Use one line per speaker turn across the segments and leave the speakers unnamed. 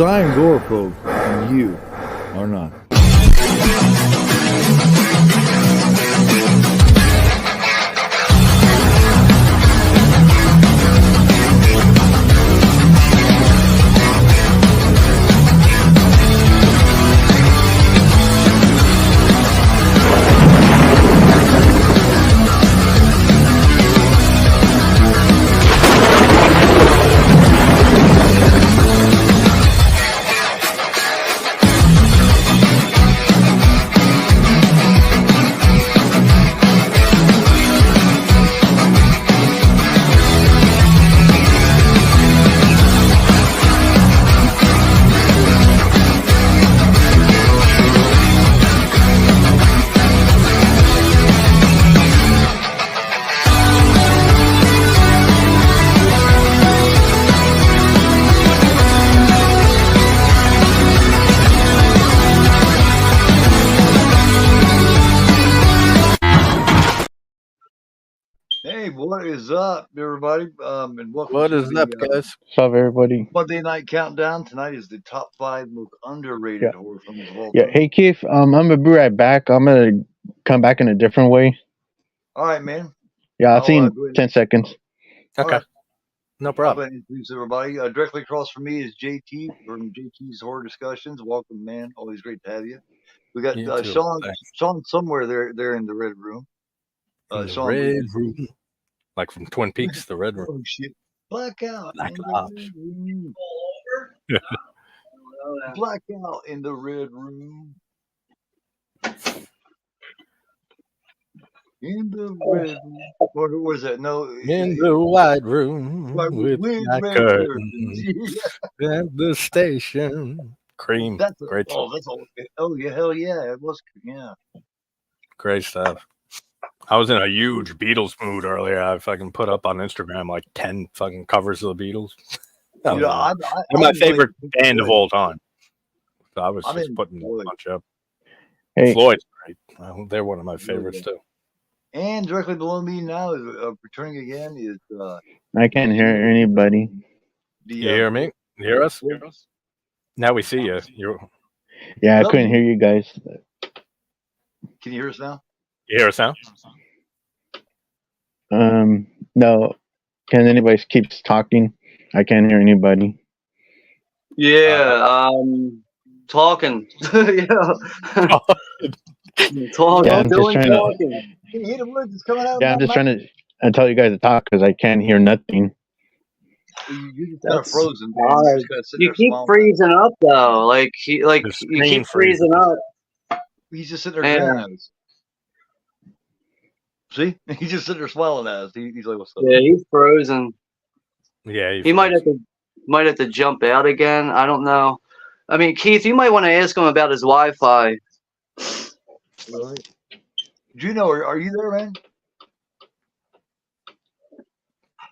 Because I am agoraphobe and you are not.
Hey, what is up, everybody? And welcome
What
to
is up, guys?
What's up, everybody?
Monday Night Countdown. Tonight is the top 5 most underrated horror films of all
Yeah.
time.
Hey, Keith. I'm gonna be right back. I'm gonna come back in a different way.
All right, man.
Yeah, I'll see you
I'll,
in 10 seconds.
Okay.
right.
No
I'll
problem.
introduce everybody. Directly across from me is JT from JT's Horror Discussions. Welcome, man. Always great to have you. We got
You too.
Sean.
Thanks.
Sean somewhere there in the red room.
In the
Sean,
red room. Like from Twin Peaks, the red room.
oh shit! Blackout
Black
in
Ops.
the red room. Blackout in the red room. In the red room. What was that? No.
In the white room with black
red
curtains
Yeah.
at the station. Cream. Great stuff.
that's all. Oh yeah, hell yeah, it was. Yeah.
Great stuff. I was in a huge Beatles mood earlier. I fucking put up on Instagram like 10 fucking covers of the Beatles.
You know,
They're my favorite band of all time. So I was just putting a bunch up.
Hey.
Floyd's great. They're one of my favorites too.
And directly below me now is returning again is
I can't hear anybody.
You hear me? You hear us? Now we see you.
Yeah, I couldn't hear you guys.
Can you hear us now?
You hear us now?
No. Can anybody keep talking? I can't hear anybody.
Yeah, talking. Yeah. Talking.
Yeah, I'm just trying
talking.
Can you hear the words that's coming out?
Yeah, I'm just trying to tell you guys to talk because I can't hear nothing.
You're just kind of frozen.
You keep freezing up though. Like you keep freezing up.
He's just sitting there grinning at us. See, he's just sitting there smiling at us. He's like, "What's up?"
Yeah, he's frozen.
Yeah,
he might have to jump out again. I don't know. I mean, Keith, you might want to ask him about his Wi-Fi.
Really? Juno, are you there, man?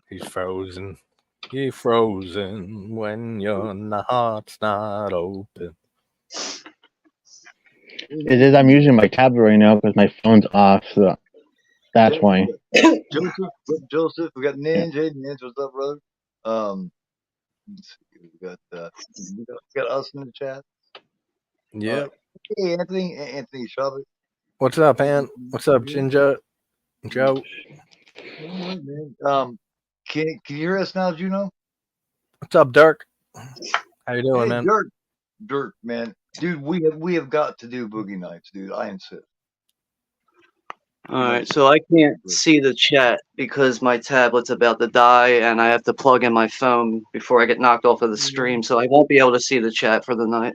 He's frozen. You're frozen when your heart's not open.
It is. I'm using my tablet right now because my phone's off, so that's why.
Joseph, we got Ninja. Hey, Ninja, what's up, brother? We got us in the chat.
Yeah.
Hey, Anthony Shabbat.
What's up, Ant? What's up, Ginger? Joe?
Can you hear us now, Juno?
What's up, Dirk? How you doing, man?
Dirk, man, dude, we have got to do Boogie Nights, dude. I insist.
All right, so I can't see the chat because my tablet's about to die, and I have to plug in my phone before I get knocked off of the stream, so I won't be able to see the chat for the night.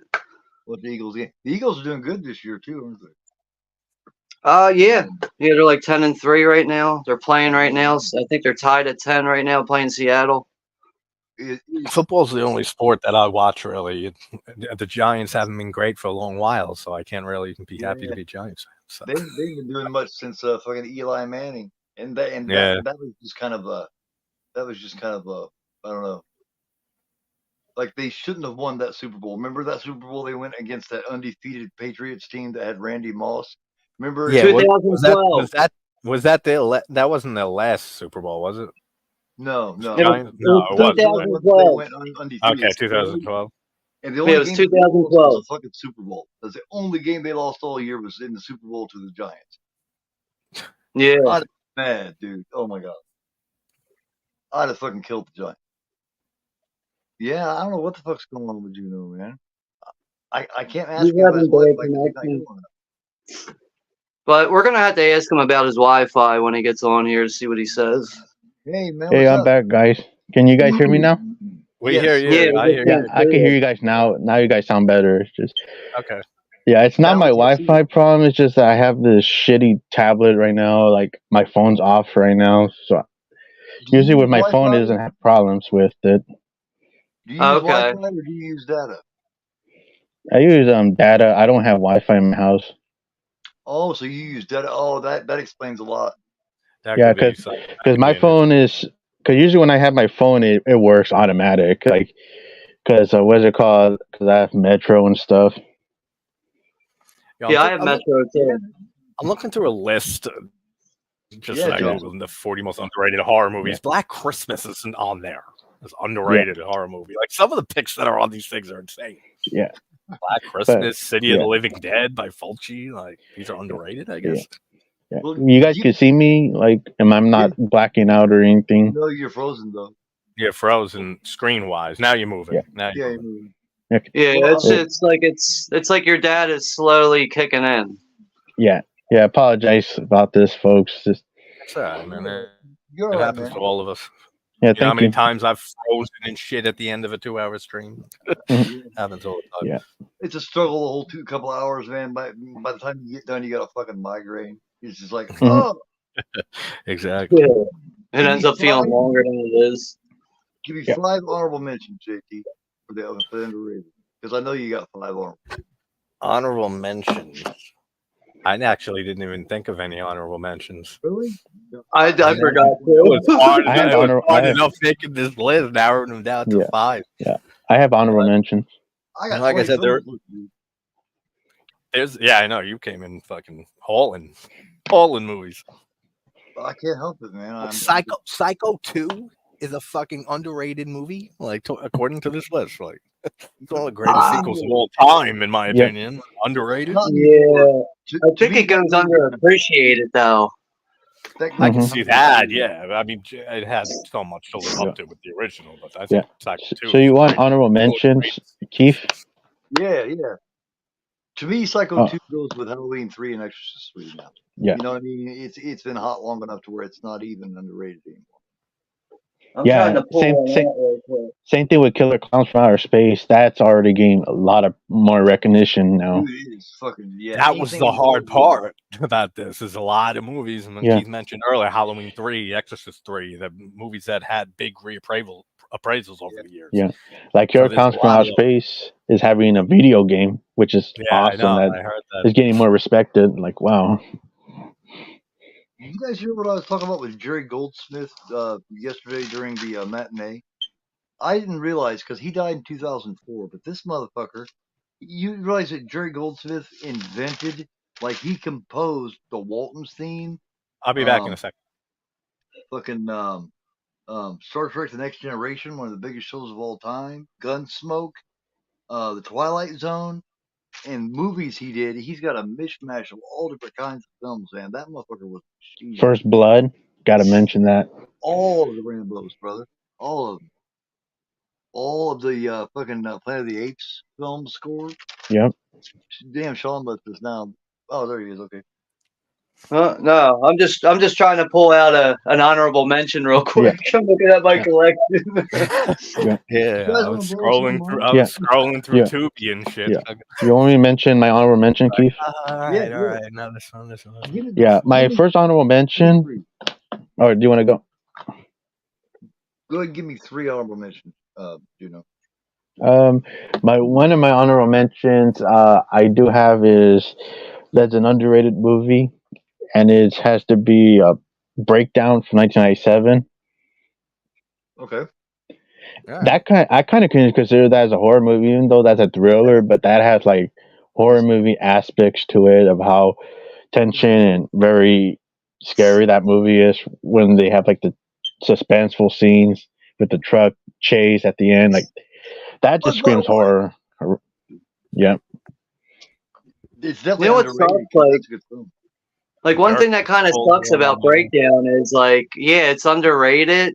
What the Eagles? The Eagles are doing good this year too, aren't they?
Yeah, they're like 10-3 right now. They're playing right now. So I think they're tied at 10 right now, playing Seattle.
Football's the only sport that I watch, really. The Giants haven't been great for a long while, so I can't really be happy to be Giants fans. So.
They've been doing much since fucking Eli Manning, and that was just kind of I don't know. Like they shouldn't have won that Super Bowl. Remember that Super Bowl they went against that undefeated Patriots team that had Randy Moss. Remember?
Yeah, 2012.
That wasn't their last Super Bowl, was it?
No.
It was 2012.
They went undefeated.
Okay, 2012.
And the only
it was
game they lost
2012.
was the fucking Super Bowl. That's the only game they lost all year was in the Super Bowl to the Giants.
Yeah.
I'd have been mad, dude. Oh my god. I'd have fucking killed the Giants. Yeah, I don't know what the fuck's going on with Juno, man. I can't ask
He's
him about his
having bad
Wi-Fi because he's not
connection.
going up.
But we're gonna have to ask him about his Wi-Fi when he gets on here to see what he says.
Hey man,
Hey,
what's
I'm
up?
back, guys. Can you guys hear me now?
We
Yes.
hear you.
Yeah,
I
we
hear
Yeah,
you.
I can hear you guys now. Now you guys sound better. It's just,
Okay.
yeah, it's not
Now
my
we can see
Wi-Fi
you.
problem. It's just that I have this shitty tablet right now. Like my phone's off right now, so
Do you
usually
use
with my phone, it
Wi-Fi?
doesn't have problems with it.
Do you use
Okay.
Wi-Fi or do you use data?
I use data. I don't have Wi-Fi in my house.
Oh, so you use data. Oh, that explains a lot.
That
Yeah,
could be something
because my
complicated.
phone is because usually when I have my phone, it works automatic. Like because what's it called? Because I have Metro and stuff.
Yeah,
Yeah, I have Metro too.
I'm looking through a list, just
Yeah,
like
Joe.
the 40 most underrated horror movies. Black Christmas isn't on there. It's underrated horror movie. Like some of the picks that are on these things are insane.
Yeah.
Black Christmas, City of
yeah.
the Living Dead by Fulci. Like these are underrated, I guess.
Yeah.
Well,
You guys can see me, like, and I'm not blacking out or anything.
No, you're frozen though.
You're frozen screen wise. Now you're moving.
Yeah.
Now you're
Yeah,
moving.
Yeah,
Well,
it's like your dad is slowly kicking in.
Yeah. Yeah. Apologize about this, folks. Just,
It's all right, man.
you're
It
all right,
happens
man.
to all of us.
yeah.
You know how
Thank
many
you.
times I've frozen and shit at the end of a 2-hour stream? Happens all the time.
Yeah.
It's a struggle the whole couple hours, man. By the time you get done, you got a fucking migraine. It's just like, oh,
Exactly.
Yeah. It
Give
ends
me
up feeling
five.
longer than it is.
give me
Yeah.
5 honorable mentions, JT, for the underrated. Because I know you got 5 honorable.
Honorable mentions. I actually didn't even think of any honorable mentions.
Really?
I forgot
It
to.
was hard,
I have
it was
honor-
hard
I have-
enough making this list, narrowing them down to
Yeah.
5.
I have honorable mentions.
I got
Like I
20
said,
films with you.
I know you came in fucking all in movies.
I can't help it, man.
Psycho 2 is a fucking underrated movie, like according to this list. Like it's one of the greatest sequels of all time, in my
Yeah.
opinion. Underrated.
Not
Yeah,
anymore.
I think it goes underappreciated though.
I can see that. Yeah, I mean, it had so much to live up to with the original, but I think Psycho 2.
So you want honorable mentions, Keith?
Yeah. To me, Psycho
Oh.
2 goes with Halloween 3 and Exorcist 3 now.
Yeah.
You know what I mean? It's been hot long enough to where it's not even underrated anymore.
I'm
Yeah,
trying to pull
same-
one
same-
out real quick.
Same thing with Killer Clowns from Outer Space. That's already gained a lot of more recognition now.
Dude, it is fucking
That was the hard part about this. Is a lot of movies, and
Yeah.
Keith mentioned earlier, Halloween 3, Exorcist 3, the movies that had big appraisals over the years.
Yeah. Like Killer
there's
Clowns
a
from
lot
Outer
of-
Space is having a video game, which is
Yeah, I
awesome.
know.
That
I heard that.
is getting more respected. Like, wow.
Did you guys hear what I was talking about with Jerry Goldsmith yesterday during the matinee? I didn't realize because he died in 2004, but this motherfucker, you realize that Jerry Goldsmith invented, like he composed the Waltons theme,
I'll be back in a second.
fucking Star Trek: The Next Generation, one of the biggest shows of all time, Gunsmoke, The Twilight Zone, and movies he did. He's got a mishmash of all different kinds of films, man. That motherfucker was genius.
First Blood. Got to mention that.
All of the Rambos, brother. All of them. All of the fucking Planet of the Apes film score.
Yep.
Damn, Sean left us now. Oh, there he is. Okay.
No, I'm just trying to pull out an honorable mention real quick. I'm looking at my collection.
Yeah, I was scrolling through. I was scrolling through Tubi and shit.
Yeah. You want me to mention my honorable mention, Keith?
All right. Now this one.
Yeah, my first honorable mention. Oh, do you want to go?
Go ahead and give me 3 honorable mentions, Juno.
One of my honorable mentions I do have is that's an underrated movie, and it has to be a Breakdown from 1997.
Okay.
I kind of consider that as a horror movie, even though that's a thriller, but that has like horror movie aspects to it of how tension and very scary that movie is when they have like the suspenseful scenes with the truck chase at the end. Like that just screams horror Yeah.
It's definitely
You know what's
underrated.
tough,
That's a good film.
Like one thing that kind of sucks about Breakdown is like, yeah, it's underrated,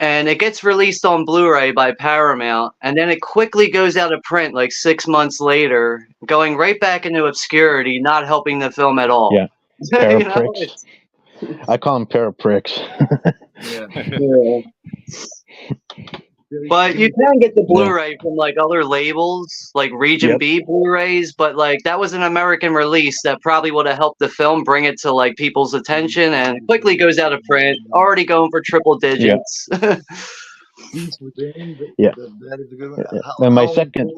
and it gets released on Blu-ray by Paramount, and then it quickly goes out of print like 6 months later, going right back into obscurity, not helping the film at all.
Yeah. Pair of pricks.
It's-
I call them pair of pricks.
Yeah.
yeah. But you can get the Blu-ray from like other labels, like Region B Blu-rays. But like that was an American release that probably would have helped the film bring it to like people's attention, and it quickly goes out of print, already going for triple digits.
Yeah.
Yeah. That is a good one.
And my second.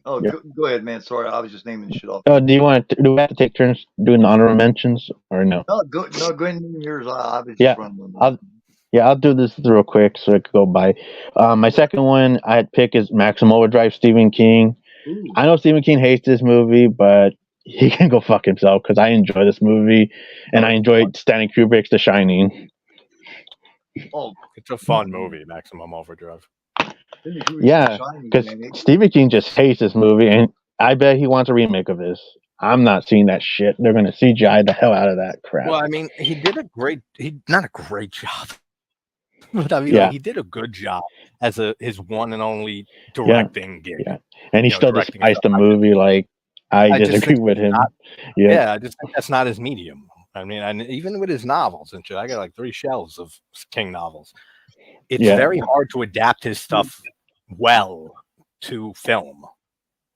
Go ahead, man. Sorry, I was just naming shit off.
Do we have to take turns doing the honorable mentions or no?
No, go ahead and name yours. I was
just
running one.
I'll do this real quick so it could go by. My second one I'd pick is Maximum Overdrive, Stephen King. Ooh. I know Stephen King hates this movie, but he can go fuck himself because I enjoy this movie, and I enjoyed Stanley Kubrick's The Shining.
Oh, it's a fun movie, Maximum Overdrive.
Yeah, because Stephen King just hates this movie, and I bet he wants a remake of this. I'm not seeing that shit. They're going to CGI the hell out of that crap.
Well, I mean, he did not a great job. But I mean, he did a good job as his one and only directing gig.
Yeah, and he still despised the movie. Like, I disagree with him.
I just think that's not his medium. I mean, and even with his novels and shit, I got like 3 shelves of King novels. It's very hard to adapt his stuff well to film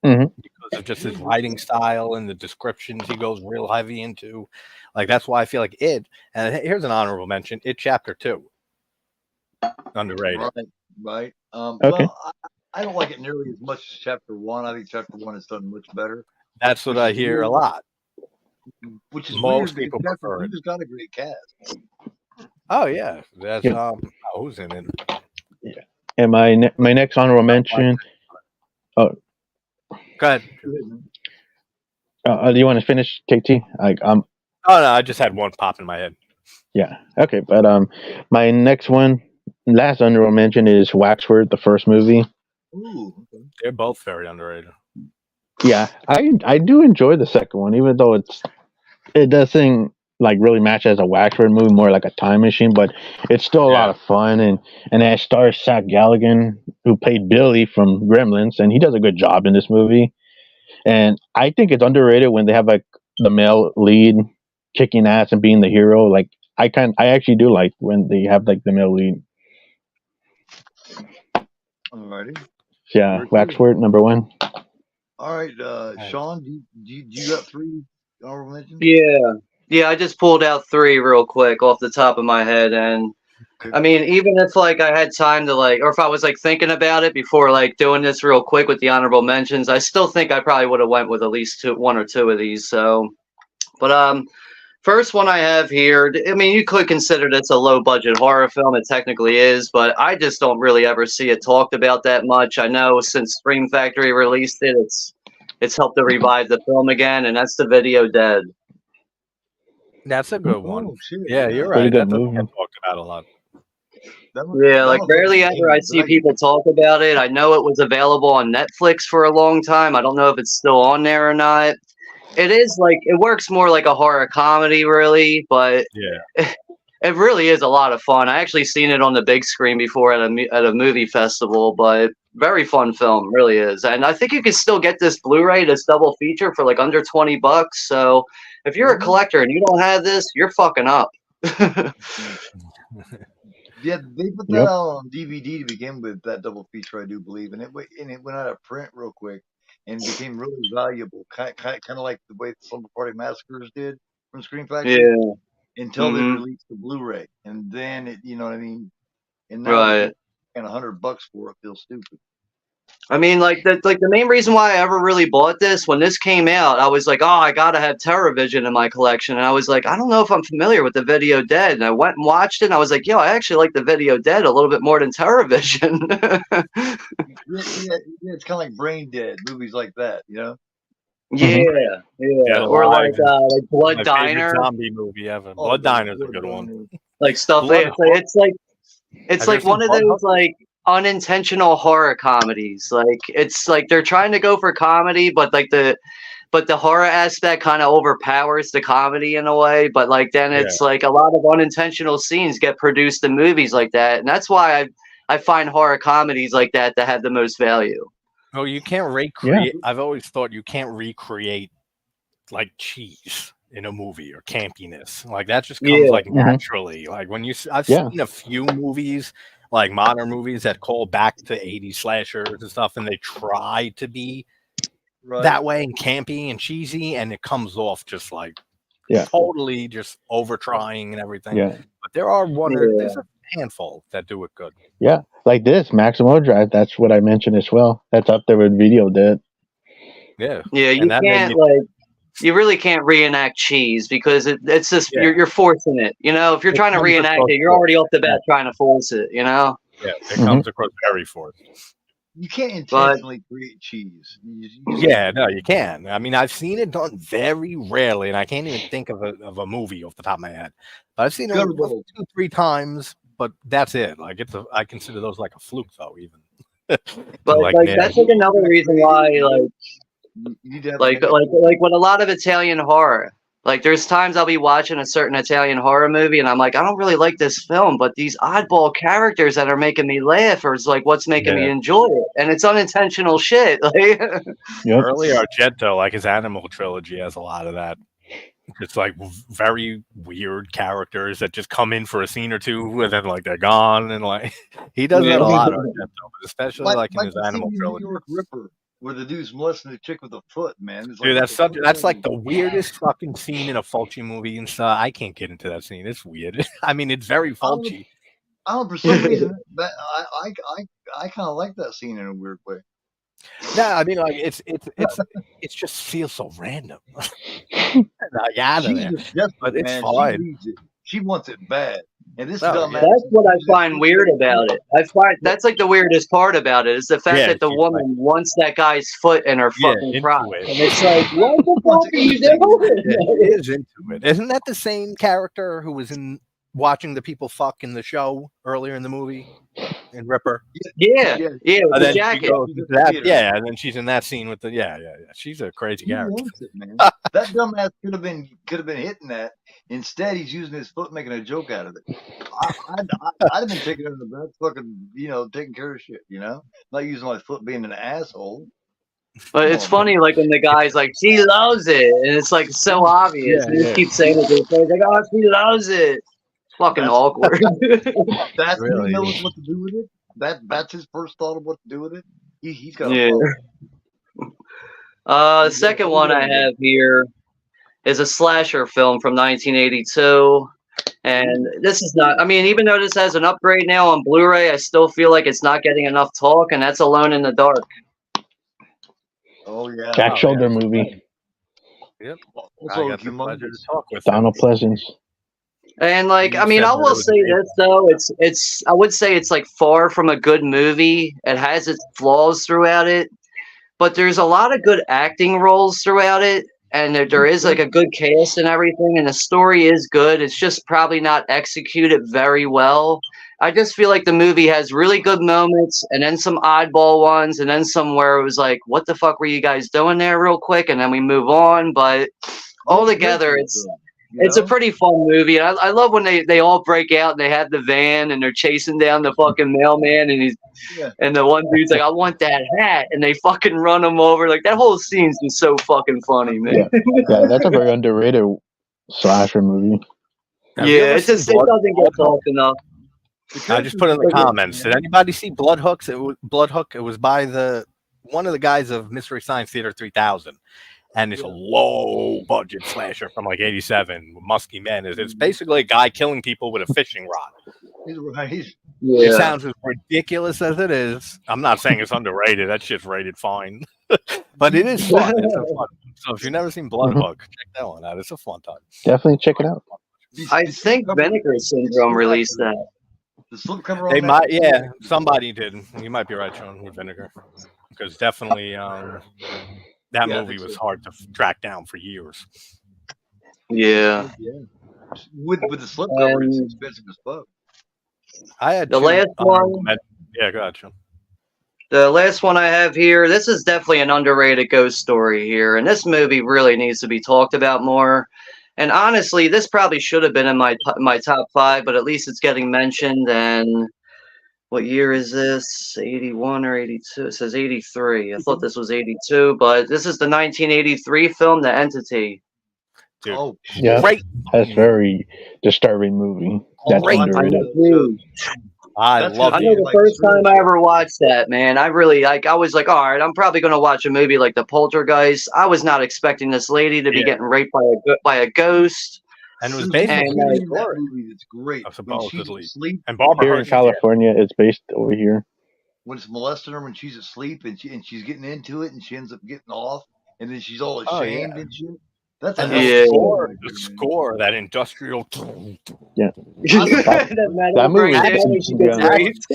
because of just his writing style and the descriptions he goes real heavy into. Like, that's why I feel like it. And here's an honorable mention: It Chapter 2. Underrated.
Right.
Okay.
Well, I don't like it nearly as much as Chapter 1. I think Chapter 1 is done much better.
That's what I hear a lot.
Which is
most
weird,
people prefer it.
He's got a great cast.
Oh yeah, that's who's in it?
Yeah. And my next honorable mention. Oh,
go ahead.
Do you want to finish, KT?
Oh no, I just had one pop in my head.
Yeah. Okay, but my next one, last honorable mention is Waxwork, the first movie.
Ooh. Okay.
They're both very underrated.
Yeah, I do enjoy the second one, even though it doesn't like really match as a Waxwork movie, more like a time machine, but it's still a lot of fun, and it stars Zach Galligan, who played Billy from Gremlins, and he does a good job in this movie. And I think it's underrated when they have like the male lead kicking ass and being the hero. Like I actually do like when they have like the male lead.
Alrighty.
Yeah, Waxwork number 1.
All right, Sean, do you got 3 honorable mentions?
Yeah. I just pulled out 3 real quick off the top of my head, and I mean, even if like I had time to like, or if I was like thinking about it before like doing this real quick with the honorable mentions, I still think I probably would have went with at least 1 or 2 of these. So, but first one I have here, I mean, you could consider this a low budget horror film. It technically is, but I just don't really ever see it talked about that much. I know since Scream Factory released it, it's helped to revive the film again, and that's The Video Dead.
That's a good one.
Shit.
Yeah, you're right.
That
doesn't get talked about a lot.
Like rarely ever I see people talk about it. I know it was available on Netflix for a long time. I don't know if it's still on there or not. It is like, it works more like a horror comedy, really, but it really is a lot of fun. I actually seen it on the big screen before at a movie festival, but very fun film, really is. And I think you can still get this Blu-ray, this double feature, for like under $20. So if you're a collector and you don't have this, you're fucking up.
Yeah, they put that out on DVD to begin with, that double feature, I do believe, and it went out of print real quick and became really valuable, kind of like the way Slumber Party Massacres did from Scream Factory, until they released the Blu-ray, and then it, you know what I mean, and now and $100 for it feels stupid.
I mean, like the main reason why I ever really bought this, when this came out, I was like, oh, I gotta have TerrorVision in my collection, and I was like, I don't know if I'm familiar with The Video Dead, and I went and watched it, and I was like, yo, I actually like The Video Dead a little bit more than TerrorVision.
yeah, it's kind of like Brain Dead, movies like that, you know?
Yeah. Or like Blood Diner.
Zombie movie ever. Blood Diner's a good one.
Like stuff. It's like one of those like unintentional horror comedies. Like it's like they're trying to go for comedy, but like the horror aspect kind of overpowers the comedy in a way. But like then it's like a lot of unintentional scenes get produced in movies like that, and that's why I find horror comedies like that to have the most value.
Oh, you can't recreate. I've always thought you can't recreate like cheese in a movie or campiness. Like that just comes like naturally. Like when I've seen a few movies, like modern movies that call back to 80s slashers and stuff, and they try to be that way and campy and cheesy, and it comes off just like totally just over trying and everything. Yeah. But there are there's a handful that do it good.
Yeah. Like this, Maximum Overdrive, that's what I mentioned as well. That's up there with Video Dead.
Yeah.
Yeah, you can't you really can't reenact cheese because it's just you're forcing it. You know, if you're trying to reenact it, you're already off the bat trying to force it, you know?
Yeah, it comes across very forced.
You can't intentionally create cheese.
No, you can. I mean, I've seen it done very rarely, and I can't even think of a movie off the top of my head. But I've seen it 2-3 times, but that's it. Like I consider those like a fluke, though. Even.
But like that's like another reason why, like with a lot of Italian horror. Like there's times I'll be watching a certain Italian horror movie and I'm like, I don't really like this film, but these oddball characters that are making me laugh or it's like what's making me enjoy it. And it's unintentional shit. Like
Early Argento, like his Animal trilogy has a lot of that. It's like very weird characters that just come in for a scene or two and then like they're gone and like he does it a lot, Argento, but especially like in his Animal trilogy.
New York Ripper. Where the dude's molesting the chick with a foot, man. It's
dude, that's like the weirdest fucking scene in a Fulci movie and stuff. I can't get into that scene. It's weird. I mean, it's very Fulci.
I don't know, for some reason, I kind of like that scene in a weird way.
No, I mean, like it just feels so random. But it's fine.
She wants it bad. And this
that's what I find weird about it. I find that's like the weirdest part about it is the fact that the woman wants that guy's foot in her fucking crotch. And it's like, what the fuck are you doing?
It is into it. Isn't that the same character who was in watching the people fuck in the show earlier in the movie in Ripper?
Yeah, with the jacket.
And then she's in that scene with the She's a crazy character.
That dumbass could have been hitting that. Instead, he's using his foot, making a joke out of it. I'd have been taking it in the back, fucking, taking care of shit, not using my foot being an asshole.
But it's funny, like when the guy's like, "She loves it," and it's like so obvious. And he keeps saying it. He's like, "Oh, she loves it." It's fucking awkward.
That's really knows what to do with it. That's his first thought of what to do with it. He's got
The second one I have here is a slasher film from 1982. And this is not, I mean, even though this has an upgrade now on Blu-ray, I still feel like it's not getting enough talk, and that's Alone in the Dark.
Oh, yeah.
Jack Shoulder movie.
Yep.
Also, I got the pleasure
to talk with
Donald Pleasence.
And like, I mean, I will say this though, I would say it's like far from a good movie. It has its flaws throughout it, but there's a lot of good acting roles throughout it. And there is like a good cast and everything, and the story is good. It's just probably not executed very well. I just feel like the movie has really good moments, and then some oddball ones, and then some where it was like, "What the fuck were you guys doing there?" real quick, and then we move on. But altogether, it's a pretty fun movie. And I love when they all break out and they have the van and they're chasing down the fucking mailman, and and the one dude's like, "I want that hat," and they fucking run him over. Like that whole scene's just so fucking funny, man.
Yeah, that's a very underrated slasher movie.
It doesn't get talked enough.
I just put in the comments. Did anybody see Blood Hooks? Blood Hook. It was by one of the guys of Mystery Science Theater 3000. And it's a low budget slasher from like 87. Musky Men. It's basically a guy killing people with a fishing rod.
He's right.
It sounds as ridiculous as it is. I'm not saying it's underrated. That shit's rated fine. But it is fun. It's a fun. So if you've never seen Blood Hook, check that one out. It's a fun time.
Definitely check it out.
I think Vinegar Syndrome released that.
The slipcover
they might, somebody did. You might be right, Sean, with Vinegar. Because definitely that movie was hard to track down for years.
Yeah.
With the slipcover, it's expensive as fuck.
I had
the last one.
Yeah, gotcha.
The last one I have here, this is definitely an underrated ghost story here, and this movie really needs to be talked about more. And honestly, this probably should have been in my top 5, but at least it's getting mentioned. And what year is this? 81 or 82? It says 83. I thought this was 82, but this is the 1983 film, The Entity.
Dude,
Oh,
Yeah,
great.
that's very disturbing movie. That's
Oh, I
underrated.
I
That's
love
I
gonna
know
be
the
like
first time
thriller
I
shit.
ever watched that, man, I really I was like, all right, I'm probably gonna watch a movie like The Poltergeist. I was not expecting this lady to be getting raped by a ghost.
And it was
There's
based
a
on
And
a
scene
true
in that
story,
movie that's great when she's
supposedly.
asleep.
And Barbara
Here in
Hershey's in it.
California, it's based over here.
When it's molesting her when she's asleep and she's getting into it and she ends up getting off and then she's all
Oh, yeah.
ashamed and shit. That's a
And
hell of a
Yeah.
score.
the score, that industrial.
Yeah,
that metal
movie
breaks
is
down when she gets
yeah.
raped.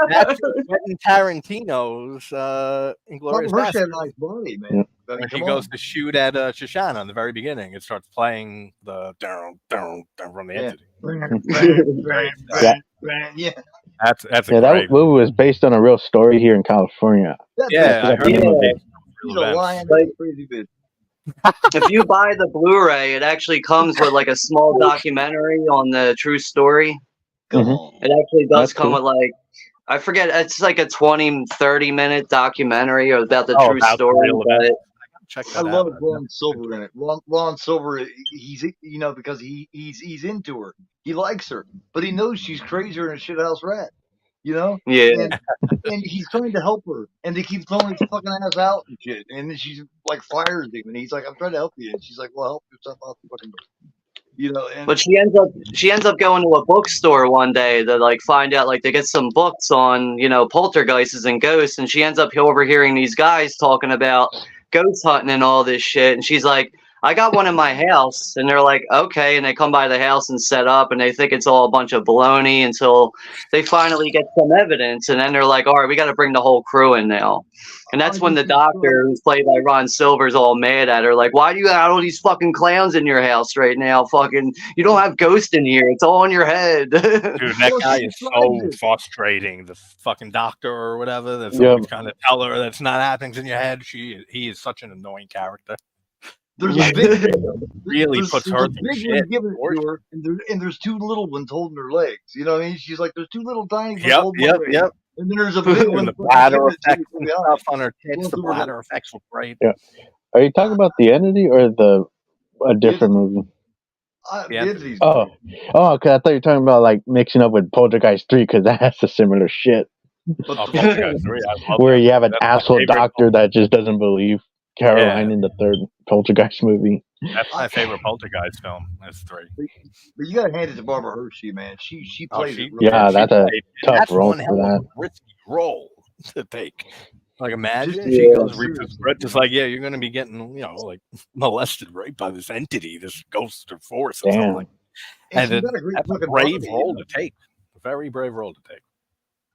That's Quentin Tarantino's Inglourious
Barbara Hershey had a
Basterds.
nice body, man.
Yeah.
I mean,
When she
come
goes
on.
to shoot at Shoshana in the very beginning, it starts playing the down from the Entity.
Yeah.
That's a
Yeah,
great.
that movie was based on a real story here in California.
That
Yeah, I
bitch,
heard it was based on
she's
real
a
events.
lion.
Like-
Crazy bitch.
If you buy the Blu-ray, it actually comes with like a small documentary on the true story.
Come
Mhm.
on.
It actually does
That's
come
cool.
with like, I forget, it's like a 20, 30-minute documentary about the
Oh,
true
about the
story.
real
But
event. Check that
I
out.
love
I've
Ron
never
Silver
been
in it. Ron Silver, he's because he's into her. He likes her, but he knows she's crazier than a shithouse rat.
yeah,
And he's trying to help her, and they keep throwing his fucking ass out and shit. And then she's like fires him, and he's like, "I'm trying to help you," and she's like, "Well, help yourself out the fucking door." And
but she ends up going to a bookstore one day to like find out like they get some books on poltergeists and ghosts, and she ends up overhearing these guys talking about ghost hunting and all this shit, and she's like, I got one in my house, and they're like, okay, and they come by the house and set up, and they think it's all a bunch of baloney until they finally get some evidence, and then they're like, all right, we got to bring the whole crew in now. And that's when the doctor, who's played by Ron Silver's, all mad at her, like, why do you got all these fucking clowns in your house right now? Fucking, you don't have ghosts in here. It's all in your head.
Dude, that
Well,
guy
she
is
tried
so
it.
frustrating. The fucking doctor or whatever that's
Yeah.
always kind of tell her that's not happening in your head. He is such an annoying character.
There's a big
Really
there's,
puts
there's
her
a
through
big
shit.
one given to her, and there's two little ones holding her legs. You know what I mean? She's like, there's two little tiny ones holding my legs. And then there's a big one
And the
fucking
bladder
giving it to
effects
me
and
from behind.
stuff on her tits.
Going
The
through her
bladder effects look great.
Yeah. Are you talking about the Entity or a different movie?
The Entity's
Oh, okay. I thought you were talking about like mixing up with Poltergeist 3 because that has a similar shit.
But
Oh,
the
Poltergeist 3, I love
Where
that.
you have an
That's my
asshole
favorite
doctor that just doesn't believe Caroline in the third Poltergeist movie.
That's my favorite Poltergeist film. That's 3.
But you gotta hand it to Barbara Hershey, man. She plays it. Really
Yeah,
well.
that's a tough
That's
role
one
for
hell of
that.
a risky role to take. Like, imagine
Just-
she
yeah,
goes reads the script. It's like, yeah, you're going to be getting, like molested right by this entity, this ghost or force or
Damn.
something.
And she's
And
got a great
that's a
fucking
brave
body,
role
you know.
to take. A very brave role to take.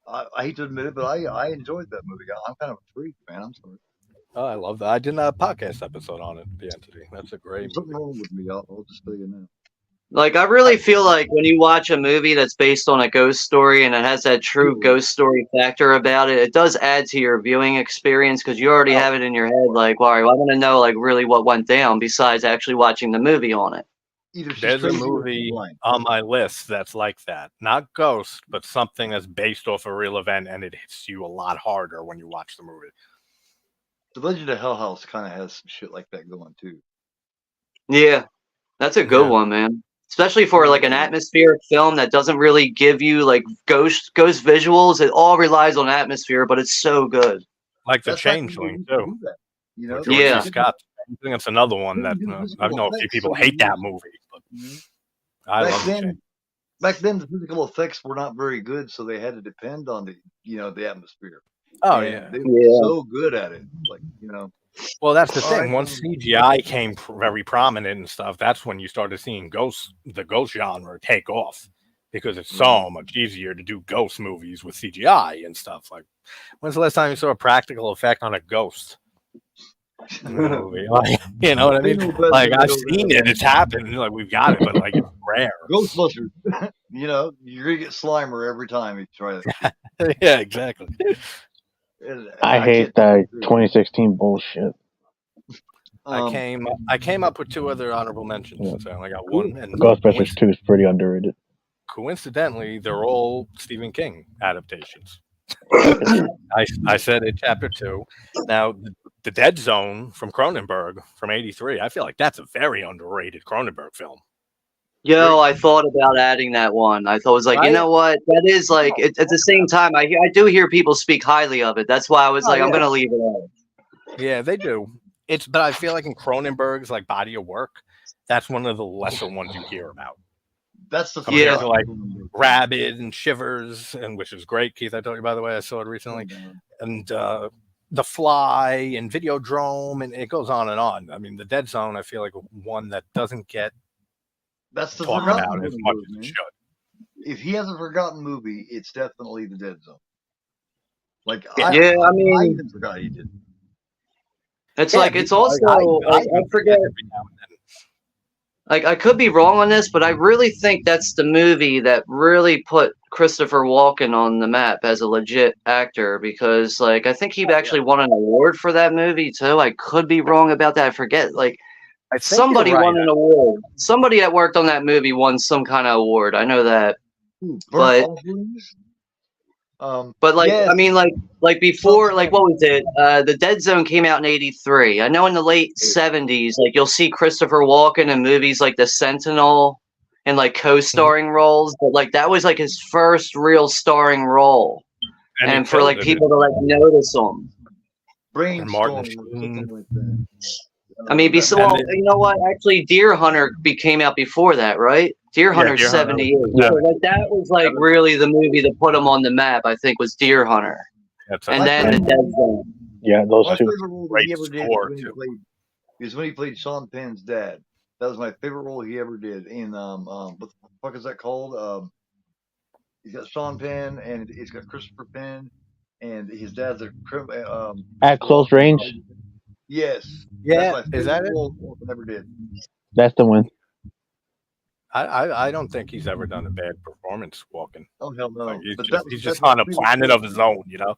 I hate to admit it, but I enjoyed that movie. I'm kind of a freak, man. I'm sorry.
Oh, I love that. I did a podcast episode on it, The Entity. That's a great
There's something
movie.
wrong with me. I'll just tell you now.
Like, I really feel like when you watch a movie that's based on a ghost story and it has that true ghost story factor about it, it does add to your viewing experience because you already have it in your head. Like, well, I want to know, like, really what went down besides actually watching the movie on it.
Either she's
There's a
crazy or she's
movie
blind.
on my list that's like that. Not Ghost, but something that's based off a real event, and it hits you a lot harder when you watch the movie.
The Legend of Hell House kind of has some shit like that going too.
Yeah, that's a good
Yeah.
one, man. Especially for like an atmospheric film that doesn't really give you like ghost visuals. It all relies on atmosphere, but it's so good.
Like The
That's not gonna
Changeling,
be able to
too.
do that, you know?
With George
Yeah.
C. Scott. I think that's another one that I know a few people hate that movie, but I love The Changeling.
Back then, the physical effects were not very good, so they had to depend on the atmosphere.
Oh,
And
yeah.
they were so good at it, like
Well, that's the
All
thing.
right,
Once CGI came very prominent and stuff, that's when you started seeing the ghost genre take off because it's so much easier to do ghost movies with CGI and stuff. Like, when's the last time you saw a practical effect on a ghost? movie. Like, you know what I mean? Like, I've seen it. It's happened. Like, we've got it, but like, it's rare.
Ghostbusters. You know, you're gonna get Slimer every time you try that.
Yeah, exactly.
I hate that 2016 bullshit.
I came up with 2 other honorable mentions. Yeah. So I only got one. And
Ghostbusters 2 is pretty underrated.
Coincidentally, they're all Stephen King adaptations. I said in chapter 2. Now, the Dead Zone from Cronenberg from '83. I feel like that's a very underrated Cronenberg film.
Yo, I thought about adding that one. I thought it was like, you know what? That is like at the same time. I do hear people speak highly of it. That's why I was like, I'm gonna leave it out.
Yeah, they do. But I feel like in Cronenberg's like body of work, that's one of the lesser ones you hear about.
That's the
to like Rabid and Shivers, and which is great. Keith, I told you, by the way, I saw it recently, and The Fly and Videodrome, and it goes on and on. I mean, the Dead Zone, I feel like one that doesn't get
talked
about as much as it should.
If he has a forgotten movie, it's definitely the Dead Zone. Like,
I even
forgot he did.
It's like it's also I forget. Like, I could be wrong on this, but I really think that's the movie that really put Christopher Walken on the map as a legit actor, because, like, I think he actually won an award for that movie, too. I could be wrong about that. I forget. Like, somebody won an award. Somebody that worked on that movie won some kind of award. I know that. But like, I mean, like before, like, what was it? The Dead Zone came out in '83. I know in the late '70s, like, you'll see Christopher Walken in movies like The Sentinel and like co-starring roles, but like that was like his first real starring role, and for like people to like notice him. I mean, you know what? Actually, Deer Hunter came out before that, right? Deer Hunter '78. So like that was like really the movie that put him on the map. I think was Deer Hunter, and then the Dead Zone.
Yeah, those two.
Great score too. Is when he played Sean Penn's dad. That was my favorite role he ever did. In what the fuck is that called? He's got Sean Penn and he's got Christopher Penn, and his dad's a
At Close Range.
Yes.
Yeah, is that it?
Never did.
That's the one.
I don't think he's ever done a bad performance walking.
Oh hell no!
Like, he's just on a planet of his own, you know.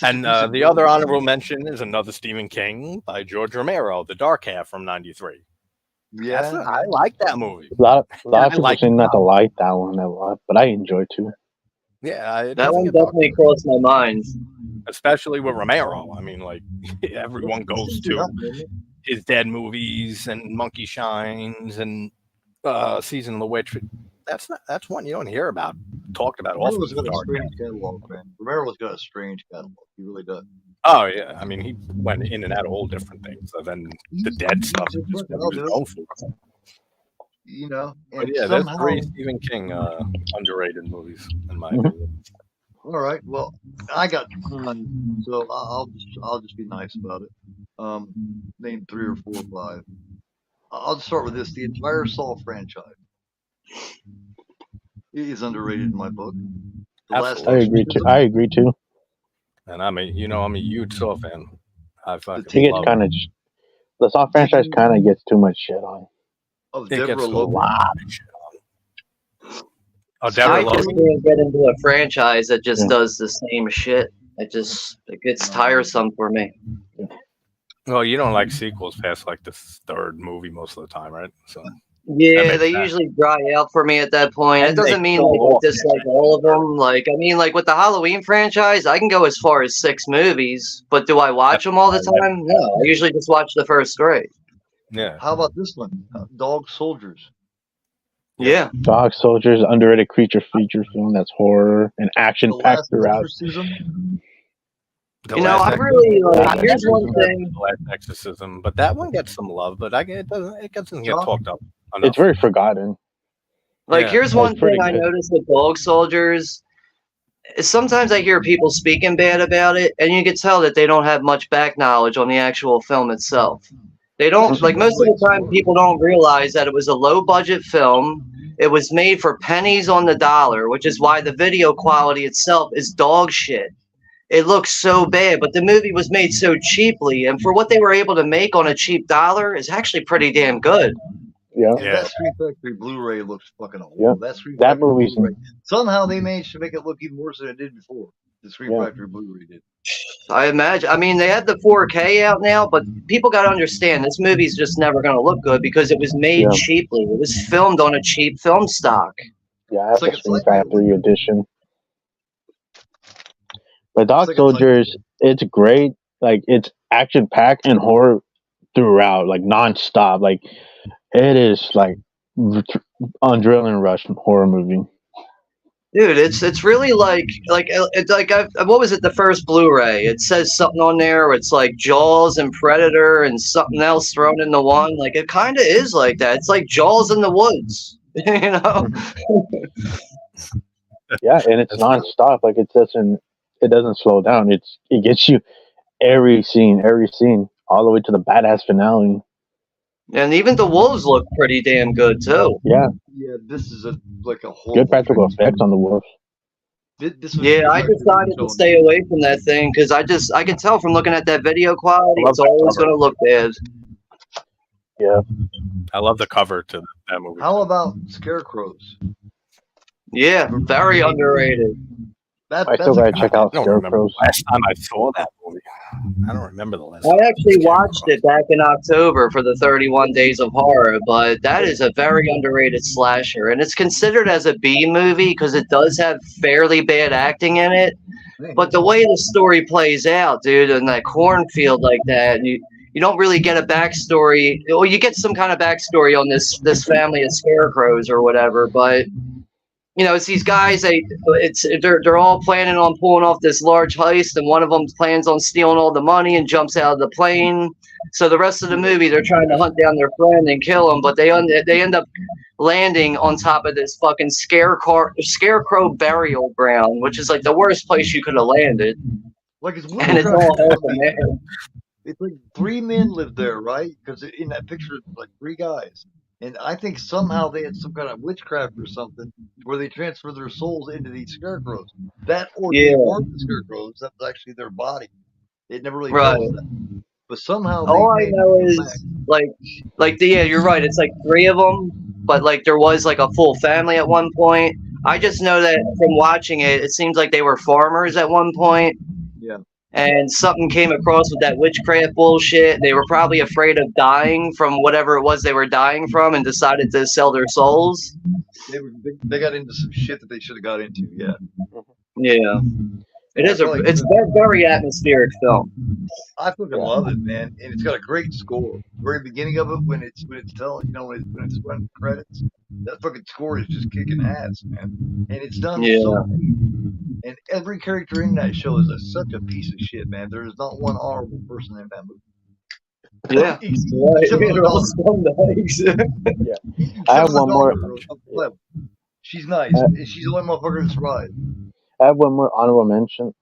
And the other honorable mention is another Stephen King by George Romero, The Dark Half from '93.
Yeah,
I like that movie.
A lot of people seem not to like that one a lot, but I enjoy it too.
Yeah,
that one definitely crossed my mind.
Especially with Romero. I mean, like, everyone goes to his Dead movies and Monkey Shines and Season of the Witch. That's one you don't hear about talked about often.
Romero's got a strange catalog, man. Romero's got a strange catalog. He really does.
Oh yeah, I mean, he went in and out of all different things. So then the Dead stuff is just what he was known for.
You know,
but yeah, there's 3 Stephen King underrated movies in my opinion.
All right, well, I got one, so I'll just be nice about it. Name 3 or 4 or 5. I'll just start with this: the entire Saw franchise is underrated in my book.
I agree too.
And I'm a huge Saw fan. I fucking
love it. The Saw franchise kind of gets too much shit on.
Oh,
it gets a lot of shit on. Oh,
I just can't get into a franchise that just does the same shit. It gets tiresome for me.
Well, you don't like sequels past like the 3rd movie most of the time, right? So
yeah, they usually dry out for me at that point. It doesn't mean like I dislike all of them. Like, I mean, like with the Halloween franchise, I can go as far as 6 movies, but do I watch them all the time? No, I usually just watch the first 3.
Yeah.
How about this one? Dog Soldiers.
Yeah.
Dog Soldiers, underrated creature feature film that's horror and action packed throughout.
I really like. Here's one thing.
The Last Exorcism, but that one gets some love, but it doesn't get talked up enough.
It's very forgotten.
Like, here's one thing I noticed with Dog Soldiers. Sometimes I hear people speaking bad about it, and you can tell that they don't have much back knowledge on the actual film itself. They don't, like, most of the time people don't realize that it was a low budget film. It was made for pennies on the dollar, which is why the video quality itself is dog shit. it looks so bad, but the movie was made so cheaply, and for what they were able to make on a cheap dollar is actually pretty damn good.
Yeah.
And that Scream Factory Blu-ray looks fucking horrible.
Yeah.
That Scream
That
Factory
movie's
Blu-ray. Somehow they managed to make it look even worse than it did before. The Scream Factory Blu-ray did.
I imagine. I mean, they had the 4K out now, but people got to understand this movie's just never going to look good because it was made cheaply. It was filmed on a cheap film stock.
Yeah, I have the Scream Factory edition. But Dog Soldiers, it's great. Like, it's action packed and horror throughout, like nonstop. Like, it is like adrenaline rush horror movie.
Dude, it's really like what was it? The first Blu-ray. It says something on there. It's like Jaws and Predator and something else thrown into one. Like it kind of is like that. It's like Jaws in the woods, you know.
Yeah, and it's nonstop. Like it doesn't slow down. It gets you every scene, all the way to the badass finale.
And even the wolves look pretty damn good too.
Yeah.
Yeah, this is like a whole
good practical effects on the wolves.
I decided to stay away from that thing because I can tell from looking at that video quality, it's always going to look bad.
Yeah.
I love the cover to that movie.
How about Scarecrows?
Yeah, very underrated.
I still gotta check out Scarecrows.
Last time I saw that movie, I don't remember the last.
I actually watched it back in October for the 31 Days of Horror, but that is a very underrated slasher, and it's considered as a B movie because it does have fairly bad acting in it. But the way the story plays out, dude, in that cornfield like that, you don't really get a backstory. Well, you get some kind of backstory on this family of scarecrows or whatever, but. You know, it's these guys. They're all planning on pulling off this large heist, and one of them plans on stealing all the money and jumps out of the plane. So the rest of the movie, they're trying to hunt down their friend and kill him, but they end up landing on top of this fucking scarecrow burial ground, which is like the worst place you could have landed.
Like it's
and it's all open air.
It's like 3 men lived there, right? Because in that picture, it's like 3 guys. And I think somehow they had some kind of witchcraft or something where they transfer their souls into these scarecrows. That or they weren't the scarecrows, that was actually their body. It never really tells that. But somehow
all I know is you're right. It's like 3 of them, but like there was like a full family at one point. I just know that from watching it, it seems like they were farmers at one point.
Yeah.
And something came across with that witchcraft bullshit. They were probably afraid of dying from whatever it was they were dying from and decided to sell their souls.
They got into some shit that they should have got into, yeah.
Yeah. It's a very atmospheric film.
I fucking love it, man. And it's got a great score. The very beginning of it, when it's telling, when it's running credits, that fucking score is just kicking ass, man. And it's done so neat. And every character in that show is such a piece of shit, man. There is not one honorable person in that movie.
Yeah,
yeah. I have one more.
She's nice. She's the only motherfucker that's right.
I have one more honorable mention.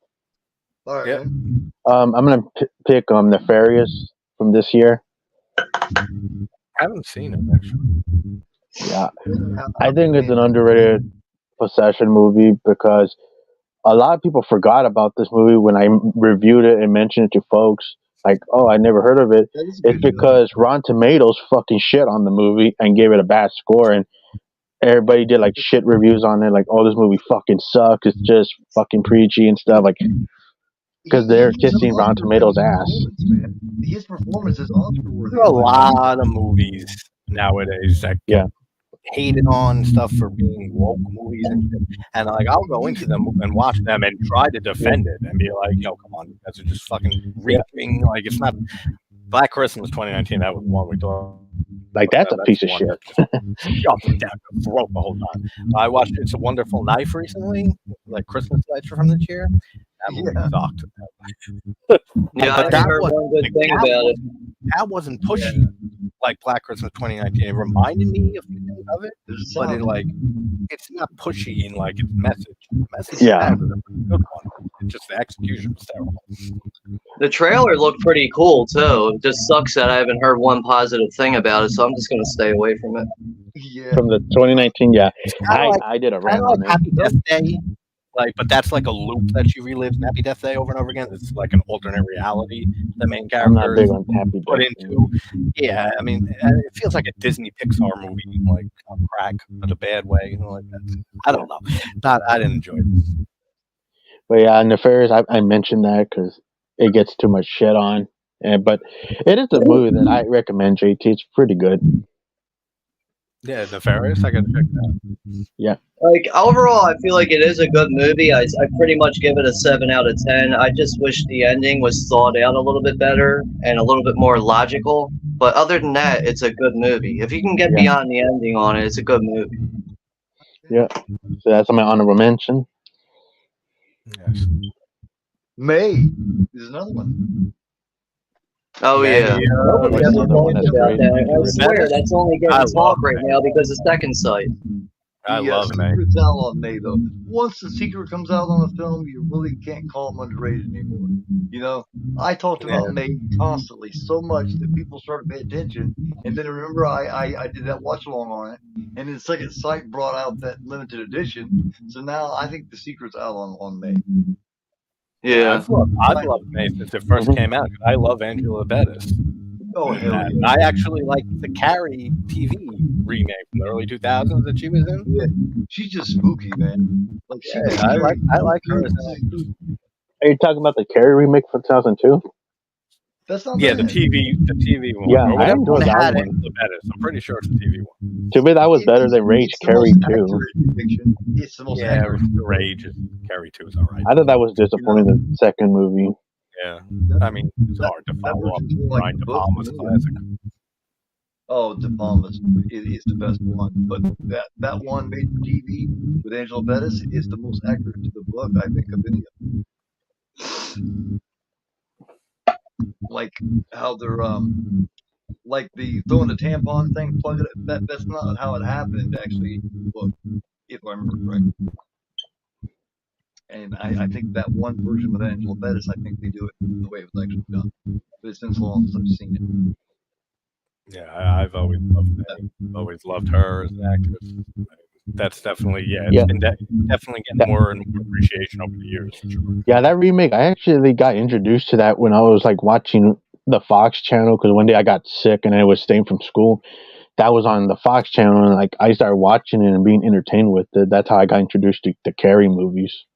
All right.
I'm gonna pick Nefarious from this year.
I haven't seen it actually.
Yeah, I think it's an underrated possession movie because a lot of people forgot about this movie when I reviewed it and mentioned it to folks. Like, oh, I never heard of it. It's because Rotten Tomatoes fucking shit on the movie and gave it a bad score, and everybody did like shit reviews on it. Like, oh, this movie fucking sucks. It's just fucking preachy and stuff. Like, because they're kissing Rotten Tomatoes' ass.
His performance is Oscar-worthy.
There are a lot of movies nowadays that get hated on stuff for being woke movies and like I'll go into them and watch them and try to defend it and be like, yo, come on, you guys are just fucking reaping. Like, it's not Black Christmas 2019. That was one we thought.
Like, that's a piece of shit.
Jumping down the throat the whole time. I watched It's a Wonderful Knife recently, like Christmas Lights from this year. That movie sucked.
But that was one good thing about it.
That wasn't pushy like Black Christmas 2019. It reminded me of it, but it's not pushy in like its message. The message is a good one. It's just the execution was terrible.
The trailer looked pretty cool too. It just sucks that I haven't heard one positive thing about it, so I'm just gonna stay away from it.
Yeah.
From the 2019, I did a rant on it.
Happy Death Day. Like, but that's like a loop that she relives in Happy Death Day over and over again. It's like an alternate reality the main
I'm not
character
big
is
on Happy
put
Death.
into. Yeah, I mean, it feels like a Disney Pixar movie, like on crack, but a bad way. Like that. I don't know. I didn't enjoy it.
But yeah, Nefarious, I mentioned that because it gets too much shit on. But it is a movie that I recommend, JT. It's pretty good.
Yeah, Nefarious. I gotta check that.
Yeah.
Like overall, I feel like it is a good movie. I pretty much give it a 7 out of 10. I just wish the ending was thought out a little bit better and a little bit more logical. But other than that, it's a good movie. If you can get beyond the ending on it, it's a good movie.
Yeah. So that's my honorable mention.
Yes.
May is another one.
Oh yeah. Nobody
That's
ever
another one
talks
that's
about
great.
that. I swear that's only getting talk right now because of Second Sight.
I love May.
Secret's out on May though. Once the secret comes out on a film, you really can't call them underrated anymore. You know, I talked about May constantly so much that people started to pay attention. And then remember, I did that watch along on it, and then Second Sight brought out that limited edition. So now I think the secret's out on May.
Yeah,
I've loved May since it first came out. I love Angela Bettis.
Oh hell yeah!
And I actually like the Carrie TV remake from the early 2000s that she was in.
Yeah, she's just spooky, man. Like
I like her as an actress.
Are you talking about the Carrie remake from 2002?
That's not
the
bad.
TV one.
Yeah,
I
enjoyed that
had
one.
Angela Bettis. I'm pretty sure it's the TV one.
To me, that was better than Rage Carrie 2.
It's the most accurate.
Rage Carrie 2 is all right.
I thought that was disappointing, the second movie.
Yeah, I mean, it's hard to follow up Brian De Palma's classic.
Oh, De Palma's is the best one, but that one made for TV with Angela Bettis is the most accurate to the book, I think, of any of them. Like how they're like the throwing the tampon thing, plug it. That's not how it happened actually. Well, if I remember correctly. And I think that one version with Angela Bettis, I think they do it the way it was actually done. But it's been so long since I've seen it.
Yeah, I've always loved that. Always loved her as an actress. That's definitely it's been definitely getting more and more appreciation over the years. For sure.
Yeah, that remake, I actually got introduced to that when I was like watching the Fox channel because one day I got sick and I was staying from school. That was on the Fox channel, and like I started watching it and being entertained with it. That's how I got introduced to the Carrie movies.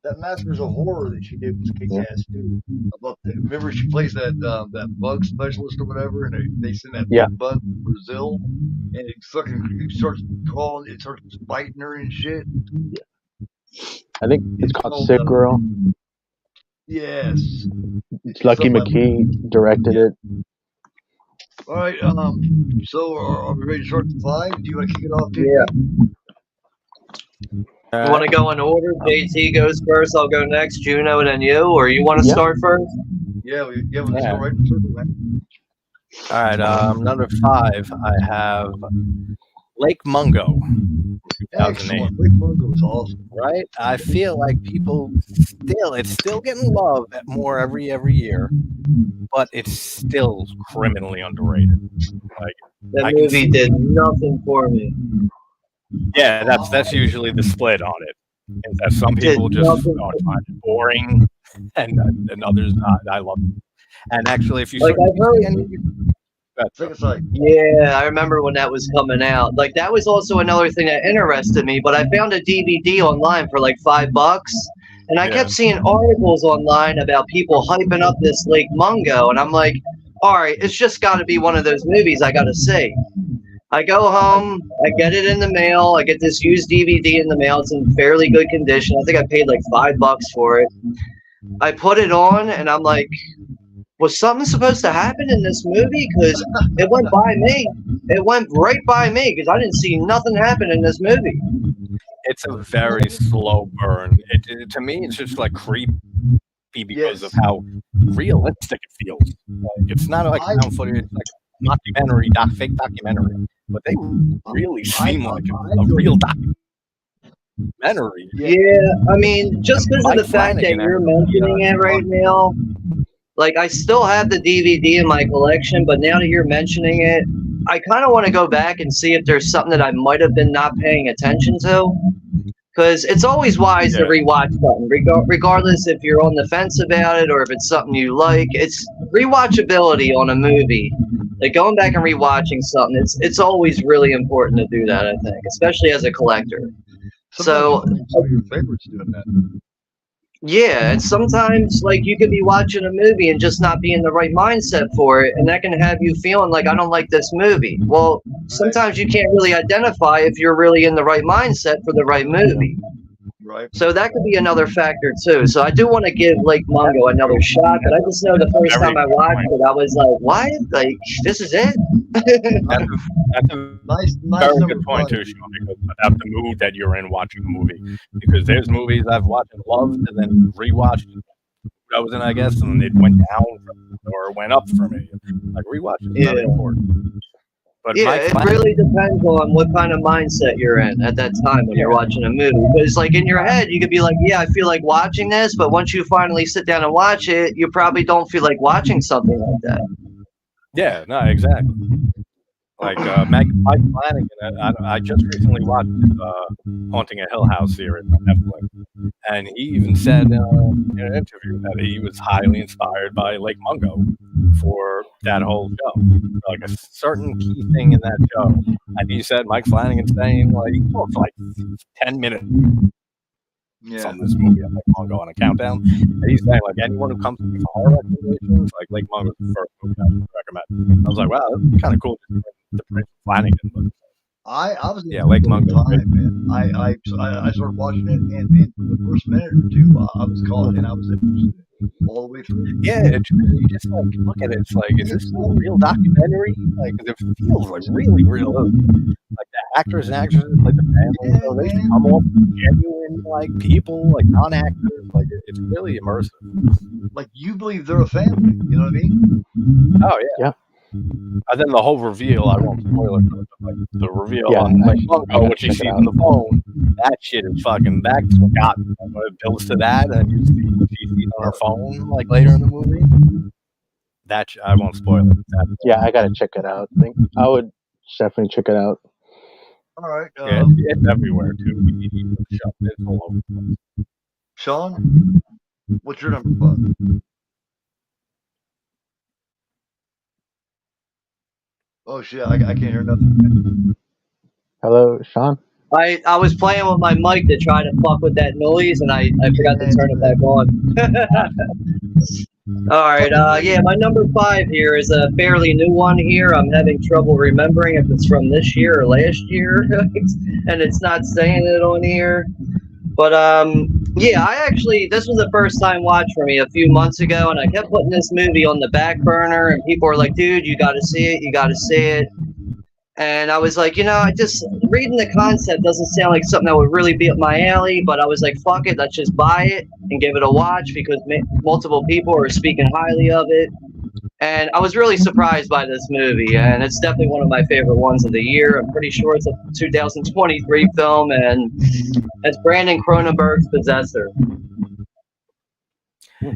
That Masters of Horror that she did was kick-ass too. Remember she plays that bug specialist or whatever, and they send that big bug to Brazil, and it starts crawling, it starts biting her and shit.
Yeah. I think it's called Sick Girl.
Yes.
It's Lucky McKee directed it.
All right. So are we ready to start the 5? Do you want to kick it off, dude?
Yeah. You want to go in order? JT goes first. I'll go next. Juno, and then you, or you want to start first?
We'll start right in the circle, man.
All right. Number 5, I have Lake Mungo. 2008.
Lake Mungo is awesome.
Right? I feel like people it's still getting love more every year, but it's still criminally underrated. Like
that movie did nothing for me.
Yeah, that's usually the split on it. Is that some people just find it boring, and others I love it. And actually, if you
I remember when that was coming out. Like that was also another thing that interested me. But I found a DVD online for like $5, and I kept seeing articles online about people hyping up this Lake Mungo, and I'm like, all right, it's just got to be one of those movies I got to see. I go home, I get it in the mail, I get this used DVD in the mail, it's in fairly good condition. I think I paid like $5 for it. I put it on and I'm like, was something supposed to happen in this movie? Because it went by me. It went right by me because I didn't see nothing happen in this movie.
It's a very slow burn. To me, it's just like creepy because of how realistic it feels. Like, it's not like found footage, it's like documentary, fake documentary. But they really seem like a real documentary.
Yeah, I mean, just because of the fact that you're mentioning it right now, like I still have the DVD in my collection, but now that you're mentioning it, I kind of want to go back and see if there's something that I might have been not paying attention to. Because it's always wise to rewatch something, regardless if you're on the fence about it or if it's something you like. It's rewatchability on a movie. Like going back and rewatching something, it's always really important to do that, I think, especially as a collector. So
some of your favorites doing that.
Yeah, and sometimes like you could be watching a movie and just not be in the right mindset for it, and that can have you feeling like I don't like this movie. Well, sometimes you can't really identify if you're really in the right mindset for the right movie.
Right.
So that could be another factor too. So I do want to give Lake Mungo another shot, but I just know the first time I watched it, I was like, "What? Like this is it?"
That's a very good point too, Sean, because about the mood that you're in watching a movie. Because there's movies I've watched and loved, and then rewatched I was in, I guess, and it went down or went up for me. Like rewatching is very important. But
yeah, it really depends on what kind of mindset you're in at that time when you're watching a movie. Because, like, in your head, you could be like, yeah, I feel like watching this, but once you finally sit down and watch it, you probably don't feel like watching something like that.
Yeah, no, exactly. Like Mike Flanagan, I just recently watched Haunting a Hill House series on Netflix, and he even said in an interview that he was highly inspired by Lake Mungo for that whole show, like a certain key thing in that show. And he said Mike Flanagan saying like he talked for like 10 minutes on this movie on Lake Mungo on a countdown. And he's saying like anyone who comes to me for horror recommendations, like Lake Mungo's the first movie I would recommend. I was like, wow, that's kind of cool. The Flanagan, but
I was
Lake Mungo,
man. I started watching it, and for the first minute or two, I was caught, and I was interested all the way through.
Yeah, you just like look at it. It's like, is this a real documentary? Like, it feels like really real. Like the actors and actresses, like the family, they come off genuine like people, like non-actors. Like it's really immersive.
Like you believe they're a family. You know what I mean?
Oh yeah. And then the whole reveal, I won't spoil it, but like the reveal on like Mungo, which you see on the phone, that shit is fucking, that's what got me. It builds to that, and you see what she sees on her phone, like later in the movie. That I won't spoil it.
Yeah, I gotta check it out. I would definitely check it out.
All right.
Yeah, it's everywhere too. It's all over the place.
Sean, what's your number 5? Oh shit! I can't hear nothing.
Hello, Sean.
I was playing with my mic to try to fuck with that noise, and I forgot to turn it back on. All right, yeah, my number 5 here is a fairly new one here. I'm having trouble remembering if it's from this year or last year, and it's not saying it on here. But yeah, this was the first time watch for me a few months ago, and I kept putting this movie on the back burner, and people were like, dude, you gotta see it, you gotta see it. And I was like, I just, reading the concept doesn't sound like something that would really be up my alley, but I was like, fuck it, let's just buy it and give it a watch because multiple people are speaking highly of it. And I was really surprised by this movie, and it's definitely one of my favorite ones of the year. I'm pretty sure it's a 2023 film, and it's Brandon Cronenberg's Possessor.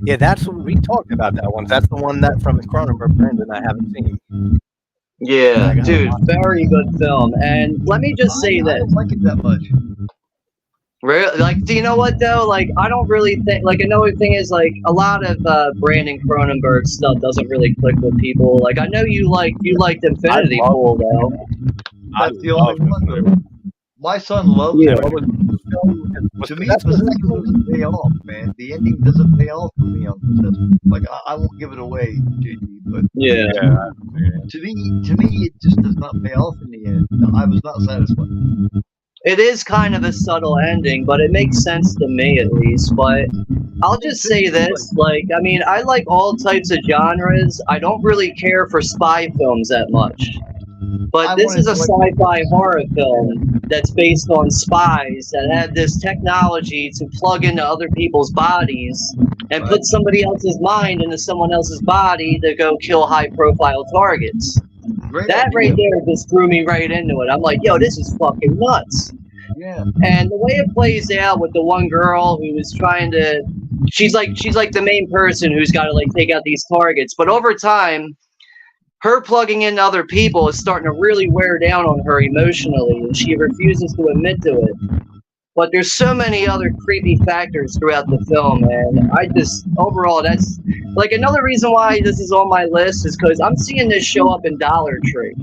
Yeah, that's what we talked about. That one. That's the one that from Cronenberg, Brandon, I haven't seen.
Yeah, dude, very good film. And let me just say this.
I don't like it that much.
Really? Like, do you know what though? Like, I don't really think. Like, another thing is like a lot of Brandon Cronenberg stuff doesn't really click with people. Like, I know you liked Infinity Pool though.
That's the only one. My son loves it. To me, Possessor doesn't pay off, man. The ending doesn't pay off for me on Possessor. Like, I won't give it away, JD, but
yeah.
To me, it just does not pay off in the end. I was not satisfied.
It is kind of a subtle ending, but it makes sense to me at least. But I'll just say this, like, I mean, I like all types of genres. I don't really care for spy films that much. But this is a sci-fi horror film that's based on spies that have this technology to plug into other people's bodies and put somebody else's mind into someone else's body to go kill high-profile targets. That right there just drew me right into it. I'm like, yo, this is fucking nuts.
Yeah.
And the way it plays out with the one girl who is trying to, she's like the main person who's got to like take out these targets. But over time, her plugging in other people is starting to really wear down on her emotionally, and she refuses to admit to it. But there's so many other creepy factors throughout the film, and I just overall that's like another reason why this is on my list is because I'm seeing this show up in Dollar Tree.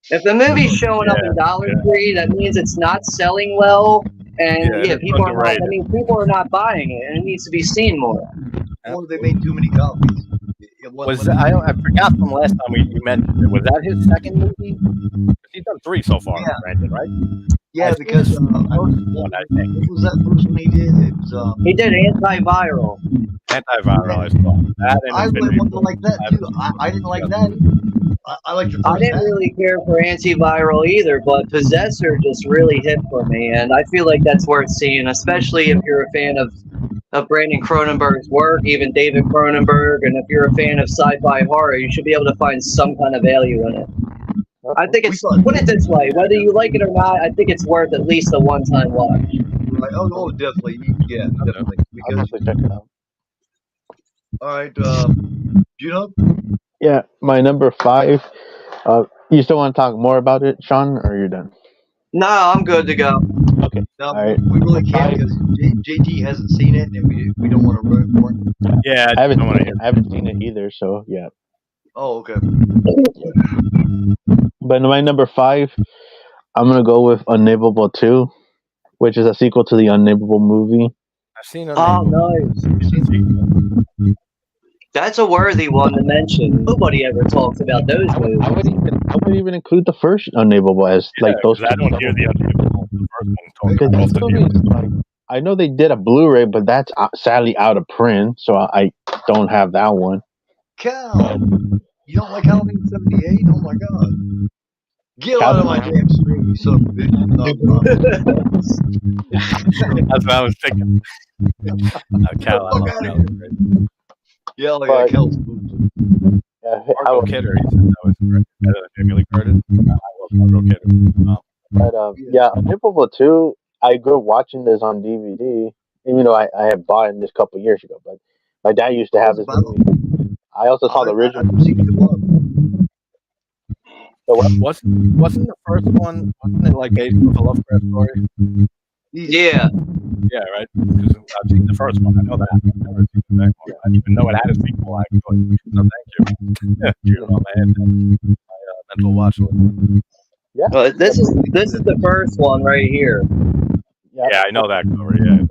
If the movie's showing up in Dollar Tree, that means it's not selling well, and people are not. I mean, people are not buying it, and it needs to be seen more.
Or they made too many copies.
I forgot from last time you mentioned it. Was that his second movie? He's done 3 so far, Brandon, right?
Yeah, because what was that first one he did? It was,
he did Antiviral.
Antiviral, I saw that.
I really wanted to like that too. I didn't like that either. I liked the first
I didn't really care for Antiviral either, but Possessor just really hit for me, and I feel like that's worth seeing, especially if you're a fan of Brandon Cronenberg's work, even David Cronenberg, and if you're a fan of sci-fi horror, you should be able to find some kind of value in it. I think it's, put it this way, whether you like it or not, I think it's worth at least a one-time watch.
Right. Oh, definitely. Yeah, definitely. Because,
check it out.
all right, Juno?
Yeah, my number 5. You still want to talk more about it, Sean, or you're done?
No, I'm good to go.
Okay.
No,
all right.
we really can't because JT hasn't seen it, and we don't want to ruin it for him.
Yeah,
I haven't seen it either, so yeah.
Oh, okay.
But my number 5, I'm gonna go with Unnameable 2, which is a sequel to the Unnameable movie.
I've seen it.
Oh, nice. That's a worthy one to mention. Nobody ever talks about those movies.
I would even include the first Unnameable as like those.
I don't hear the Unnameable, the first one.
I know they did a Blu-ray, but that's sadly out of print, so I don't have that one.
Cal, you don't like Halloween 78? Oh my god! Get out of my damn stream, you son of a bitch!
That's what I was thinking. Cal, I love Cal.
Yeah, like Cal's.
Margot Kidder, he said that was better than Jamie Lee Curtis. I love Margot Kidder.
But yeah, Unnameable 2. I grew up watching this on DVD, even though I had bought it this a couple years ago. But my dad used to have this movie. I also saw the original.
Wasn't the first one? Wasn't it like based on a Lovecraft story?
Yeah.
Yeah, right. Because I've seen the first one. I know that. I've never seen the second one. I didn't even know it had a sequel. Actually. So thank you. You're on my mental watch list.
Yeah.
Well, this is the first one right here.
Yeah, I know that cover. Yeah.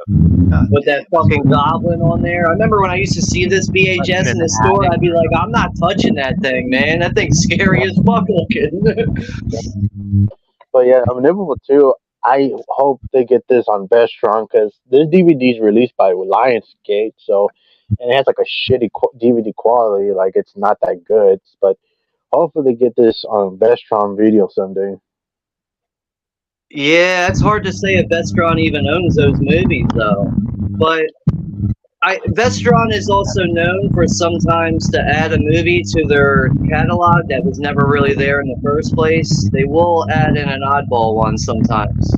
With that fucking goblin on there. I remember when I used to see this VHS in the store, I'd be like, I'm not touching that thing, man. That thing's scary as fuck looking.
But yeah, Unnameable 2. I hope they get this on Vestron because this DVD is released by Lionsgate, so and it has like a shitty DVD quality, like it's not that good. But hopefully they get this on Vestron Video someday.
Yeah, it's hard to say if Vestron even owns those movies, though. But Vestron is also known for sometimes to add a movie to their catalog that was never really there in the first place. They will add in an oddball one sometimes.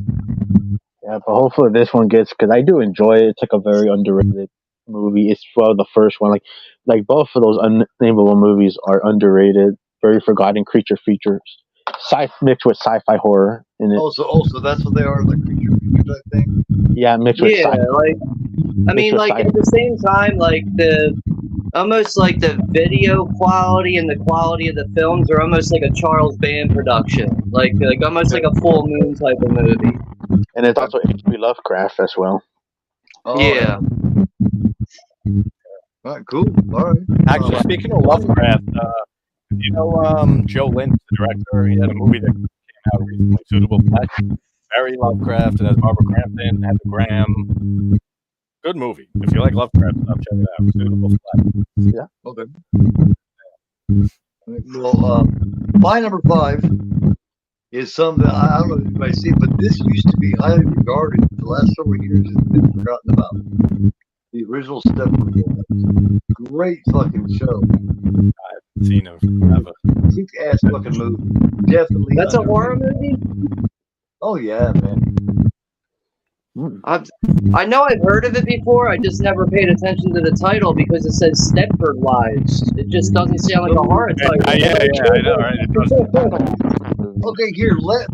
Yeah, but hopefully this one gets, because I do enjoy it. It's like a very underrated movie. It's the first one. Like both of those Unnameable movies are underrated, very forgotten creature features. Mixed with sci-fi horror in it.
Also, that's what they are, like creature feature type thing.
Yeah, mixed with sci-fi.
At the same time, like almost like the video quality and the quality of the films are almost like a Charles Band production, like almost like a Full Moon type of movie.
And it's also H.P. Lovecraft as well.
Oh,
yeah.
All right, cool. All right.
Actually, speaking of Lovecraft, you know Joe Lynch, the director, he had a movie that came out recently, Suitable Flesh. Very Lovecraft. It has Barbara Crampton, Heather Graham. Good movie. If you like Lovecraft stuff, check it out. Suitable Flesh.
Yeah.
Okay. Well, my number 5 is something I don't know if anybody see it, but this used to be highly regarded. The last several years it's been forgotten about. The original Stepford. Great fucking show.
I've seen it forever.
Kick ass fucking movie. Definitely.
That's a horror movie?
Oh yeah, man.
I know I've heard of it before. I just never paid attention to the title because it says Stepford Wives. It just doesn't sound like a horror title.
Yeah, I know, right? It
Okay, here, let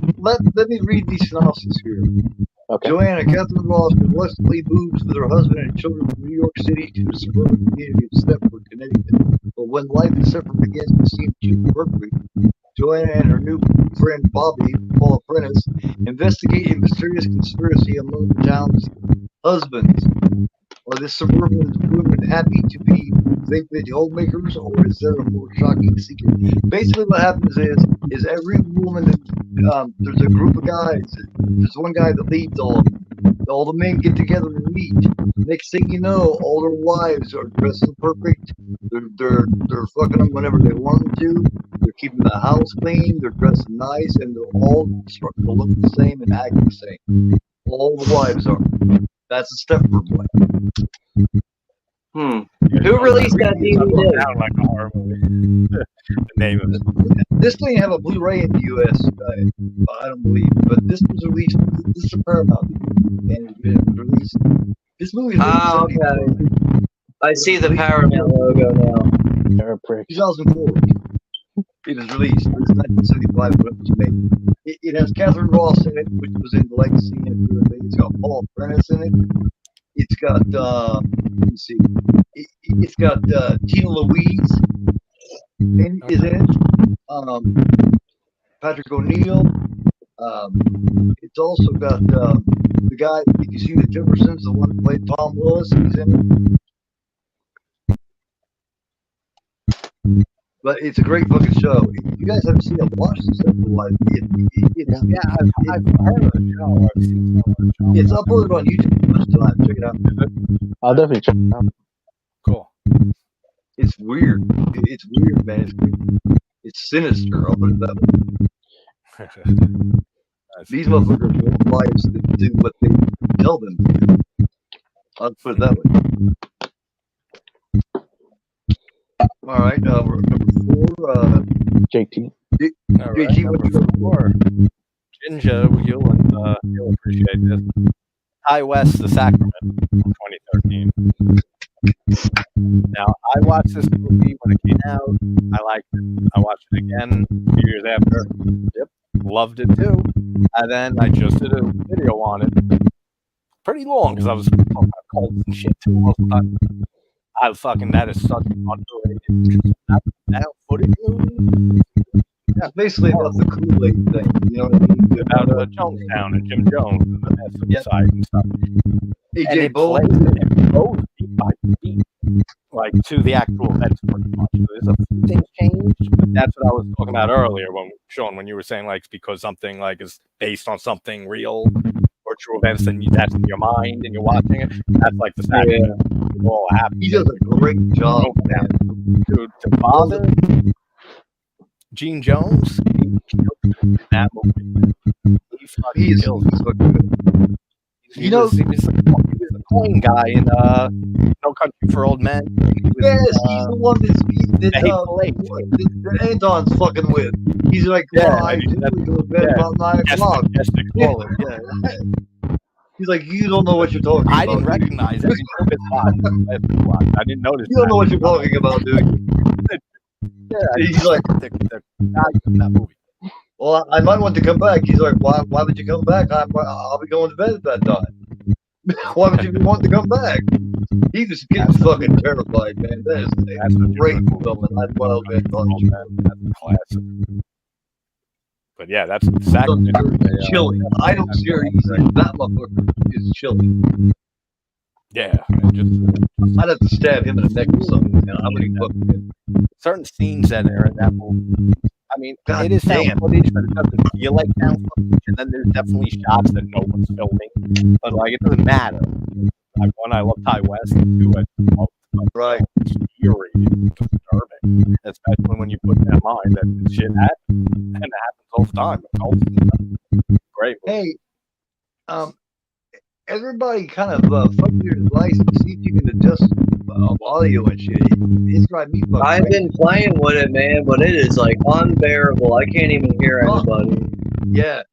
me read these synopsis here.
Okay.
Joanna Catherine Ross reluctantly moves with her husband and children from New York City to the suburban community of Stepford, Connecticut. But when life in Stepford begins to seem too perfect, Joanna and her new friend Bobby, Paul Prentice, investigate a mysterious conspiracy among the town's husbands. Are the suburban women happy to be faithful homemakers, or is there a more shocking secret? Basically, what happens is every woman, there's a group of guys. There's one guy that leads all of them. All the men get together and meet. Next thing you know, all their wives are dressing perfect. They're fucking them whenever they want them to. They're keeping the house clean. They're dressing nice, and they're all starting to look the same and act the same. All the wives are. That's a Stepford wife.
Who released that DVD?
Sound like a horror movie. The name of it.
This thing have a Blu-ray in the U.S. I don't believe, but this was released. This is a Paramount, and it was released. This movie is
Okay. I see the Paramount logo now.
You're a prick.
2004. It was released. It was 1975 when it was made. It has Catherine Ross in it, which was in the Legacy, and it's got Paul Prentice in it. It's got let me see. It's got Tina Louise is in it. Patrick O'Neill. It's also got the guy. If you see the Jeffersons, the one who played Tom Willis, he's in it. But it's a great fucking show. If you guys haven't seen it, watch this stuff.
Yeah, I've heard of the show. I've seen so much.
It's uploaded on YouTube much time. Check it out.
I'll definitely check it out.
Cool.
It's weird. It's weird, man. It's weird. It's sinister. I'll put it that way. These motherfuckers want lives to do what they tell them to do. I'll put it that way. All right, number 4.
JT.
JT, what you go for?
Ginger, you'll appreciate this. High West, The Sacrament, 2013. Now, I watched this movie when it came out. I liked it. I watched it again a few years after. Yep, loved it too. And then I just did a video on it. Pretty long because I was talking about cults and shit too most of the time. That is such an underrated that footage movie.
It's basically about the Kool-Aid thing, you know what I mean?
About Jonestown and Jim Jones and the side and stuff.
AJ Bowe.
Both beat by beat, like to the actual events pretty much. There's a few things changed, but that's what I was talking about earlier when Sean, when you were saying like it's because something like is based on something real or true events, and that's in your mind and you're watching it. That's like the fact that we're all happy.
He does a great job, man.
To bother Gene Jones, he killed in that movie. He fucking killed him. He was the coin guy in No Country for Old Men.
Yes, he's the one that Anton's fucking with. He's like, I typically go to bed about 9 o'clock. He's like, you don't know what you're talking about.
I didn't recognize it. I didn't notice.
You don't know what you're talking about, dude. He's like,
that movie.
Well, I might want to come back. He's like, why would you come back? I'll be going to bed at that time. Why would you want to come back? He was getting fucking terrified, man. That's a great film, and I love it.
That's a classic. But yeah, that's exactly
chilling. I don't scare easy. That motherfucker is chilling.
Yeah,
I'd have to stab him in the neck or something. Man. I wouldn't fucking him.
Certain scenes that are in that movie. I mean,
God
it is
damn.
found footage, but it doesn't feel like found footage. And then there's definitely shots that no one's filming. But like, it doesn't matter. Like, one, I love Ty West, and two, I love
right.
It's eerie, it's disturbing, especially when you put in mind that this shit happens, and it happens all the time. Great movie.
Hey, everybody kind of fuck your device and see if you can adjust audio and shit. It's driving me fucking
I've been playing with it, man, but it is like unbearable. I can't even hear anybody.
Yeah.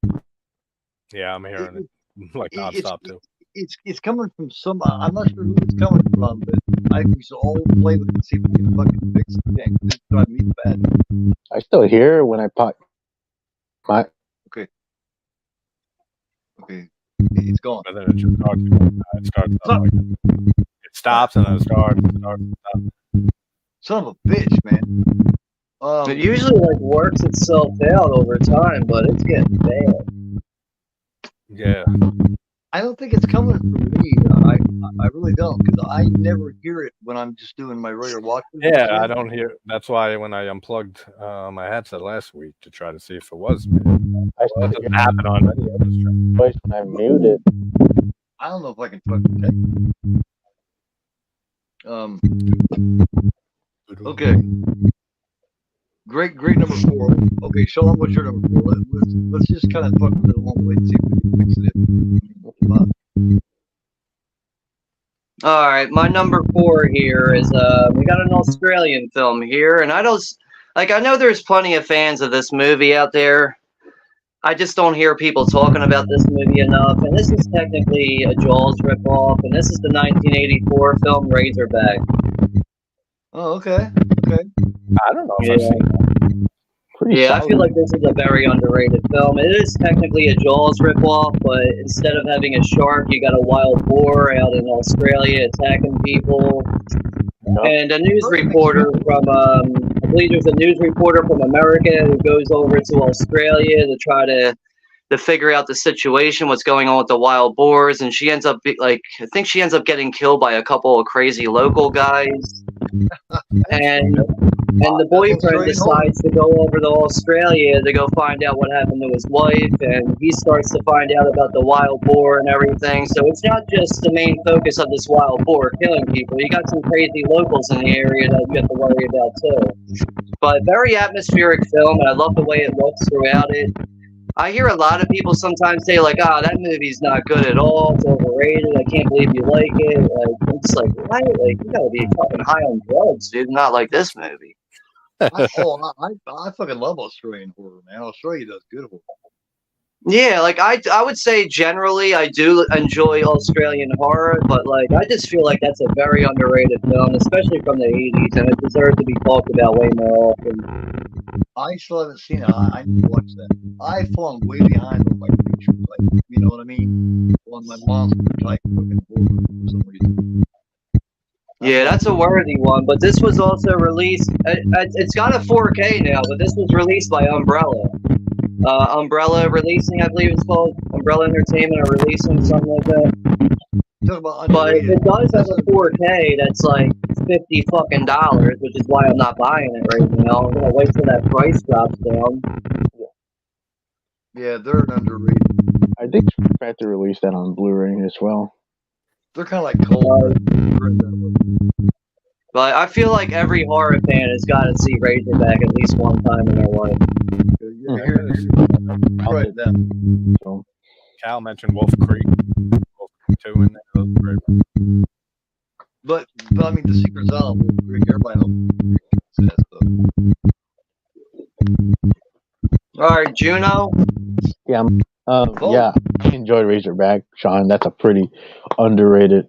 Yeah, I'm hearing it like nonstop too.
It's coming from some. I'm not sure who it's coming from, but we should all play with it and see if we can fucking fix the thing. It's driving me bad.
I still hear when I pop my.
Okay. It's gone.
But then it just starts again. It starts up like it stops and then it starts. It starts. It stops.
Son of a bitch, man.
It usually like works itself out over time, but it's getting bad.
Yeah.
I don't think it's coming from me. I really don't, because I never hear it when I'm just doing my regular watching.
Yeah, I don't hear. That's why when I unplugged my headset last week to try to see if it was me,
I
well, it doesn't happen on any other stream.
voice when I mute it.
I don't know if I can fucking take. Okay. Great number 4. Okay, Sean, what's your number 4? Let's just kind of fuck with it along the way and see if we can fix it.
All right, my number 4 here is we got an Australian film here, and I know there's plenty of fans of this movie out there. I just don't hear people talking about this movie enough, and this is technically a Jaws ripoff, and this is the 1984 film Razorback.
Oh, okay.
I don't know if I've seen that.
Yeah, I feel like this is a very underrated film. It is technically a Jaws ripoff, but instead of having a shark, you got a wild boar out in Australia attacking people. And a news reporter from, I believe there's a news reporter from America who goes over to Australia to try to figure out the situation, what's going on with the wild boars, and she ends up I think she ends up getting killed by a couple of crazy local guys. And the boyfriend decides to go over to Australia to go find out what happened to his wife, and he starts to find out about the wild boar and everything. So it's not just the main focus of this wild boar killing people. You got some crazy locals in the area that you have to worry about too. But very atmospheric film, and I love the way it looks throughout it. I hear a lot of people sometimes say, like, that movie's not good at all, it's overrated, I can't believe you like it. Like, I'm just like, what? Like, you gotta be fucking high on drugs, dude, not like this movie.
I fucking love Australian horror, man. Australia does good horror.
Yeah, like, I would say generally I do enjoy Australian horror, but, like, I just feel like that's a very underrated film, especially from the 80s, and it deserves to be talked about way more often.
I still haven't seen it. I need to watch that. I've fallen way behind on my creatures, like, you know what I mean? On my monster type fucking horror for some reason.
Yeah, that's a worthy one, but this was also released, it's got a 4K now, but this was released by Umbrella. Umbrella Releasing, I believe it's called. Umbrella Entertainment or Releasing, something like that. But it does have a 4K that's like $50 fucking, which is why I'm not buying it right now. I'm gonna wait till that price drops down.
Yeah, they're underrated.
I think we have to release that on Blu-ray as well.
They're kind of like cold.
But I feel like every horror fan has got to see Razorback at least one time in their life.
Right then.
So,
Cal mentioned Wolf Creek. Wolf Creek 2 in there. Those are great.
But I mean, the Secret's out. Everybody knows.
All right, Juno.
yeah, yeah, I enjoyed Razorback, Sean. That's a pretty underrated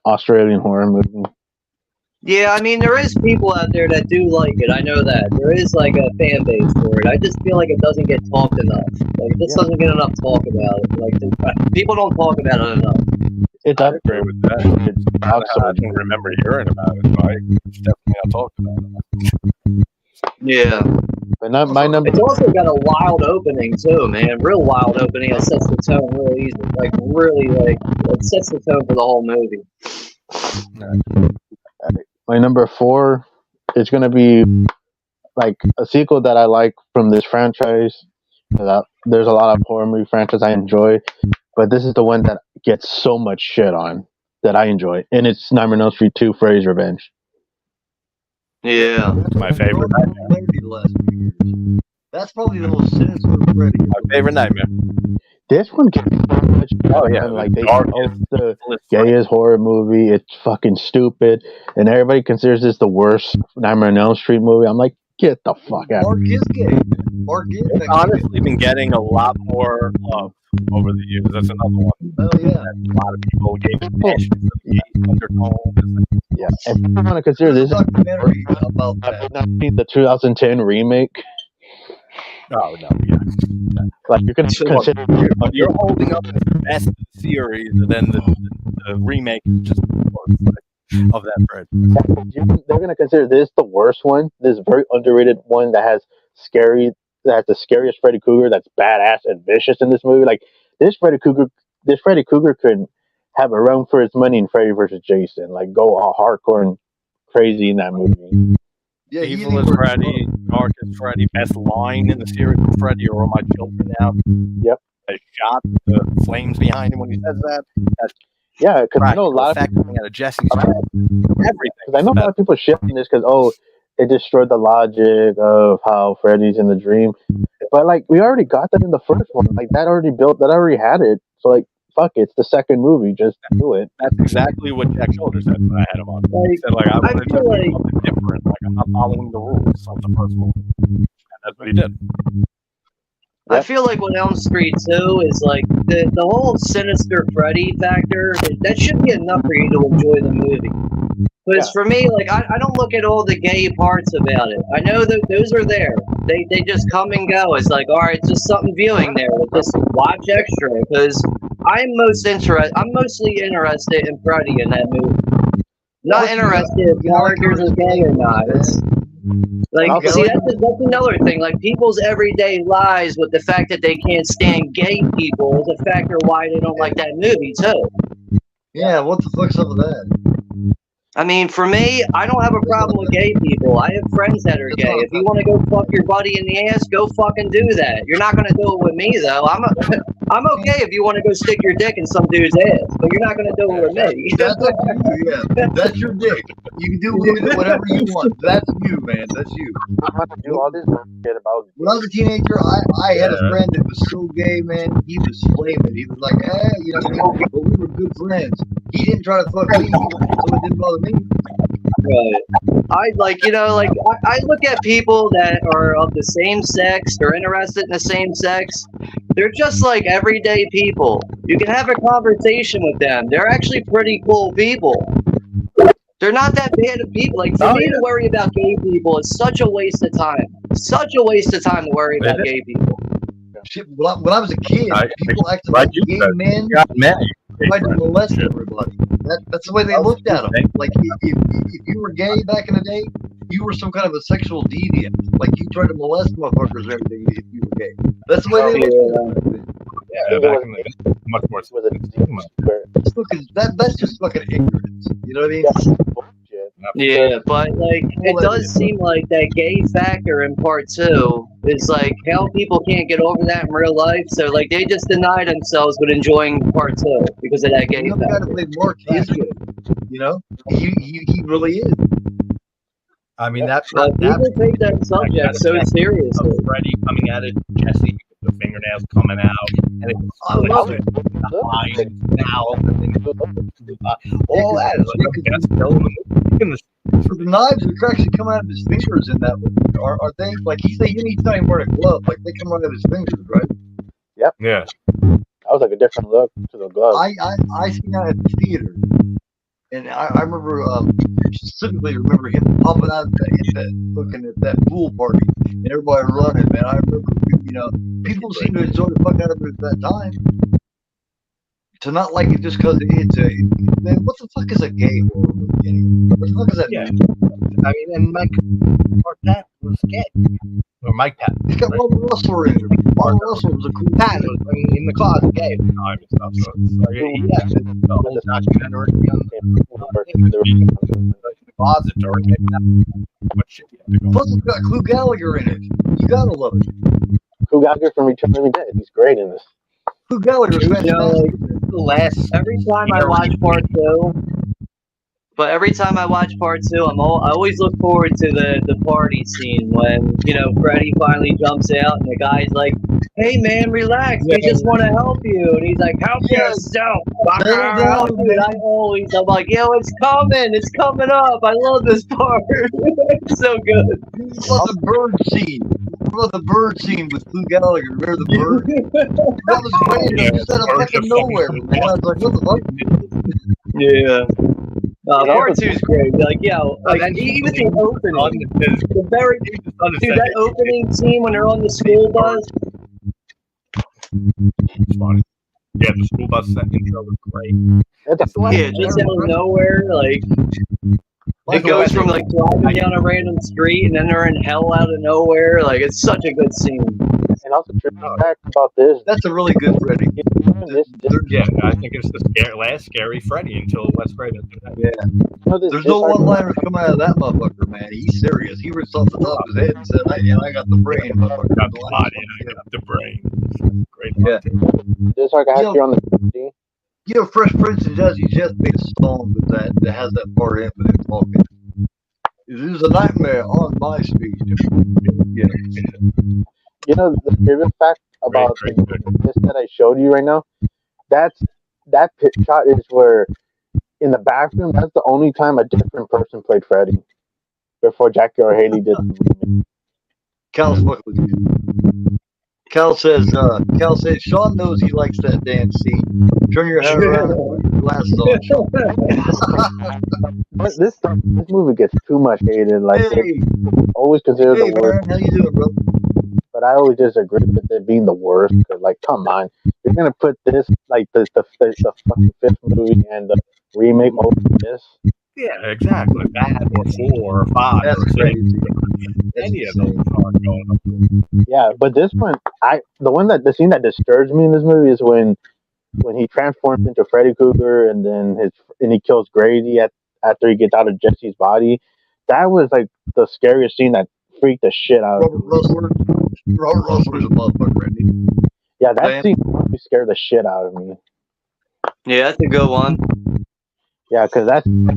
Australian horror movie.
Yeah, I mean, there is people out there that do like it. I know that. There is, like, a fan base for it. I just feel like it doesn't get talked enough. Like, it just doesn't get enough talk about it. Like, people don't talk about it enough.
It's
I agree with that. I don't remember hearing about it, but it's definitely not talked about enough.
Yeah.
But not my number.
It's also got a wild opening, too, man. Real wild opening. It sets the tone real easy. Like, really, like, it sets the tone for the whole movie.
My number 4 is going to be like a sequel that I like from this franchise. There's a lot of horror movie franchises I enjoy, but this is the one that gets so much shit on that I enjoy, and it's Nightmare on Elm Street 2: Freddy's Revenge.
Yeah.
That's my favorite nightmare.
That's probably the most sinister Freddy.
My favorite nightmare.
This one gets so much shit.
Oh, yeah.
Like, they say, it's the gayest horror movie. It's fucking stupid, and everybody considers this the worst Nightmare on Elm Street movie. I'm like, get the fuck out.
Mark is gay. Mark is
It's honestly been getting a lot more love over the years. That's another one.
Oh yeah.
A lot of people gave it undertone.
Yeah, and I want to consider this
documentary about that.
the 2010 remake.
Oh no, yeah.
Like you can consider
You're holding up the best series, and then the remake is just of that Fred.
they're gonna consider this the worst one. This very underrated one that has the scariest Freddy Krueger. That's badass and vicious in this movie. Like this Freddy Krueger could have a run for his money in Freddy versus Jason. Like go all hardcore and crazy in that movie.
Yeah,
Evil is Freddy, dark is Freddy. Best line in the series of Freddy, or all my children now.
Yep.
A shot, the flames behind him when he says that. That's
yeah, because I know a lot of
people coming out of Jesse's everything.
Because I know a lot of people shifting this because it destroyed the logic of how Freddy's in the dream. But like we already got that in the first one. Like that already had it. So like fuck it, it's the second movie. Just do it.
That's exactly what Jack Shoulders said when I had him on. He said I wanted to do something different. Like I'm not following the rules of the first movie. And that's what he did.
I feel like with Elm Street 2 is like the whole sinister Freddy factor, that should be enough for you to enjoy the movie. Because for me, like I don't look at all the gay parts about it. I know that those are there. They just come and go. It's like, all right, just something viewing there. Just watch extra. Because I'm mostly interested in Freddy in that movie. Not interested if characters are gay or not. Like, see, that's another thing. Like, people's everyday lives with the fact that they can't stand gay people is a factor why they don't like that movie, too.
Yeah, what the fuck's up with that?
I mean, for me, I don't have a problem with gay people. I have friends that are gay. If you want to go fuck your buddy in the ass, go fucking do that. You're not going to do it with me, though. I'm okay if you want to go stick your dick in some dude's ass, but you're not going to do it with me.
That's up to you, yeah. That's your dick. You can do with it whatever you want. That's you, man. That's you.
I'm not gonna do all this shit about it.
When I was a teenager, I had a friend that was so gay, man. He was flaming. He was like, you know, but we were good friends. He didn't try to fuck me, so it didn't bother me.
Right. I look at people that are of the same sex, they're interested in the same sex. They're just like everyday people. You can have a conversation with them. They're actually pretty cool people. They're not that bad of people. Like, for me to worry about gay people is such a waste of time. Such a waste of time to worry about gay people.
Shit, when I was a kid, people acted like gay men tried to molest everybody. That's the way they looked at them. Like, if you were gay back in the day, you were some kind of a sexual deviant. Like, you tried to molest motherfuckers and everything if you were gay. That's the way they looked at them.
Yeah, back in the day, much more with a stigma.
That's just fucking ignorance. You know what I mean?
Yeah, but like it does seem like that gay factor in part 2 is like how people can't get over that in real life. So like they just deny themselves with enjoying part 2 because of that gay factor.
The guy that played Mark is good. You know, he really is.
I mean, that's
people take that subject so seriously.
Freddy coming at it, Jesse, the fingernails coming out, and it was
I love it.
All that is like
the knives and cracks that come out of his fingers in that one are they like anytime wearing a glove, like they come out of his fingers, right?
Yep.
Yeah.
That was like a different look to the glove.
I seen that at the theater, and I remember specifically remember him popping out looking at that pool party and everybody running. Man, I remember people seem to enjoy the fuck out of it at that time. To not like it just because it's man, what the fuck is a gay horror movie anyway? What the fuck is that?
Yeah. I mean, and Mark Pat was gay. Or Mike Pat.
He's got Mark Russell in it. Mark Russell was a cool
Pat was in the closet gay at the time and stuff. So it's like, the whole documentary on the closet or what shit you have to go.
Plus, it's got Clu Gallagher in it. You gotta love it.
Clu Gallagher from Return of the Dead. He's great in this.
Clu Gallagher's fantastic.
Every time I watch part 2, every time I watch part 2, I always look forward to the party scene when Freddy finally jumps out and the guy's like, "Hey man, relax, we just want to help you," and he's like, "Help yourself, fucker." I'm like, "Yo, it's coming up." I love this part. It's so good.
What about the bird scene? What about the bird scene with Clu Gallagher? Remember the bird? That was random, just out of fucking nowhere, man. I was like, what the fuck?
Yeah. Part 2 is great. Like, like even the opening, the very dude, that opening scene when they're on the school bus.
It's funny. Yeah, the school bus intro was great.
Just out of nowhere, like it goes from like driving down a random street, and then they're in hell out of nowhere. Like, it's such a good scene.
And also, back about this.
That's a really good Freddy.
Yeah, I think it's the last scary Freddy until Wes Craven.
Yeah. There's no one-liners coming out of that motherfucker, man. He's serious. He ripped off the top of his head and said, I got the brain, motherfucker.
Got the body, I got the brain. Great.
Yeah.
Just like I have here on the
Fresh Prince and Jazzy Jeff made a song with that has that part in with him talking. It is a nightmare on my speed. Yeah.
You know, the favorite fact about this that I showed you right now, that pit shot is where in the bathroom, that's the only time a different person played Freddy before Jackie or Haley did.
Cal's fucking with you. Cal says, Sean knows he likes that damn seat. Turn your head around and put your glasses on.
This movie gets too much hated. Like, always considered the worst.
Baron, how you doing, bro?
But I always disagree with it being the worst. Cause, like, come on, you're gonna put this like the fucking fifth movie and the remake over this?
Yeah, exactly. That or 4 or 5
That's
or 6.
crazy.
Any of those are going up.
Yeah, but this one, the scene that disturbs me in this movie is when he transforms into Freddy Krueger and then he kills Grady after he gets out of Jesse's body. That was like the scariest scene that freaked the shit out of me.
Robert Russler's a motherfucker, isn't he?
Yeah, that scene really scared the shit out of me.
Yeah, that's a good one.
Yeah, because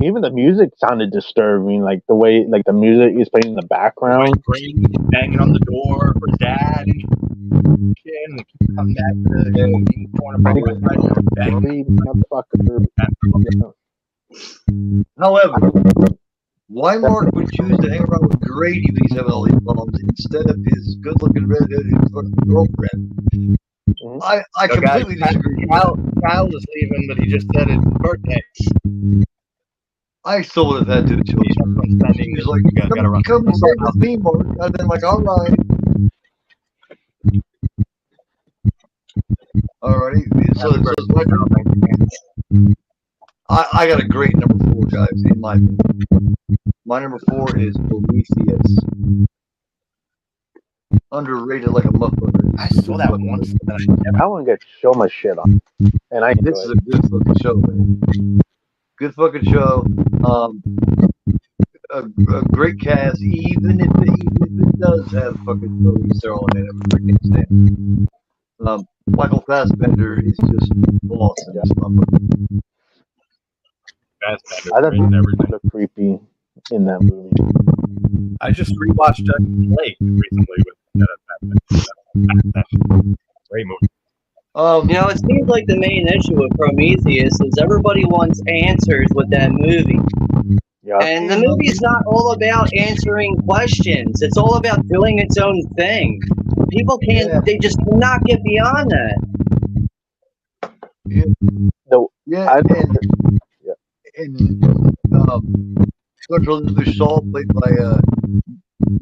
even the music sounded disturbing, like the way the music is playing in the background.
Grady banging on the door for Dad and shit, and they keep coming back to the corner
However, why Mark would choose to hang around with Grady when he's having all these problems instead of his good-looking redheaded girlfriend? I completely disagree.
Kyle was leaving, but he just said it's birthday.
I still would have had to choose. He's like, come and stay with me, Mark. I've been like, all right. Alrighty. So it's my turn. I got a great number 4, guys, in my opinion. My number 4 is Prometheus. Underrated like a motherfucker.
I saw that once.
That one gets so much shit on. And
this is a good fucking show, man. Good fucking show. A great cast, even if it does have fucking Charlize Theron in it, I can't stand. Michael Fassbender is just awesome.
I thought he was creepy in that movie.
I just rewatched Blake recently with great movie.
It seems like the main issue with Prometheus is everybody wants answers with that movie. Yeah. And the movie's not all about answering questions. It's all about doing its own thing. People they just cannot get beyond that.
Dr. Elizabeth Shaw, played by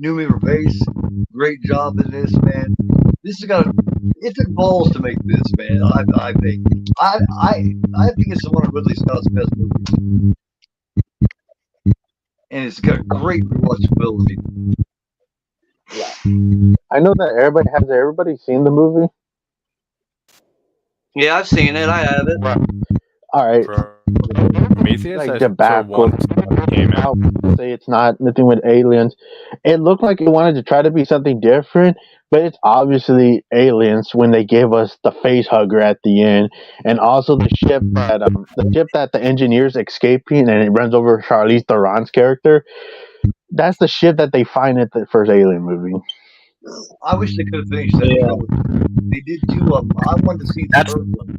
Noomi Rapace, great job in this, man. This has it took balls to make this, man. I think it's one of Ridley Scott's best movies, and it's got great rewatchability.
Yeah, I know that everybody seen the movie?
Yeah, I've seen it. I have it.
All right.
Prometheus,
like the back came out. Say it's not nothing with aliens. It looked like it wanted to try to be something different, but it's obviously aliens when they give us the face hugger at the end, and also the ship that the engineers escaping and it runs over Charlize Theron's character. That's the ship that they find at the first Alien movie.
I wish they could have finished that. Yeah. They did 2 of them. I wanted to see the third one.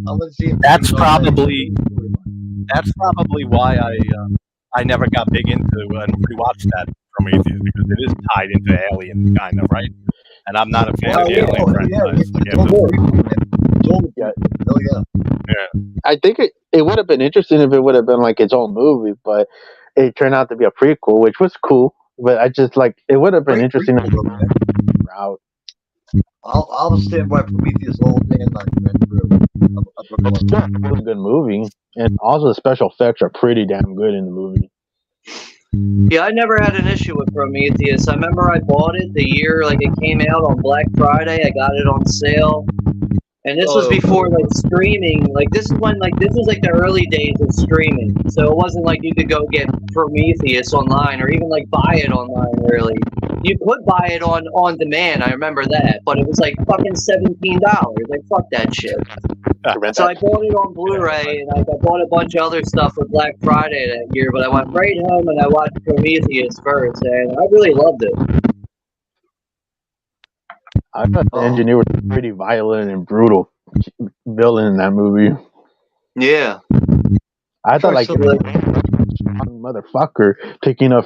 I wanted to see it.
That's probably why I never got big into and rewatched that Prometheus, because it is tied into Alien, kind of, right? And I'm not a fan of the Alien franchise.
Hell yeah.
I think it would have been interesting if it would have been like its own movie, but it turned out to be a prequel, which was cool. But I just like it would have been
Great
interesting
prequel, though, man.
route.
I'll stand by Prometheus all damn night, man.
It's still a really good movie, and also the special effects are pretty damn good in the movie.
Yeah, I never had an issue with Prometheus. I remember I bought it the year like it came out on Black Friday. I got it on sale. And this was before like streaming. Like this is when like this was like the early days of streaming. So it wasn't like you could go get Prometheus online or even like buy it online really. You could buy it on demand, I remember that, but it was like fucking $17. Like fuck that shit. So I bought it on Blu-ray and I bought a bunch of other stuff for Black Friday that year, but I went right home and I watched Prometheus first and I really loved it.
I thought the engineer was pretty violent and brutal villain in that movie.
Yeah.
I thought like motherfucker picking up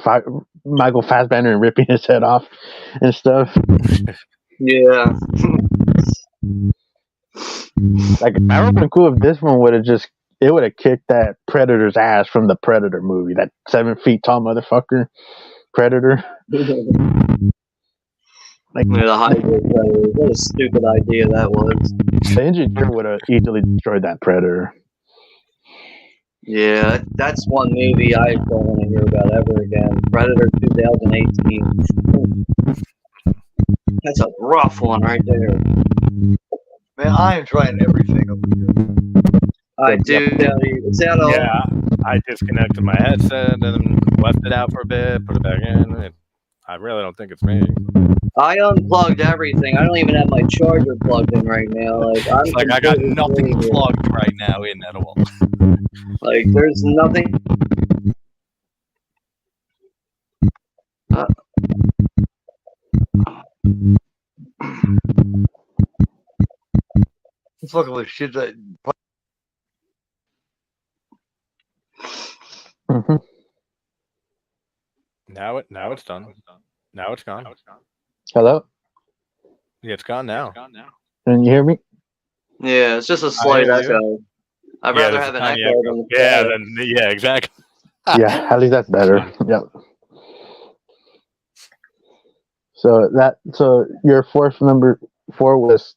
Michael Fassbender and ripping his head off and stuff.
Yeah.
Like I would have been cool if this one would have kicked that Predator's ass from the Predator movie, that 7 feet tall motherfucker Predator.
Like the hybrid Predator. What a stupid idea that was.
The engineer would have easily destroyed that Predator.
Yeah, that's one movie I don't want to hear about ever again. Predator 2018. That's a rough one right there.
Man, I am trying everything over here.
I do. It's out all.
Yeah, I disconnected my headset and then left it out for a bit, put it back in. I really don't think it's me.
I unplugged everything. I don't even have my charger plugged in right now. Like
it's like I got nothing plugged right now in at all.
Like there's nothing.
It's fucking with shit that.
Mm-hmm.
Now it's done. Now it's gone.
Hello?
Yeah, it's gone now.
Can you hear me?
Yeah, it's just a slight echo. I'd rather have an echo than
yeah, exactly.
Yeah, at least that's better. Yep. So your number 4 was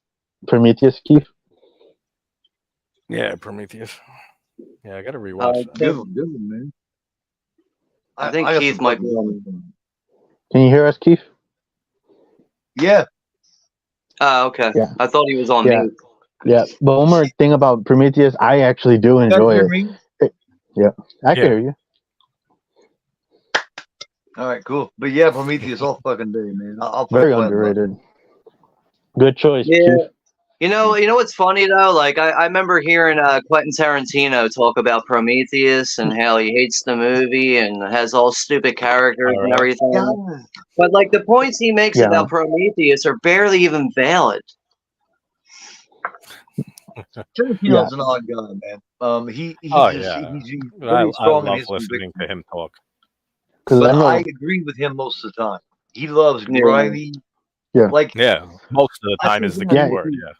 Prometheus, Keith?
Yeah, Prometheus. Yeah, I gotta rewatch that.
Good one, man.
I think Keith might be on.
Can you hear us, Keith?
Yeah.
Oh, okay.
Yeah.
I thought he was on mute.
Yeah, but one more thing about Prometheus, I actually do enjoy it. Yeah, I can hear you.
All right, cool. But yeah, Prometheus all fucking day, man. I'll
Very underrated. Good choice,
yeah.
Keith.
You know what's funny though? Like I remember hearing Quentin Tarantino talk about Prometheus and how he hates the movie and has all stupid characters and everything. Yeah. But like the points he makes about Prometheus are barely even valid.
Tarantino's an odd guy, man. He's really strong in his
listening to him talk.
But I agree with him most of the time. He loves grimy.
Yeah.
Like
most of the time is the key word. Yeah.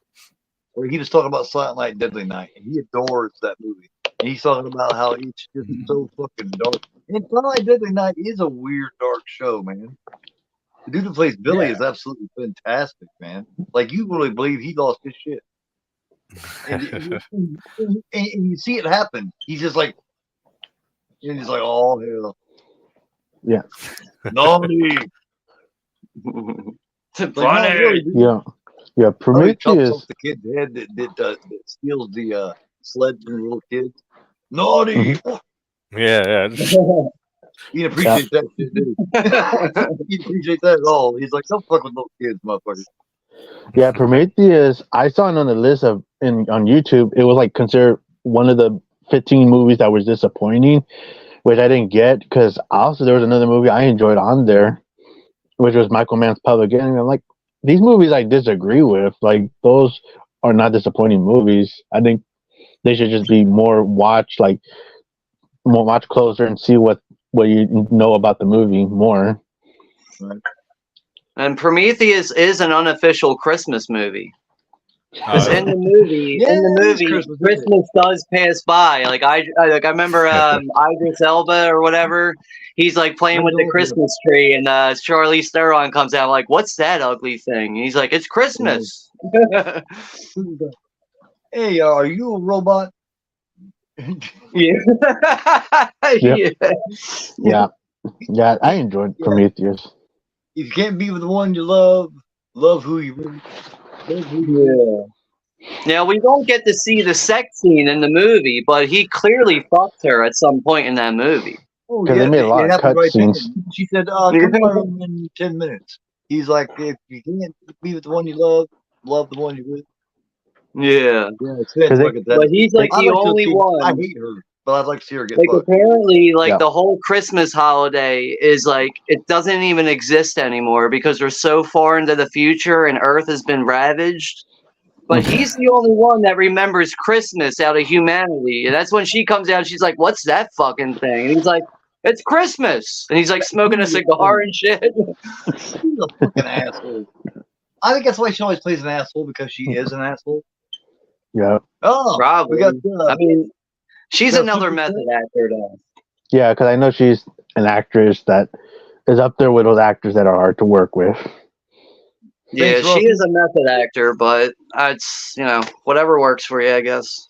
Where he was talking about Silent Night, Deadly Night, and he adores that movie. And he's talking about how it's just so fucking dark. And Silent Night, Deadly Night is a weird, dark show, man. The dude who plays Billy is absolutely fantastic, man. Like you really believe he lost his shit. And you see it happen. He's just like, and he's like, oh hell.
Yeah.
Naughty.
Funny.
Yeah. Prometheus.
Chops off the kid's head that steals the sled from the little kids. Naughty.
Yeah.
He didn't appreciate that shit, did he? He didn't appreciate that at all. He's like, don't fuck with little kids, motherfuckers.
Yeah, Prometheus. I saw it on the list on YouTube. It was like considered one of the 15 movies that was disappointing, which I didn't get because also there was another movie I enjoyed on there, which was Michael Mann's Public Enemy. I'm like, these movies I disagree with. Like those are not disappointing movies. I think they should just be more watch closer and see what you know about the movie more.
Right.
And Prometheus is an unofficial Christmas movie. Because in the movie, Christmas does pass by. Like I remember Idris Elba or whatever. He's like playing with the Christmas tree, and Charlize Theron comes out like, "What's that ugly thing?" And he's like, "It's Christmas."
Hey, are you a robot?
Yeah.
Yeah. I enjoyed Prometheus.
If you can't be with the one you love who you really.
Yeah. Now we don't get to see the sex scene in the movie, but he clearly fucked her at some point in that movie.
Oh,
Because they made a lot of cutscenes.
She said, "Come to my room in 10 minutes." He's like, "If you can't be with the one you love the one you with."
Yeah.
But
he's like the only one.
I hate her, but I'd like to see her get
like
fucked.
apparently the whole Christmas holiday is like it doesn't even exist anymore because we're so far into the future and Earth has been ravaged. But he's the only one that remembers Christmas out of humanity. And that's when she comes out and she's like, "What's that fucking thing?" And he's like, "It's Christmas." And he's like smoking a cigar and shit.
She's a fucking asshole. I think that's why she always plays an asshole, because she is an asshole.
Yeah.
Oh,
probably.
We got,
I mean, she's another method actor, though.
Yeah, because I know she's an actress that is up there with those actors that are hard to work with.
Yeah, she is a method actor, but it's, whatever works for you, I guess.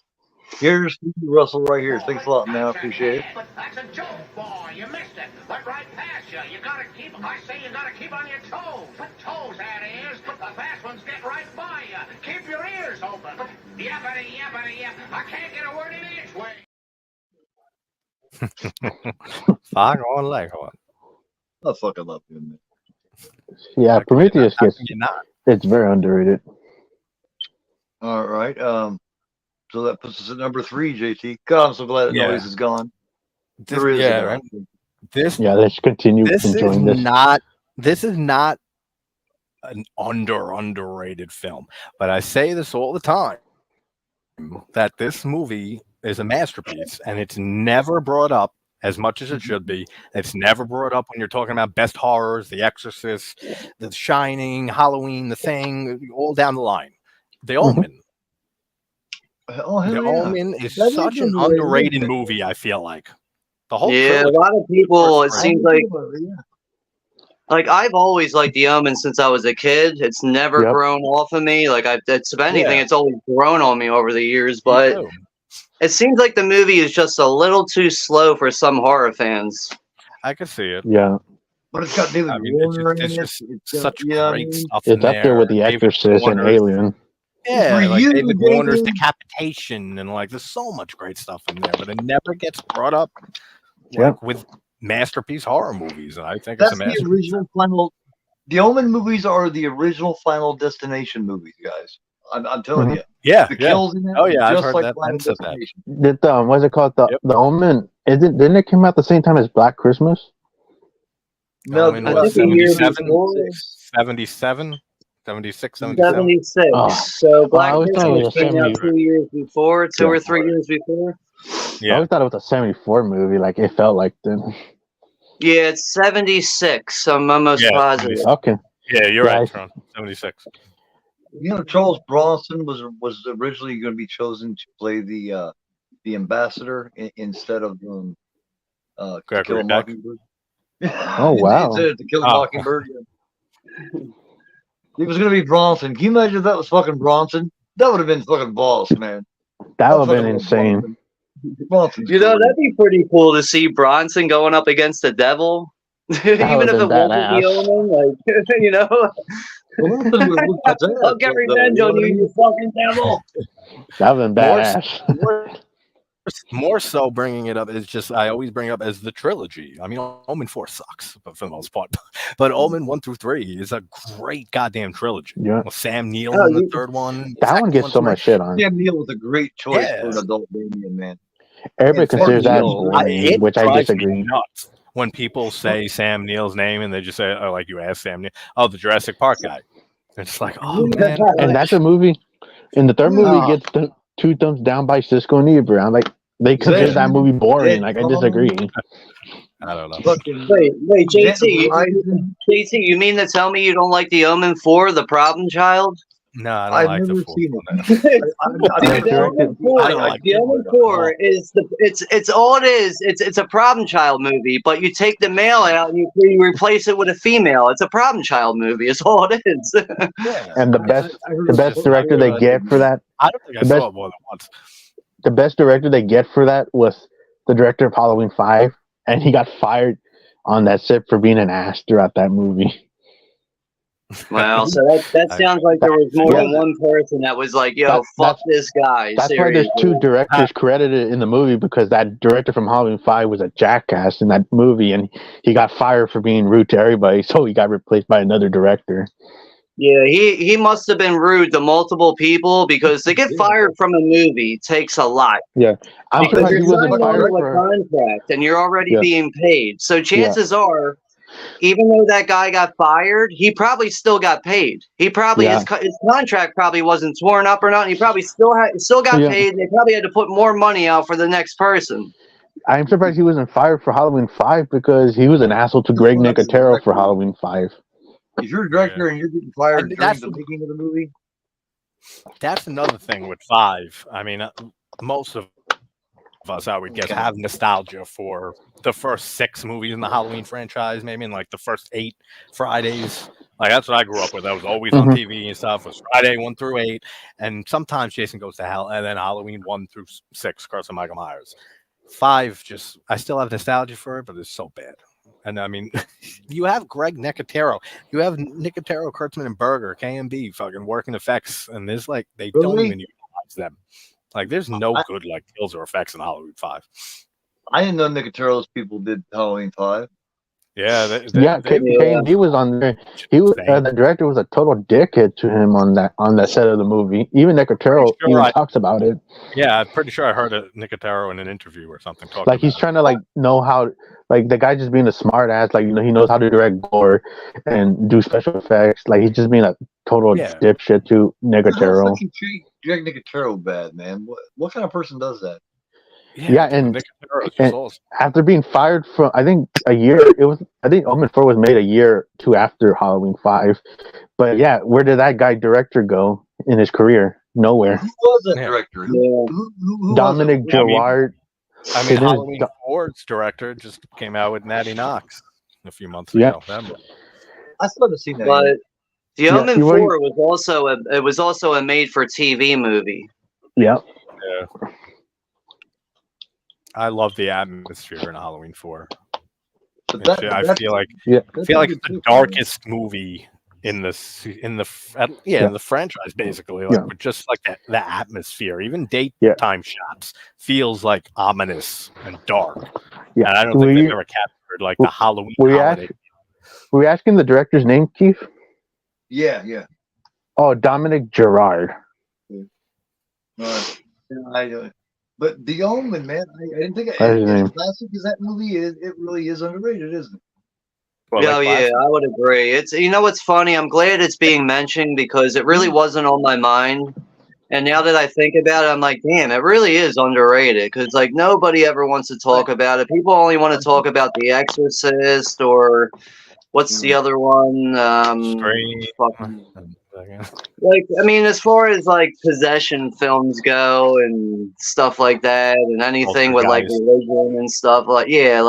Here's Russell right here. Thanks a lot, man. I appreciate it.
That's a joke, boy. You missed it. Went right past you. You gotta keep on your toes. What toes, that is? The fast ones get right by you. Keep your ears open. Yappity, yappity, yap. I can't get a word in each way.
Fog on Leghorn.
I fucking love him.
Yeah, Prometheus it's very underrated.
All right. So that puts us at number 3, JT. God, I'm so glad that noise is gone.
Right.
Let's continue enjoying this.
This is not an underrated film, but I say this all the time that this movie is a masterpiece, and it's never brought up as much as it should be. It's never brought up when you're talking about best horrors, The Exorcist, The Shining, Halloween, The Thing, all down the line. The Omen. The Omen is such an underrated movie, I feel like. The whole
a lot of people, it seems like I've always liked The Omen since I was a kid. It's never grown off of me. Like if anything, it's always grown on me over the years. But it seems like the movie is just a little too slow for some horror fans.
I can see it.
Yeah.
But it's got David Warner in it.
It's such great stuff.
It's up there with The Exorcist and Alien.
Yeah, like David Warner's Decapitation, and there's so much great stuff in there, but it never gets brought up with masterpiece horror movies. And I think
that's
it's a masterpiece.
The original Final. The Omen movies are the original Final Destination movies, guys. I'm telling you.
Yeah,
the kills in it.
Oh yeah, I've heard
like
that.
Final
Said
that.
What's it called? The Omen. Didn't it come out the same time as Black Christmas?
No,
I think
77, 76, 77.
76.
Oh.
So Black Christmas came out 2 years before, 2 or 3 years before.
I always thought it was a 74 movie. Like it felt like then.
Yeah, it's 76. I'm almost positive.
Okay.
Yeah, you're right, Tron. 76.
Charles Bronson was originally going to be chosen to play the ambassador instead of To Kill a Mockingbird.
Oh wow!
Instead of To Kill a Mockingbird. It was going to be Bronson. Can you imagine if that was fucking Bronson? That would have been fucking balls, man.
That would have been insane.
Bronson.
That'd be pretty cool to see Bronson going up against the devil. Even if it wasn't the Omen, I'll get revenge on you, you fucking devil.
That would have been badass.
More so bringing it up is just I always bring it up as the trilogy. I mean, Omen 4 sucks for the most part, but Omen 1 through 3 is a great goddamn trilogy.
Yeah,
with Sam Neill in the third one.
That one gets so much shit on.
Sam Neill was a great choice for an adult Damien, man.
Everybody considers that boring, which I disagree.
Nuts when people say Sam Neill's name and they just say, "Oh, like you asked Sam Neill, the Jurassic Park guy." It's like, oh man,
and that's a movie. In the third movie, he gets 2 thumbs down by Cisco and Ebert. I'm like, they consider that movie boring. Like, I disagree.
I don't know.
Wait, JT, you mean to tell me you don't like The Omen 4, The Problem Child?
No, I don't
I've
like the
never
fourth
seen
one.
it.
Dude,
The Omen 4,
I don't like
the Omen 4 is it's all it is. It's a problem child movie, but you take the male out and you replace it with a female. It's a problem child movie. It's all it is.
Yeah,
And the best director they get for that,
I don't think I
the
saw
best
it more than once.
the best director they get for that was the director of Halloween 5, and he got fired on that set for being an ass throughout that movie.
Wow, so that sounds like there was more than one person that was like, "Yo, fuck this guy."
That's why there's two directors credited in the movie, because that director from Halloween 5 was a jackass in that movie, and he got fired for being rude to everybody, so he got replaced by another director.
Yeah, he must have been rude to multiple people, because to get fired from a movie takes a lot.
Yeah, I'm
Because
surprised he
you're
wasn't
signing
fired
into a
for.
contract and you're already
Yeah.
being paid. So chances are, even though that guy got fired, he probably still got paid. He probably his contract probably wasn't torn up or not. He probably still got paid. And they probably had to put more money out for the next person.
I'm surprised he wasn't fired for Halloween 5, because he was an asshole to Greg Nicotero for Halloween 5.
If you're a director and you're getting fired during the making of the movie,
that's another thing with 5. I mean, most of us, I would guess, have nostalgia for the first 6 movies in the Halloween franchise, maybe in like the first 8 Fridays. Like, that's what I grew up with. That was always on TV and stuff. It was Friday 1 through 8, and sometimes Jason Goes to Hell, and then Halloween 1 through 6, Curse of Michael Myers. 5, just I still have nostalgia for it, but it's so bad. And I mean, you have Greg Nicotero, you have Nicotero, Kurtzman, and Berger, KMB, fucking working effects, and there's like they don't even utilize them. Like, there's no good like kills or effects in Halloween 5.
I didn't know Nicotero's people did Halloween 5.
Yeah,
KMB was on there. He was the director was a total dickhead to him on that set of the movie. Even Nicotero talks about it.
Yeah, I'm pretty sure I heard Nicotero in an interview or something talking.
Like, he's trying to know how, the guy just being a smart ass. Like, he knows how to direct gore and do special effects. Like, he's just being a total dipshit to Nicotero.
How fucking treat Greg Nicotero bad, man? What kind of person does that?
Yeah, and after being fired from, I think a year, I think Omen 4 was made a year or 2 after Halloween 5. But yeah, where did that guy director go in his career? Nowhere.
Who was that director? Who
Dominic Gerard.
I mean, Halloween 4's director just came out with Natty Knox a few months ago.
I still haven't seen that.
But The Omen 4 was also a made-for-TV movie.
Yeah.
I love the atmosphere in Halloween 4.
I
feel like it's the darkest movie in the franchise, basically. Like, with just like the atmosphere, even daytime shots feels like ominous and dark.
Yeah,
and I don't think they've ever captured like the Halloween holiday.
Were you asking the director's name, Keith?
Yeah.
Oh, Dominic Gerard.
But The Omen, man, I didn't think as classic as that movie is, it really is underrated, isn't it?
Well, yeah, I would agree. It's what's funny. I'm glad it's being mentioned, because it really wasn't on my mind. And now that I think about it, I'm like, damn, it really is underrated. Because like nobody ever wants to talk about it. People only want to talk about The Exorcist, or what's the other one? Like, I mean, as far as like possession films go and stuff like that, and anything with like religion and stuff, like a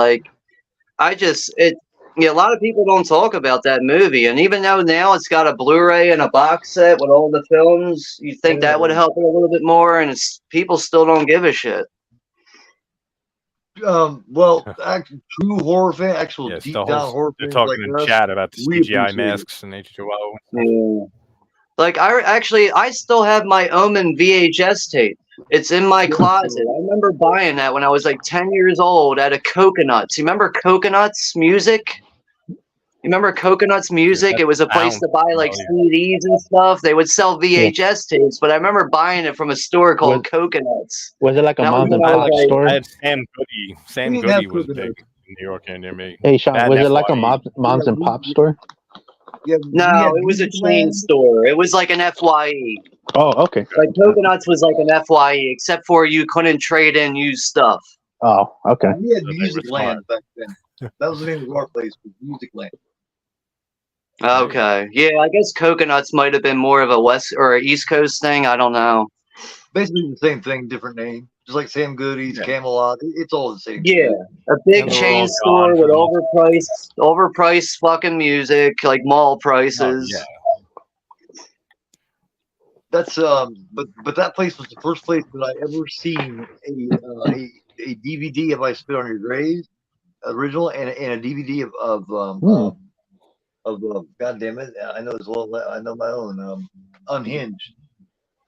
lot of people don't talk about that movie. And even though now it's got a Blu-ray and a box set with all the films, you think that would help it a little bit more, and people still don't give a shit.
Well, true horror fan, deep down horror
they're
fans
talking
like
in chat about the CGI masks and H2O.
Yeah. Like, I still have my Omen VHS tape. It's in my closet. I remember buying that when I was like 10 years old at a Coconuts. You remember Coconuts Music? You remember Coconuts Music? It was a place to buy like CDs and stuff. They would sell VHS tapes, but I remember buying it from a store called Coconuts.
Was it like a Moms and Pop store?
I had Sam Goody. Sam Goody was big in New York and near me.
Hey, Sean, was it like a Moms and Pop store?
Yeah,
no, it was a chain store. It was like an FYE.
Oh, okay.
Like Coconuts was like an FYE, except for you couldn't trade in used stuff.
Oh, okay.
We had Music Land back then. That was the name of our place, Music Land.
Okay. Yeah, I guess Coconuts might have been more of a West or an East Coast thing. I don't know.
Basically the same thing, different name. Just like Sam Goody's, Camelot. It's all the same.
Yeah,
shit.
a big
And they're
chain
all
store
gone
with
from-
overpriced fucking music, like mall
Oh,
prices.
yeah.
That's but that place was the first place that I ever seen a DVD of I Spit on Your Grave original and a DVD of God damn it, I know as well. I know my own Unhinged.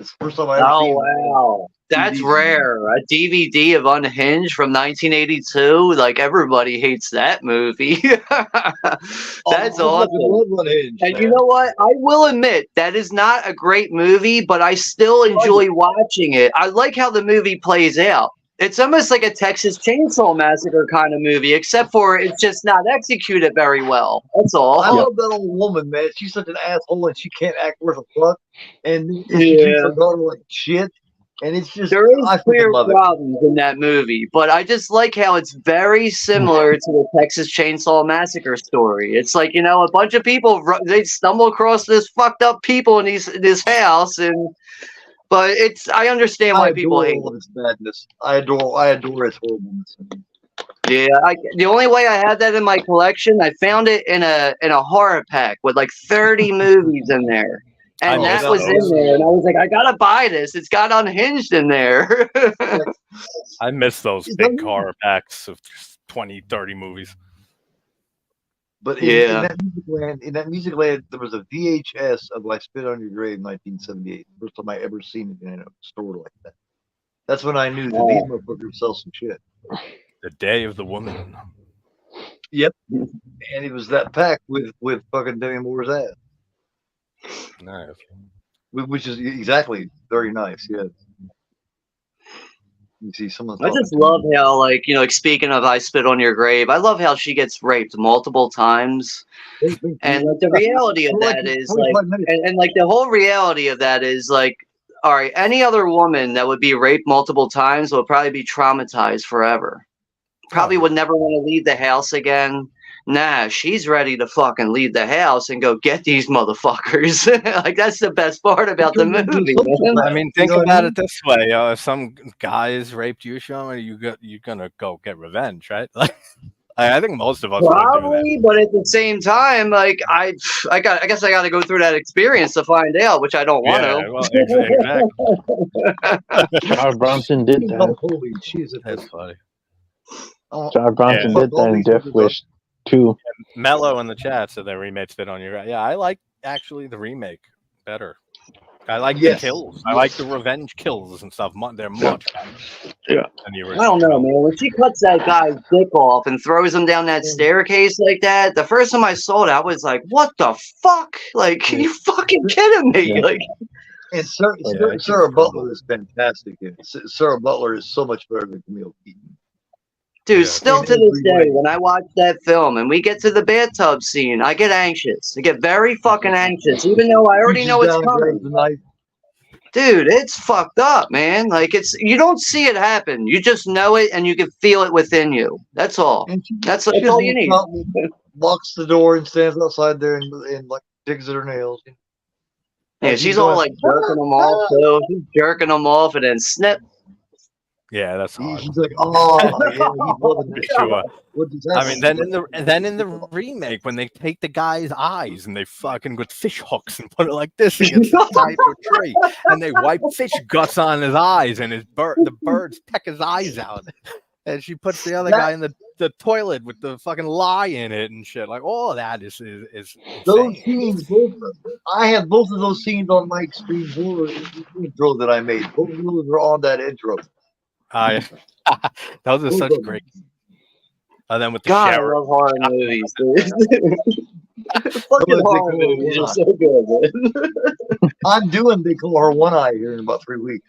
It's the first time I ever
Oh
seen.
wow, that's
DVDs.
rare. A DVD of Unhinged from 1982. Like everybody hates that movie. That's awesome.
Unhinged,
And you
man.
know what? I will admit that is not a great movie, but I still enjoy watching it. I like how the movie plays out. It's almost like a Texas Chainsaw Massacre kind of movie, except for it's just not executed very well. That's all.
I love that old woman, man. She's such an asshole and she can't act worth a fuck. And she treats her daughter like shit. And it's just
There is
I
clear
love
problems in that movie, but I just like how it's very similar to the Texas Chainsaw Massacre story. It's like, you know, a bunch of people they stumble across this fucked up people in this house, but it's I understand why people hate
all of its madness. I adore its horribleness.
Yeah, the only way I had that in my collection, I found it in a horror pack with like 30 movies in there. And that was in there, and I was like, I gotta buy this. It's got Unhinged in there.
I miss those big horror packs of 20, 30 movies.
But in that music land, there was a VHS of I Spit on Your Grave 1978. First time I ever seen it in a store like that. That's when I knew that these motherfuckers sell some shit.
The Day of the Woman.
Yep. And it was that pack with fucking Demi Moore's ass.
Nice.
Which is exactly very nice, yeah. You see someone.
I just love how, like, you know, like speaking of I Spit on Your Grave, I love how she gets raped multiple times. And like the reality of that is like and like the whole reality of that is like, all right, any other woman that would be raped multiple times will probably be traumatized forever. Probably would never want to leave the house again. Nah, she's ready to fucking leave the house and go get these motherfuckers. Like that's the best part about the movie. Man.
I mean, think about it this way: if some guys raped you, Sean, you're gonna go get revenge, right? Like, I think most of us
probably, but at the same time, like I guess I got to go through that experience to find out, which I don't want to.
Well, exactly.
Charles Bronson did that.
Holy Jesus,
that's funny.
Charles Bronson did that in Death Wish 2.
Mello in the chat said they remade Spit on Your Grave. Yeah, I like actually the remake better. I like the kills. I like the revenge kills and stuff. They're much better.
Yeah.
Than the
I don't know, man. When she cuts that guy's dick off and throws him down that staircase like that, the first time I saw it, I was like, "What the fuck? Like, are you fucking kidding me?" Like.
And Sarah Butler is fantastic. Sarah Butler is so much better than Camille Keaton.
Dude, still to this day, when I watch that film and we get to the bathtub scene, I get anxious. I get very fucking anxious, even though I already know it's coming. Dude, it's fucked up, man. Like you don't see it happen. You just know it and you can feel it within you. That's all. That's all you need.
Locks the door and stands outside there and like digs at her nails.
Yeah, she's all like jerking them off. So she's jerking them off and then snip.
Yeah, that's hard.
She's like, oh,
sure. I mean, then in the remake, when they take the guy's eyes and they fucking with fish hooks and put it like this against the side of a tree, and they wipe fish guts on his eyes, and the birds peck his eyes out, and she puts the other guy in the toilet with the fucking lye in it and shit. Like all of that is
those scenes. I have both of those scenes on my Extreme Horror intro that I made. Both of those are on that intro.
Those are such great. And then with the
God,
shower.
I love horror movies, dude. Fucking horror movies are so good, man.
I'm doing They Call Her One Eye here in about 3 weeks.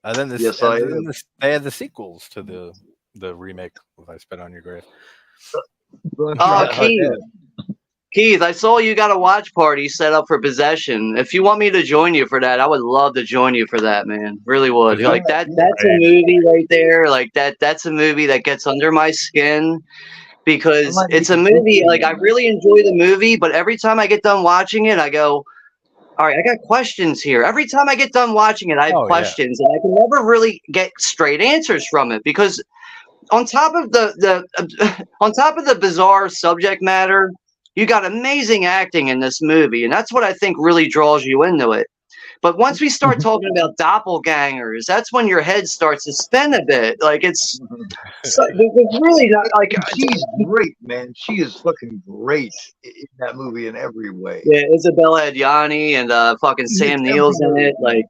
And then they had the sequels to the remake of I Spit on Your Grave.
Oh, Keith, I saw you got a watch party set up for Possession. If you want me to join you for that, I would love to join you for that, man. Really would. Like that's a movie right there. Like that's a movie that gets under my skin. because it's a movie. Like, I really enjoy the movie, but every time I get done watching it, I go, all right, I got questions here. Every time I get done watching it, I have questions, and I can never really get straight answers from it because on top of the bizarre subject matter, you got amazing acting in this movie, and that's what I think really draws you into it. But once we start talking about doppelgangers, that's when your head starts to spin a bit. Like it's really not like
she's great, man. She is fucking great in that movie in every way.
Yeah, Isabella Adjani and fucking Sam Neill's in it. Like,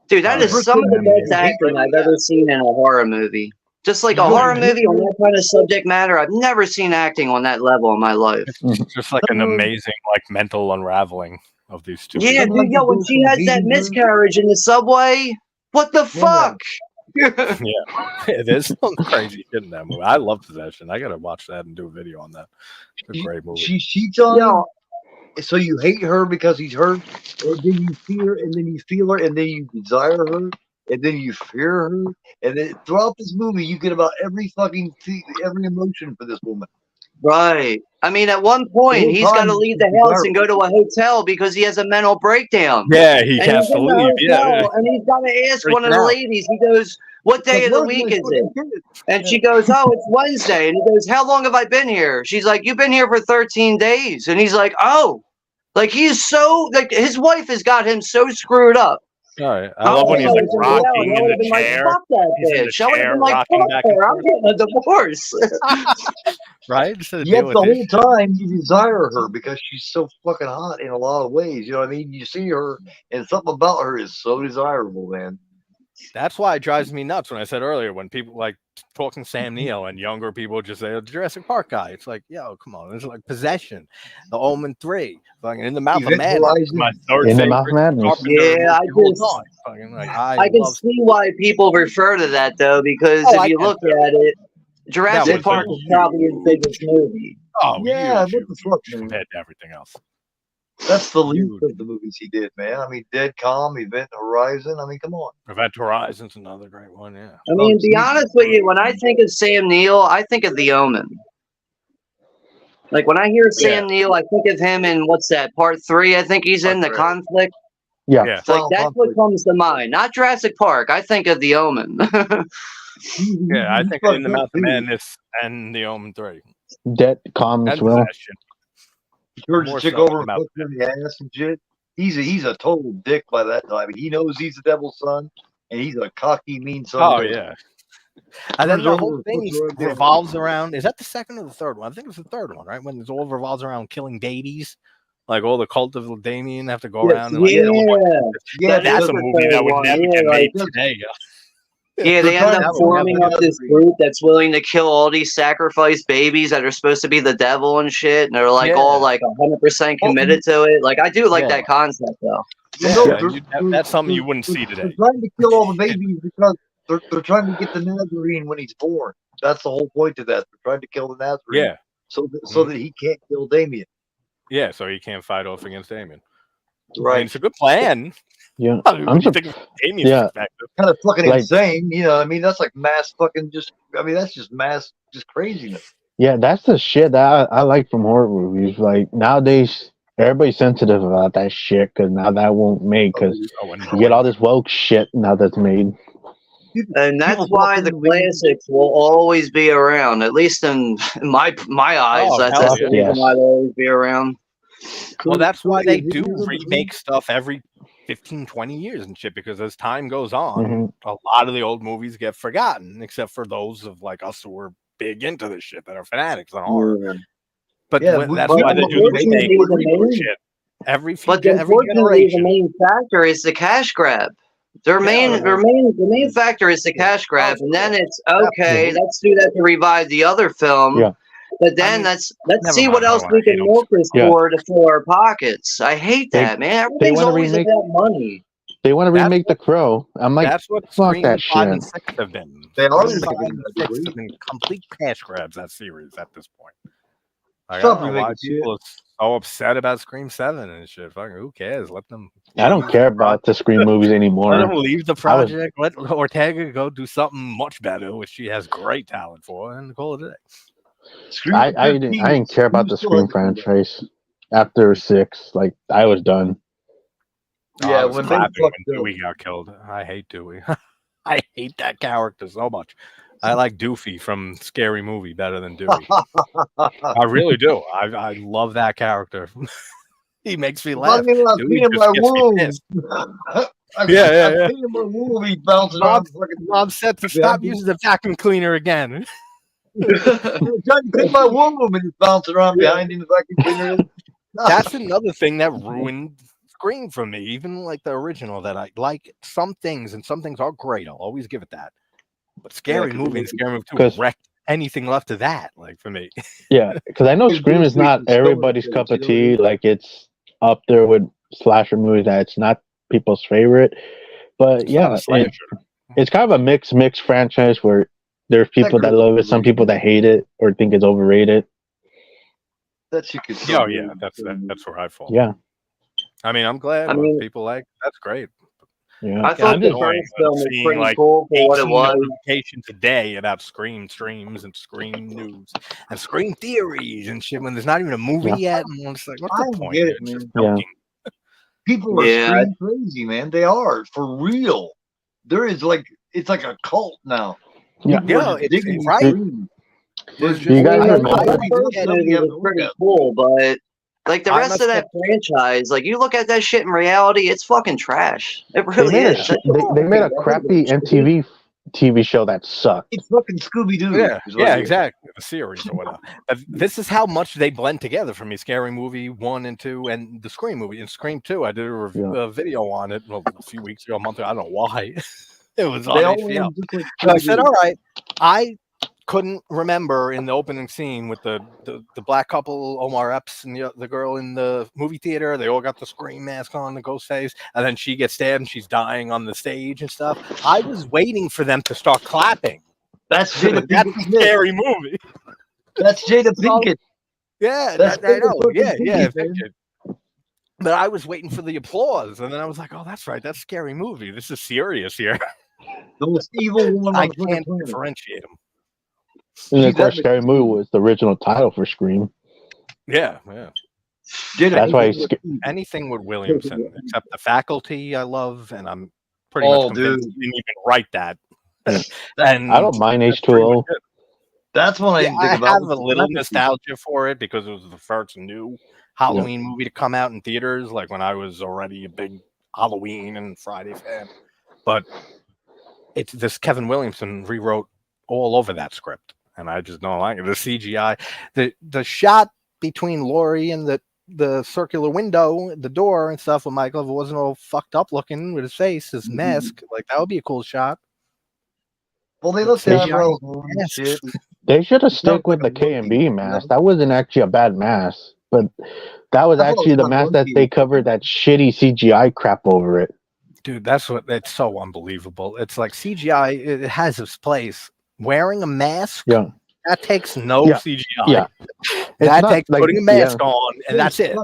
dude, that is some of the best acting I've ever seen in a horror movie. Just like a horror movie on that kind of subject matter, I've never seen acting on that level in my life.
It's just like an amazing, like, mental unraveling of these two.
Yeah, dude, yo, when she has that miscarriage in the subway, what the fuck?
Yeah, there's some crazy shit in that movie. I love Possession. I gotta watch that and do a video on that. It's a great movie.
She cheats on him, so you hate her because he's hurt, and then you see her, and then you feel her, and then you desire her, and then you fear her, and then throughout this movie, you get about every emotion for this woman.
Right. I mean, at one point, he's got to leave the house and go to a hotel because he has a mental breakdown.
Yeah, he has to leave. Yeah,
and he's got to ask one of the ladies. He goes, "What day of the week is it?" And she goes, "Oh, it's Wednesday." And he goes, "How long have I been here?" She's like, "You've been here for 13 days." And he's like, "Oh." Like, he's so, like, his wife has got him so screwed up.
All right. I love when he's like rocking in the chair.
Fuck that bitch. I would have been like, fuck her. I'm getting a divorce.
Right?
Yet the whole time you desire her because she's so fucking hot in a lot of ways. You know what I mean? You see her and something about her is so desirable, man.
That's why it drives me nuts when I said earlier when people like talking Sam Neill and younger people just say, oh, the Jurassic Park guy. It's like, yo, come on. It's like Possession, The Omen 3, fucking In the Mouth of Madness.
In the Mouth of Madness.
Yeah, I can see why people refer to that, though, because if you look at it, Jurassic Park is probably his biggest movie.
Oh,
yeah, what the fuck,
compared to everything else.
That's the least of the movies he did, man. I mean, Dead Calm, Event Horizon. I mean, come on.
Event Horizon's another great one, yeah.
I mean, to be honest with you, when I think of Sam Neill, I think of The Omen. Like, when I hear Sam Neill, I think of him in, what's that, Part 3, I think he's in, The Conflict.
Yeah.
Like, that's what comes to mind. Not Jurassic Park. I think of The Omen.
Yeah, I think In the Mouth of Madness and The Omen 3.
Dead Calm as well.
George took over and put him in the ass and shit. He's a total dick by that time. He knows he's the devil's son, and he's a cocky, mean son.
Oh, yeah. And then the whole thing revolves around, is that the second or the third one? I think it's the third one, right? When it all revolves around killing babies. Like all the cult of Damien have to go around. And that's a movie that would never get made today.
Yeah, they end up forming up this group that's willing to kill all these sacrificed babies that are supposed to be the devil and shit, and they're like all like 100% committed to it. Like, I do like that concept, though.
That's something you wouldn't see today.
They're trying to kill all the babies because they're trying to get the Nazarene when he's born. That's the whole point of that. They're trying to kill the Nazarene.
Yeah.
So that he can't kill Damien.
Yeah, so he can't fight off against Damien.
Right.
I mean, it's a good plan.
Yeah.
Kind
of fucking insane. You know, I mean, that's like mass fucking that's just mass craziness.
Yeah, that's the shit that I like from horror movies. Like, nowadays, everybody's sensitive about that shit because now that won't make, because you get all this woke shit now that's made.
And that's why the classics will always be around, at least in my eyes. That's the reason why they'll always be around.
Well, that's why they do remake stuff every 15, 20 years and shit, because as time goes on, a lot of the old movies get forgotten, except for those of like us who are big into this shit, that are fanatics on horror. But that's why they do the shit. Every generation.
The main factor is the cash grab. Their main factor is the cash grab, and then it's okay. Let's do that to revive the other film. Yeah. But then let's see what else we can milk this for to fill our pockets. I hate that, man. Everything's always about money.
They want to remake The Crow. I'm like,
that's what
fuck that
5
shit.
and 6 have been.
They are
5 and 6 have been complete cash grabs, that series at this point. Like, I
Stop
don't know why people are so upset about Scream 7 and shit. Fucking who cares? Let them.
I don't care about the Scream movies anymore.
Let them leave the project. Let Ortega go do something much better, which she has great talent for, and call it a day.
I didn't care about the Scream franchise after 6. Like I was done.
I was
when
clapping
they
when
fucked up.
Dewey got killed. I hate Dewey. I hate that character so much. I like Doofy from Scary Movie better than Dewey. I really do. I love that character. He makes me laugh.
Talking about
Dewey
peeing
just
my
gets me
womb.
pissed.
I'm
Yeah.
peeing my womb. He's bouncing around.
Rob said to stop using the vacuum cleaner again.
I'm trying to pick my womb, and he's bouncing around behind him.
That's another thing that ruined Scream for me. Even like the original, that I like some things, and some things are great. I'll always give it that. But Scary Movie and Scary Movie 2 wrecked anything left of that. Like for me.
Yeah, because I know Scream is not everybody's cup of tea. Like it's up there with slasher movies. That it's not people's favorite. But it's kind of a mixed franchise where there's people that love it, some people that hate it or think it's overrated.
That you could.
Oh yeah, that's where I fall.
Yeah.
I mean, I'm glad people like. That's great.
Yeah,
I thought the first film was pretty cool for what it was.
Notifications a day about Scream streams and Scream news and Scream theories and shit when there's not even a movie yet. And I'm just like, what's the point?
Get it, man. People are Scream crazy, man. They are for real. There is it's like a cult now.
Yeah,
it's right.
You guys remember?
It was pretty cool, but like the rest of that franchise, like you look at that shit in reality, it's fucking trash. It really is.
They made a crappy MTV TV show that sucked.
It's fucking Scooby Doo.
Yeah, exactly. The series or whatever. This is how much they blend together for me. Scary Movie 1 and 2 and the Scream movie. And Scream 2, I did a video on it a few weeks ago, a month ago. I don't know why. It was on HBO. So I said, all right, I couldn't remember in the opening scene with the black couple, Omar Epps and the girl in the movie theater. They all got the Scream mask on, the ghost face, and then she gets stabbed and she's dying on the stage and stuff. I was waiting for them to start clapping.
That's Jada
That's a scary movie.
That's Jada Pinkett.
Yeah, I know. Yeah. But I was waiting for the applause, and then I was like, "Oh, that's right. That's a scary movie. This is serious here."
The most evil one.
I can't differentiate them.
And of course, Scary Movie was the original title for Scream.
Yeah.
That's why
anything with Williamson, except The Faculty, I love, and I'm pretty much convinced he didn't even write that. And
I don't mind H2O.
That's what
I have a little nostalgia for it because it was the first new Halloween movie to come out in theaters, like when I was already a big Halloween and Friday fan. But it's this Kevin Williamson rewrote all over that script, and I just don't like it. The CGI, the shot between Laurie and the circular window, the door and stuff with Michael, if it wasn't all fucked up looking with his face, his mask, like that would be a cool shot.
Well, they look eyebrows and
shit. They should have stuck with the K&B mask. That wasn't actually a bad mask, but that was actually the mask that they covered that shitty CGI crap over it.
Dude, it's so unbelievable. It's like CGI, it has its place. Wearing a mask, that takes no CGI.
Yeah.
That takes putting a mask on, and that's it.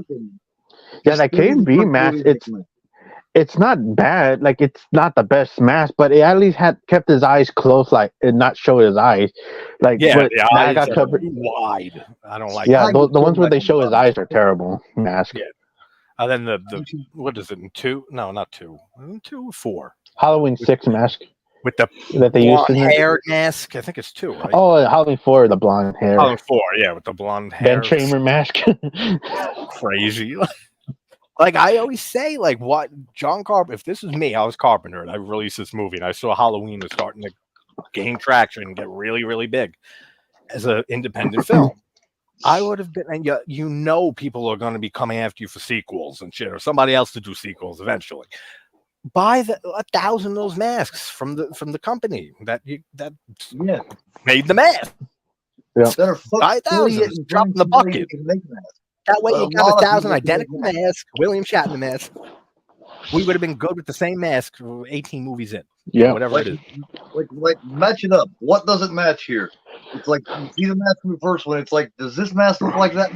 Yeah, that K&B mask, it's not bad. Like, it's not the best mask, but it at least had kept his eyes closed, like, and not show his eyes. Like,
the eyes got covered wide. I don't like.
Yeah, the ones where they show his eyes are terrible. Mask.
Yeah. And then the what is it? 2? No, not 2. 2 or 4.
Halloween 6 mask.
With the
that they used in
hair mask. I think it's 2, right?
Oh, Halloween 4, the blonde hair.
Halloween 4, yeah, with the blonde hair.
Ben Tramer mask.
Crazy. Like I always say, like what John Carpenter. If this was me, I was Carpenter, and I released this movie, and I saw Halloween was starting to gain traction and get really, really big as an independent film. I would have been, and you know, people are going to be coming after you for sequels and shit, or somebody else to do sequels eventually. Buy 1,000 of those masks from the company that made the mask.
Yeah,
buy 1,000, drop in the bucket. That way you got 1,000 identical masks, William Shatner mask. We would have been good with the same mask 18 movies in.
Yeah,
whatever it is.
Like match it up. What doesn't match here? It's like you see the mask from the first one. It's like, does this mask look like that?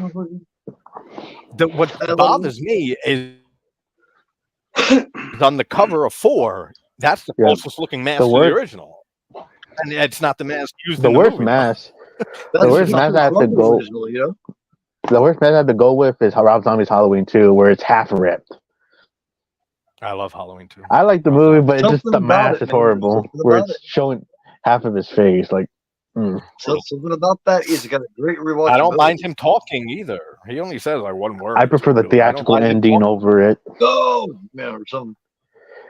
What bothers me is on the cover of 4. That's the closest looking mask to the original, and it's not the mask used.
The
in the
worst
movie.
mask. The worst match I have to go. The worst match I have to go with is Rob Zombie's Halloween 2, where it's half ripped.
I love Halloween 2.
I like the movie, but just the mask is horrible. Where it's showing half of his face, like.
Something about that is got a great rewatch.
I don't mind him talking either. He only says like one word.
I prefer the theatrical ending over it.
Oh man, or something.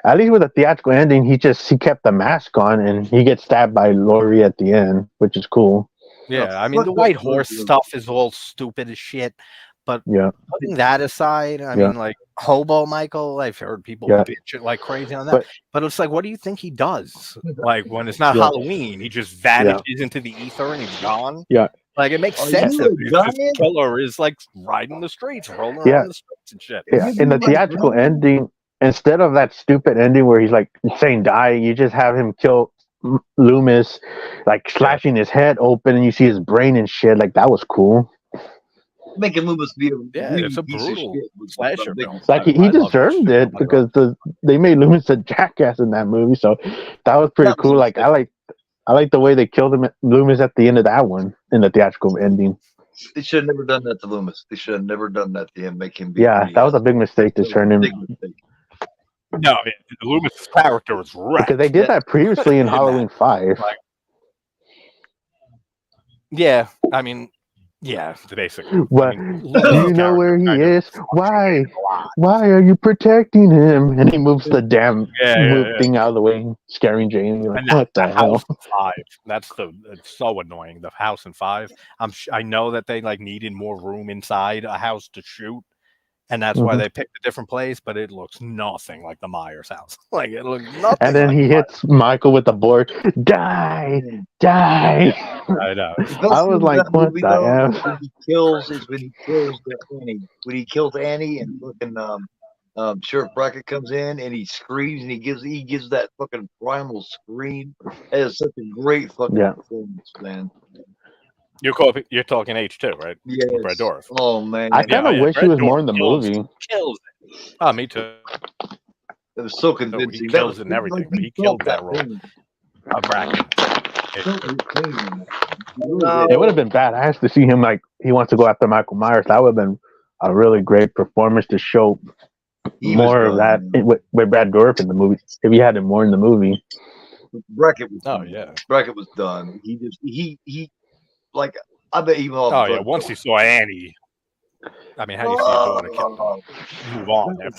At least with the theatrical ending, he kept the mask on and he gets stabbed by Laurie at the end, which is cool.
Yeah, I mean the white horse stuff is all stupid as shit. But putting that aside, I mean, like Hobo Michael, I've heard people bitch it like crazy on that. But it's like, what do you think he does? Like when it's not Halloween, he just vanishes into the ether and he's gone.
Yeah.
Like it makes sense if this killer is like riding the streets, rolling around the streets and shit.
Yeah. In the theatrical ending, instead of that stupid ending where he's like saying die, you just have him kill Loomis, like slashing his head open and you see his brain and shit. Like that was cool.
Making Loomis be
it's a brutal slasher film.
Like he deserved it because they made Loomis a jackass in that movie, so that was pretty cool. Like I like the way they killed him, Loomis, at the end of that one in the theatrical ending.
They should have never done that to Loomis. They should have never done that to him. Make him be.
Yeah, that was a big mistake to turn him.
No, Loomis' character was wrecked.
Because they did that previously in Halloween 5.
Yeah, I mean. Yeah, basically.
What? Do you know where he is? Why? Why are you protecting him? And he moves the damn thing out of the way, scaring Jamie. Like,
and
what the hell?
House in 5. It's so annoying. The house in 5. I know that they like needed more room inside a house to shoot, and that's why they picked a different place. But it looks nothing like the Myers house. Like it looks nothing.
And then he hits Michael with the board. Die, die.
I know.
I was like, what the hell?
When he kills Annie. When he kills Annie and fucking Sheriff Brackett comes in and he screams and he gives that fucking primal scream. It is such a great fucking performance, man.
You're talking H2, right?
Yeah.
Brad Dourif.
Oh man.
I kind of wish he was more in the movie.
Kills it. Oh, me too.
It was so convincing.
He kills it and everything. Like, he killed that role. Brackett.
It would have been badass to see him like he wants to go after Michael Myers. That would have been a really great performance to show more of that with Brad Dourif in the movie. If he had him more in the movie,
Brackett was.
Brackett
was done. He like I bet even.
Once he saw Annie. I mean, how do you see your daughter killed? Move on.
Yeah.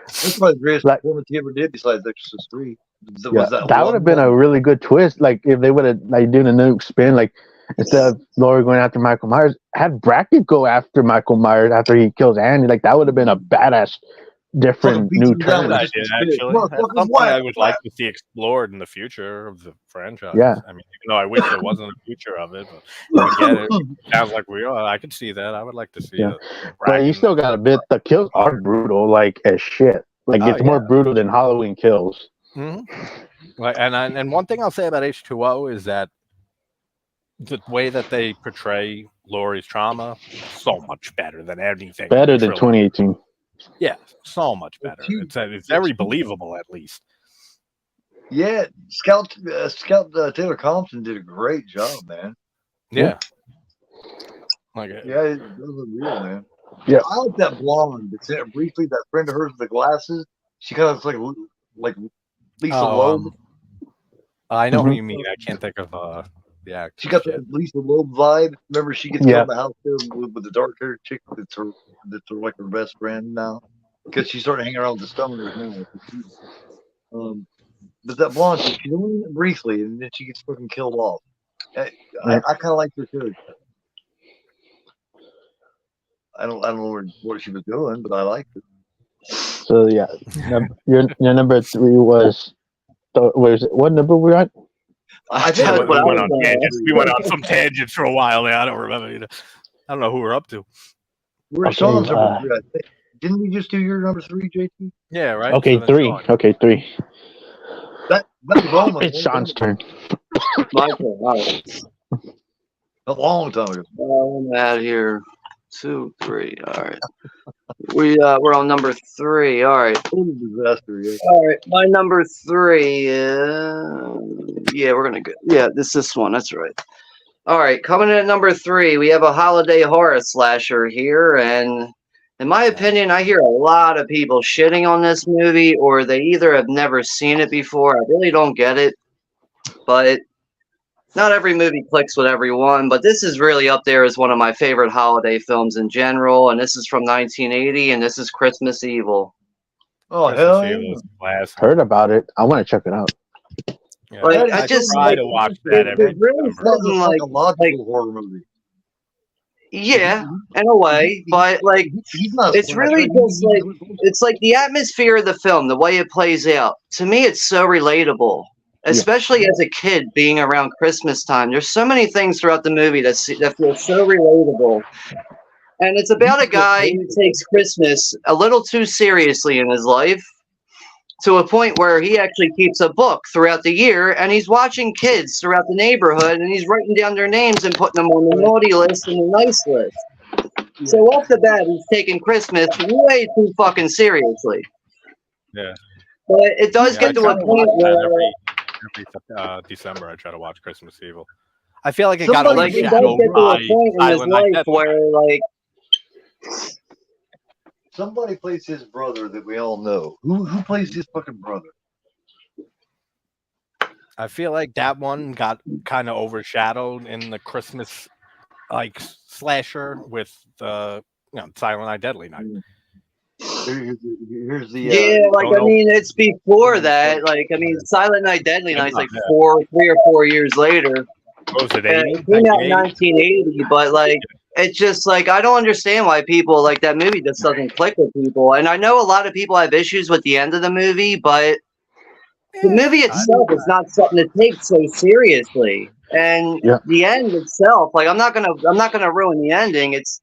That's probably the greatest performance he ever did besides Exorcist 3.
That would have been a really good twist. Like if they would have like done a new spin, like instead of Laurie going after Michael Myers, have Brackett go after Michael Myers after he kills Andy. Like that would have been a badass, different new turn.
I did actually. That's something I would like to see explored in the future of the franchise.
Yeah.
I mean, even though I wish there wasn't a future of it, but I get it. Sounds like we are. I could see that. I would like to see it.
But you still got a bit. The kills are brutal, like as shit. Like it's more brutal than Halloween Kills.
Mm-hmm. And one thing I'll say about H2O is that the way that they portray Laurie's trauma so much better than anything.
Better than 2018.
Yeah, so much better. It's very believable, at least.
Yeah, Scout Taylor Compton did a great job, man.
Yeah.
It was real, man.
Yeah,
I like that blonde. Briefly, that friend of hers with the glasses. She kind of looks like Lisa Loeb. I
know who you mean. I can't think of the actor.
She got that Lisa Loeb vibe. Remember, she gets out of the house there with the dark haired chick that's her like her best friend now, because she started hanging around with the stoners now. But that blonde, she's only briefly, and then she gets fucking killed off. I kind of like her too. I don't know what she was doing, but I liked it.
So yeah, your number 3 was. What number were we at?
We went on some tangents for a while there. I don't remember. I don't know who we're up to.
We're at Sean's number 3, I think. Didn't we just do your number 3, JT?
Yeah, right.
Okay, 3. Okay, 3.
That was
it's Sean's turn.
My turn.
A long time ago.
I'm out here. 2, 3. All right. We're on number 3. All right.
Total disaster. Yeah.
All right. My number 3 is we're gonna go. Yeah, this one. That's right. All right. Coming in at number 3, we have a holiday horror slasher here, and in my opinion, I hear a lot of people shitting on this movie, or they either have never seen it before. I really don't get it, but not every movie clicks with everyone, but this is really up there as one of my favorite holiday films in general, and this is from 1980, and this is Christmas Evil.
Oh,
Christmas
hell
Evil
yeah.
is classic.
Heard about it. I want to check it out.
Yeah,
Like,
I
just
try
like,
to watch that
there's
every
really
December.
It's
something
a
like
psychological horror movie.
yeah, in a way, but like
He's not a
it's really
slasher.
just like it's like the atmosphere of the film, the way it plays out. To me, it's so relatable, especially as a kid being around Christmas time. There's so many things throughout the movie that feel so relatable, and it's about a guy who takes Christmas a little too seriously in his life, to a point where he actually keeps a book throughout the year, and he's watching kids throughout the neighborhood, and he's writing down their names and putting them on the naughty list and the nice list. So off the bat, he's taking Christmas way too fucking seriously.
Yeah.
But it does
I
get to
try
a
to
point
watch that
where
every December. I try to watch Christmas Evil. I feel like it
Somebody-
got
like it does
overshadowed
get to a
by
point in his
Silent Night
life
Deadly.
where like
Somebody plays his brother that we all know. Who plays his fucking brother?
I feel like that one got kind of overshadowed in the Christmas like slasher with the Silent Night Deadly Night.
Here's the
I mean, it's before that. Like, I mean, Silent Night Deadly Night's like 3 or 4 years later.
What was it,
It
80?
came out in 1980, but like it's just like I don't understand why people like that movie just doesn't click with people. And I know a lot of people have issues with the end of the movie, but the movie itself is not something to take so seriously. And the end itself, like I'm not gonna ruin the ending. It's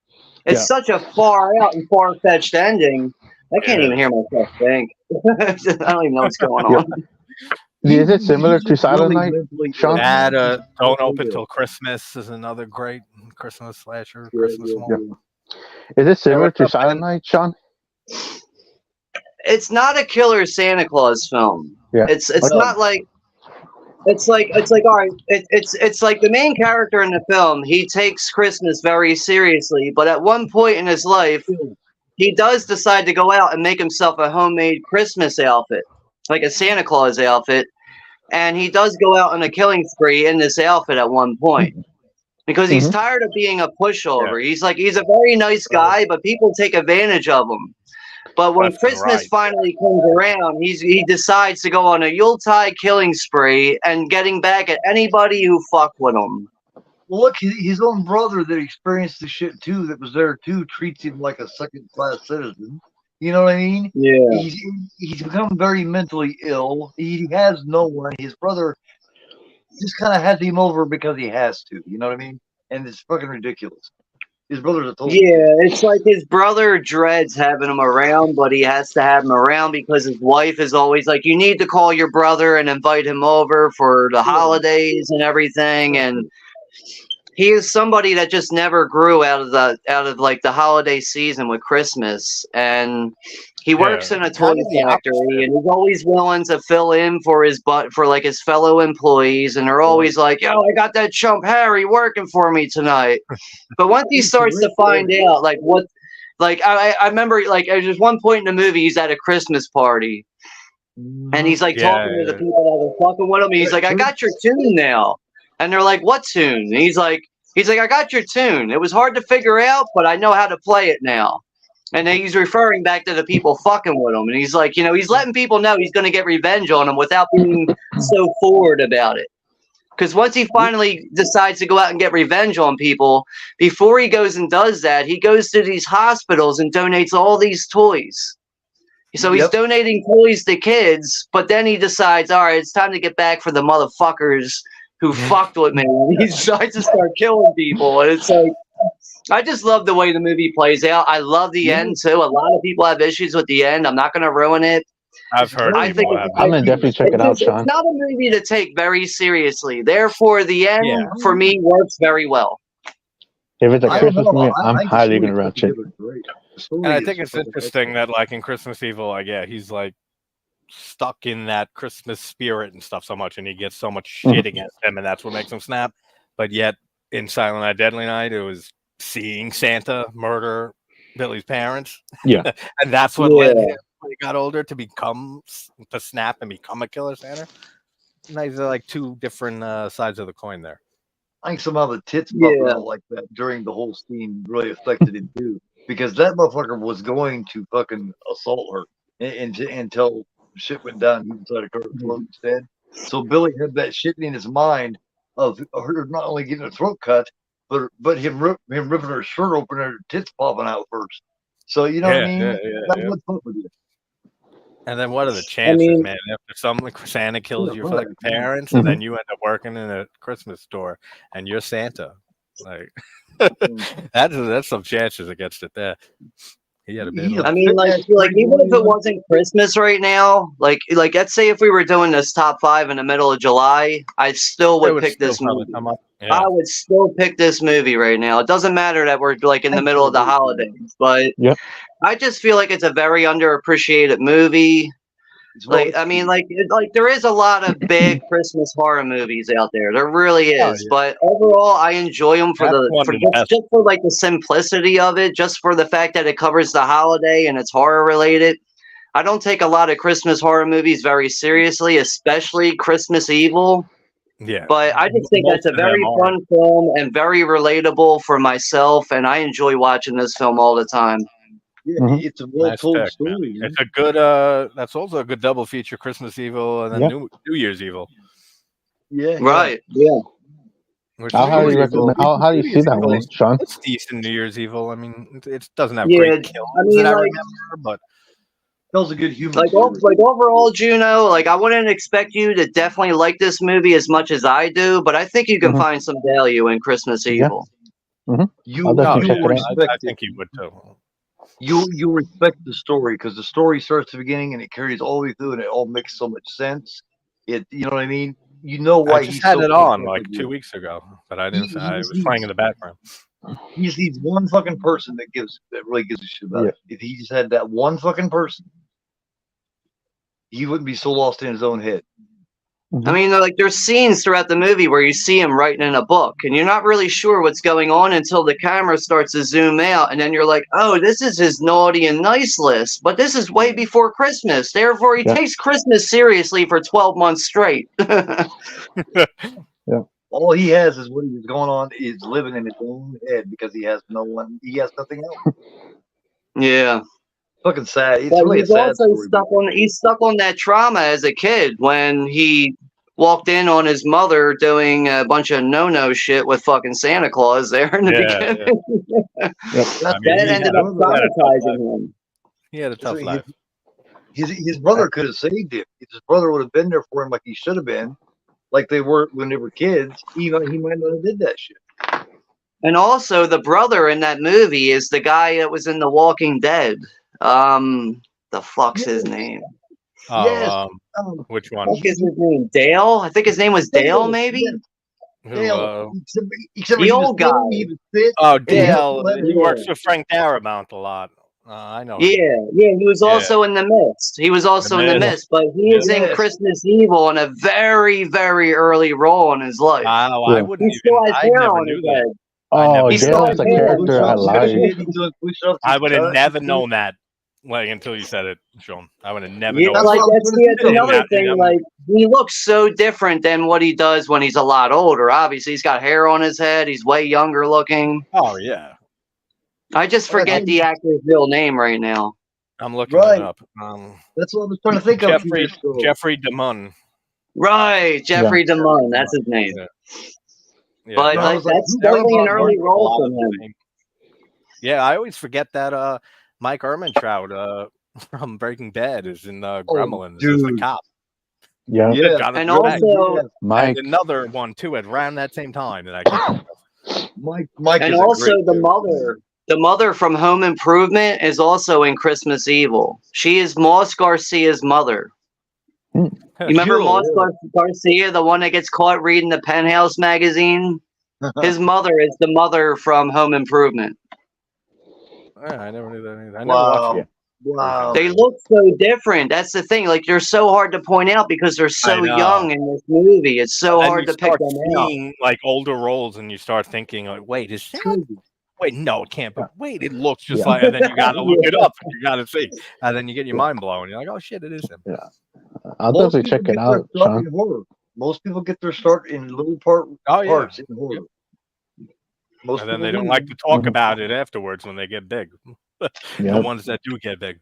such a far out and far fetched ending. I can't even hear myself think. I don't even know what's going on.
Is it similar to Silent Night, Sean?
Don't Open Till Christmas is another great Christmas slasher. Christmas one.
Is it similar to Silent Night, Sean?
It's not a killer Santa Claus film.
Yeah.
It's not like it's like all right. It's like the main character in the film. He takes Christmas very seriously, but at one point in his life, he does decide to go out and make himself a homemade Christmas outfit, like a Santa Claus outfit. And he does go out on a killing spree in this outfit at one point because he's tired of being a pushover. Yeah. He's a very nice guy, but people take advantage of him. But when Christmas finally comes around, he decides to go on a Yuletide killing spree and getting back at anybody who fucked with him.
Well, look, his own brother that experienced the shit too, that was there too, treats him like a second-class citizen. You know what I mean?
Yeah.
He's become very mentally ill. He has no one. His brother just kind of has him over because he has to. You know what I mean? And it's fucking ridiculous. His brother's a total.
Yeah, it's like his brother dreads having him around, but he has to have him around because his wife is always like, you need to call your brother and invite him over for the holidays and everything. And he is somebody that just never grew out of like the holiday season with Christmas. And he works in a toy factory, and he's always willing to fill in for his fellow employees, and they're always like, "Yo, I got that chump Harry working for me tonight." But once he starts to find out, like what, like I remember, like there's just one point in the movie, he's at a Christmas party, and he's like talking to the people that are fucking with him. And he's like, "I got your tune now," and they're like, "What tune?" And he's like, "I got your tune. It was hard to figure out, but I know how to play it now." And then he's referring back to the people fucking with him. And he's like, he's letting people know he's going to get revenge on them without being so forward about it. Because once he finally decides to go out and get revenge on people, before he goes and does that, he goes to these hospitals and donates all these toys. So he's donating toys to kids, but then he decides, all right, it's time to get back for the motherfuckers who fucked with me. And he decides to start killing people. And it's like, I just love the way the movie plays out. I love the end too. A lot of people have issues with the end. I'm not going to ruin it.
I've heard.
I'm gonna definitely check it out, Sean.
It's not a movie to take very seriously. Therefore, the end for me works very well.
If it's a Christmas movie, I'm highly gonna watch it.
And I think it's interesting that, like, in Christmas Evil, like, yeah, he's like stuck in that Christmas spirit and stuff so much, and he gets so much shit against him, and that's what makes him snap. But yet, in Silent Night, Deadly Night, it was seeing Santa murder Billy's parents.
Yeah.
And that's what led him, when he got older, to snap and become a killer Santa. And these are like two different sides of the coin there.
I think somehow the tits popping out like that during the whole scene really affected him too, because that motherfucker was going to fucking assault her until shit went down. He decided to cut her throat instead. So Billy had that shit in his mind of her not only getting her throat cut, but him ripping her shirt open and her tits popping out first. So you know what I mean? That was fun with you.
And then what are the chances, man? After something like Santa kills your fucking parents, and then you end up working in a Christmas store, and you're Santa, like that's some chances against it there. He had a bit.
I mean, like even if it wasn't Christmas right now, like let's say if we were doing this top 5 in the middle of July, I still would pick this movie. I would still pick this movie right now. It doesn't matter that we're like in the middle of the holidays, but I just feel like it's a very underappreciated movie. Like, I mean, like there is a lot of big Christmas horror movies out there. There really is, but overall, I enjoy them for just for like the simplicity of it, just for the fact that it covers the holiday and it's horror related. I don't take a lot of Christmas horror movies very seriously, especially Christmas Evil.
Yeah,
but I just think that's a very fun film and very relatable for myself, and I enjoy watching this film all the time.
Yeah, it's a well-told story.
It's a good. That's also a good double feature: Christmas Evil and then New Year's Evil.
Yeah. Right. Yeah.
How do you see that one, Sean?
It's decent New Year's Evil. I mean, it doesn't have great kills that I remember, but
tells a good human
like overall, Juno, like I wouldn't expect you to definitely like this movie as much as I do, but I think you can find some value in Christmas Evil.
I think you
would too.
You respect the story because the story starts at the beginning and it carries all the way through and it all makes so much sense. You know what I mean? You know why
I just had it on like 2 weeks ago, but I didn't. I was playing in the background.
He just needs one fucking person that really gives a shit about it. If he just had that one fucking person, he wouldn't be so lost in his own head.
I mean, like there's scenes throughout the movie where you see him writing in a book, and you're not really sure what's going on until the camera starts to zoom out, and then you're like, "Oh, this is his naughty and nice list." But this is way before Christmas, therefore he takes Christmas seriously for 12 months straight.
All he has is what he's going on is living in his own head because he has nothing else.
Yeah.
Fucking sad. It's
but
really
he's
a sad
also
story.
He's stuck on that trauma as a kid when he walked in on his mother doing a bunch of no shit with fucking Santa Claus there in the beginning. That ended up traumatizing him.
He had a tough life.
His brother could have saved him. If his brother would have been there for him like he should have been, like they were when they were kids, he might not have did that shit.
And also, the brother in that movie is the guy that was in The Walking Dead. The fuck's his name?
Which one?
What is his name? Dale? I think his name was Dale, maybe?
Dale.
The old guy.
Oh, Dale. He works with Frank Darabont a lot. I know.
Yeah, he was also in The Mist. He was also in The Mist, but he is in Christmas Evil in a very, very early role in his life.
I wouldn't
he still has hair on his head.
Oh, Dale's a character I like.
I would have never known that. Like until you said it, Sean. I would have never known.
Like that's another thing. Like he looks so different than what he does when he's a lot older. Obviously, he's got hair on his head. He's way younger looking.
Oh yeah.
I just forget the actor's real name right now.
I'm looking it up.
That's what I was trying to think of.
Jeffrey DeMunn.
Right, Jeffrey DeMunn. That's his name.
Yeah.
But like, that's definitely an early role for him.
Yeah, I always forget that Mike Ehrmantraut from Breaking Bad is in Gremlins as the cop.
Yeah.
And also
Mike. And another one too at around that same time that I can't
Mike
and also the mother from Home Improvement is also in Christmas Evil. She is Moss Garcia's mother. You remember Moss Garcia, the one that gets caught reading the Penthouse magazine? His mother is the mother from Home Improvement.
Yeah, I never knew that either. I never
Wow.
watched it.
Wow.
They look so different. That's the thing. Like they're so hard to point out because they're so
know.
young in this movie. It's so
Then
hard
you
to pick
start
them out.
seeing like older roles, and you start thinking, like, wait, is that? Wait, no, it can't. But wait, it looks just like. And then you gotta look it up, and you gotta see, and then you get your mind blown. You're like, oh shit, it is him.
Yeah, I'll
Most
definitely
people
check it
get their
out,
start
Sean.
in horror. Most people get their start in little parts in horror. Most
And then they
people
don't
do.
like to talk about it afterwards when they get big. The
Yep.
ones that do get big.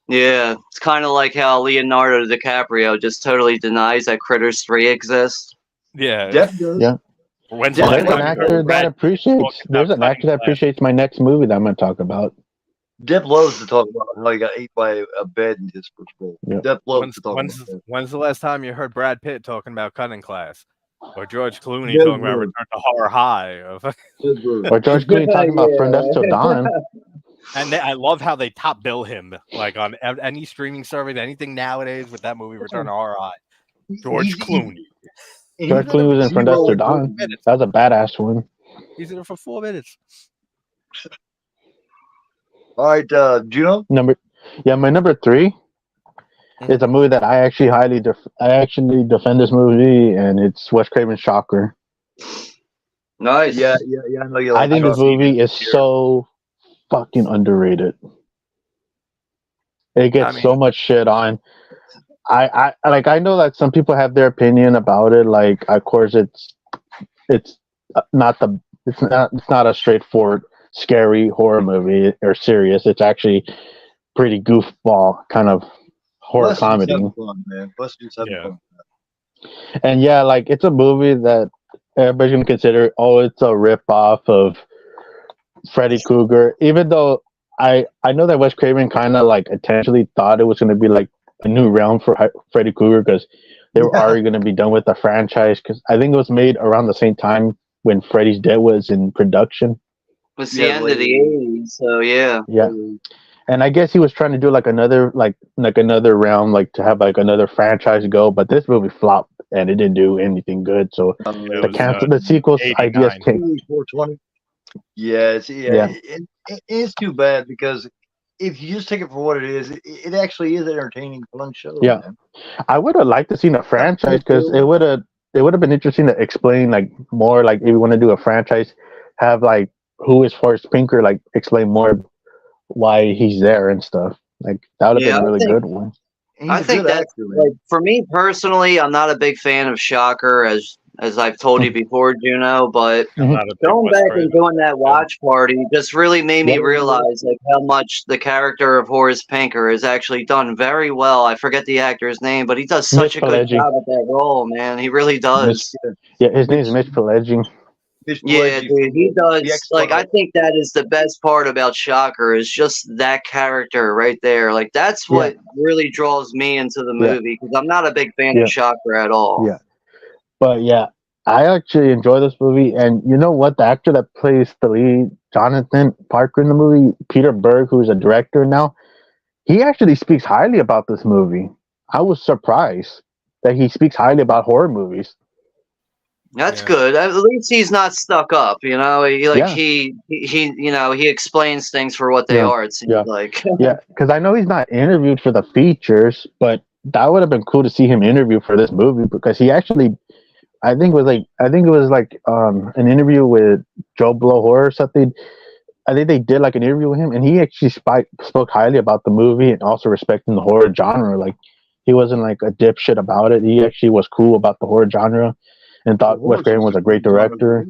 Yeah, it's kind of like how Leonardo DiCaprio just totally denies that Critters 3 exists.
Yeah.
Depp does.
Yeah.
When's the
Depp
last
There's an
time you
actor
heard
that
Brad
appreciates.
talk
There's
about
an actor that
cutting glass?
appreciates my next movie that I'm going to talk about.
Depp loves to talk about how he got ate by a bed in his first role.
Yep.
Depp loves to talk about that.
When's the last time you heard Brad Pitt talking about cutting class? Or George Clooney
Good
talking about
word.
Return to Horror High?
Good word.
Or George Clooney talking about From Dusk Till Dawn.
And I love how they top bill him, like on any streaming service, anything nowadays with that movie, Return to Horror High. George Clooney.
George Clooney was in From Dusk Till Dawn. That was a badass one.
He's in it for 4 minutes.
All right, Juno.
My number 3 is a movie that I actually defend this movie, and it's Wes Craven's Shocker.
Nice.
Yeah. I know you.
I think this movie is so fucking underrated. It gets so much shit on. I know that some people have their opinion about it. Like, of course, it's not a straightforward scary horror movie or serious. It's actually pretty goofball kind of horror comedy.
Fun, man. Plus, just having fun.
And yeah, like it's a movie that everybody's gonna consider. Oh, it's a rip off of Freddy Krueger. Even though I know that Wes Craven kind of like intentionally thought it was gonna be like a new realm for Freddy Krueger because they were already gonna be done with the franchise. Because I think it was made around the same time when Freddy's Dead was in production.
It was the end of the 80s, so yeah.
Yeah. And I guess he was trying to do like another realm, like to have like another franchise go, but this movie flopped and it didn't do anything good. So the sequels ideas came.
420. Yeah, it's too bad because if you just take it for what it is, it actually is an entertaining, fun show.
Yeah,
man.
I would have liked to see a franchise because it would have been interesting to explain like more, like if you want to do a franchise, have like who is Forrest Pinker, like explain more why he's there and stuff. Like that would have been a really good one.
I think that, like, for me personally, I'm not a big fan of Shocker, as I've told you before, Juno. But going back and doing that watch party just really made me realize like how much the character of Horace Pinker is actually done very well. I forget the actor's name, but he does such a good job at that role, man. He really does.
His name is Mitch Pileggi.
Yeah, dude, he does. Like, I think that is the best part about Shocker is just that character right there. Like, that's what really draws me into the movie because I'm not a big fan of Shocker at all.
Yeah, but yeah, I actually enjoy this movie. And you know what? The actor that plays the lead, Jonathan Parker in the movie, Peter Berg, who's a director now, he actually speaks highly about this movie. I was surprised that he speaks highly about horror movies.
That's good. At least he's not stuck up, you know. He explains things for what they are. It seems like.
Yeah, because I know he's not interviewed for the features, but that would have been cool to see him interview for this movie because he actually, I think it was like an interview with Joe Blow Horror or something. I think they did like an interview with him, and he actually spoke highly about the movie and also respecting the horror genre. Like he wasn't like a dipshit about it. He actually was cool about the horror genre. And thought Wes Craven was a great director.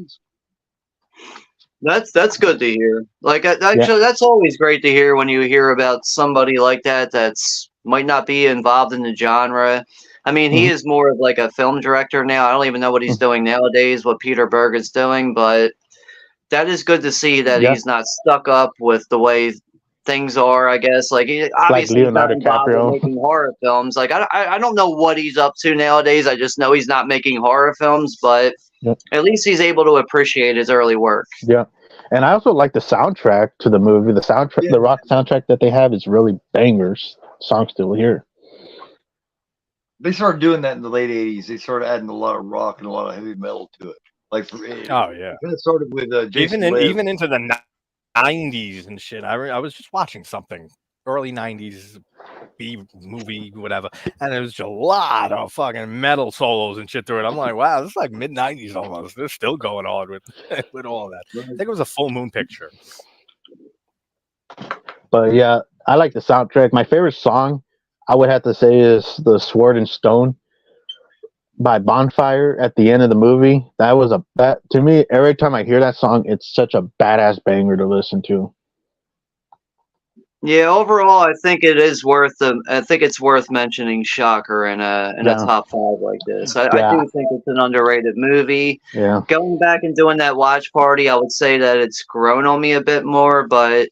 That's good to hear. Like, actually, that's always great to hear when you hear about somebody like that that's might not be involved in the genre. I mean, he is more of like a film director now. I don't even know what he's doing nowadays, what Peter Berg is doing, but that is good to see that he's not stuck up with the way things are, I guess. Like, he obviously he's not involved in making horror films. Like, I don't know what he's up to nowadays. I just know he's not making horror films, but at least he's able to appreciate his early work.
Yeah. And I also like the soundtrack to the movie. The soundtrack, the rock soundtrack that they have is really bangers. Songs still here.
They started doing that in the late 80s. They started adding a lot of rock and a lot of heavy metal to it. Like, it started with Jason
even into the 90s and shit. I was just watching something early 90s B movie, whatever, and there was a lot of fucking metal solos and shit through it. I'm like, wow, this is like mid 90s almost. They're still going on with with all that. I think it was a Full Moon Picture.
But yeah, I like the soundtrack. My favorite song, I would have to say, is the Sword and Stone by Bonfire at the end of the movie. That was to me, every time I hear that song, it's such a badass banger to listen to.
Yeah, overall, I think it is worth I think it's worth mentioning Shocker in a top 5 like this. I do think it's an underrated movie.
Yeah.
Going back and doing that watch party, I would say that it's grown on me a bit more, but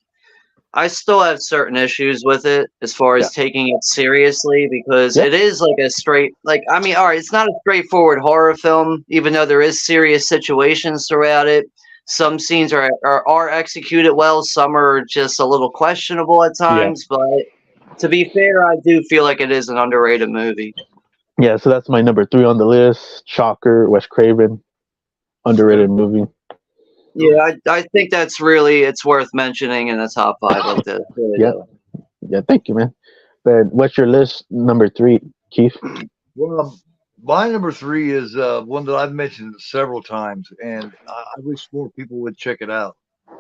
I still have certain issues with it as far as taking it seriously, because it is like a straight, all right, it's not a straightforward horror film, even though there is serious situations throughout it. Some scenes are executed well, some are just a little questionable at times, but to be fair, I do feel like it is an underrated movie.
Yeah, so that's my number 3 on the list. Shocker, Wes Craven, underrated movie.
Yeah, I think that's it's worth mentioning in the top 5 like this. Really
Yeah, thank you, man. But what's your list number 3, Keith?
Well, my number 3 is one that I've mentioned several times, and I wish more people would check it out.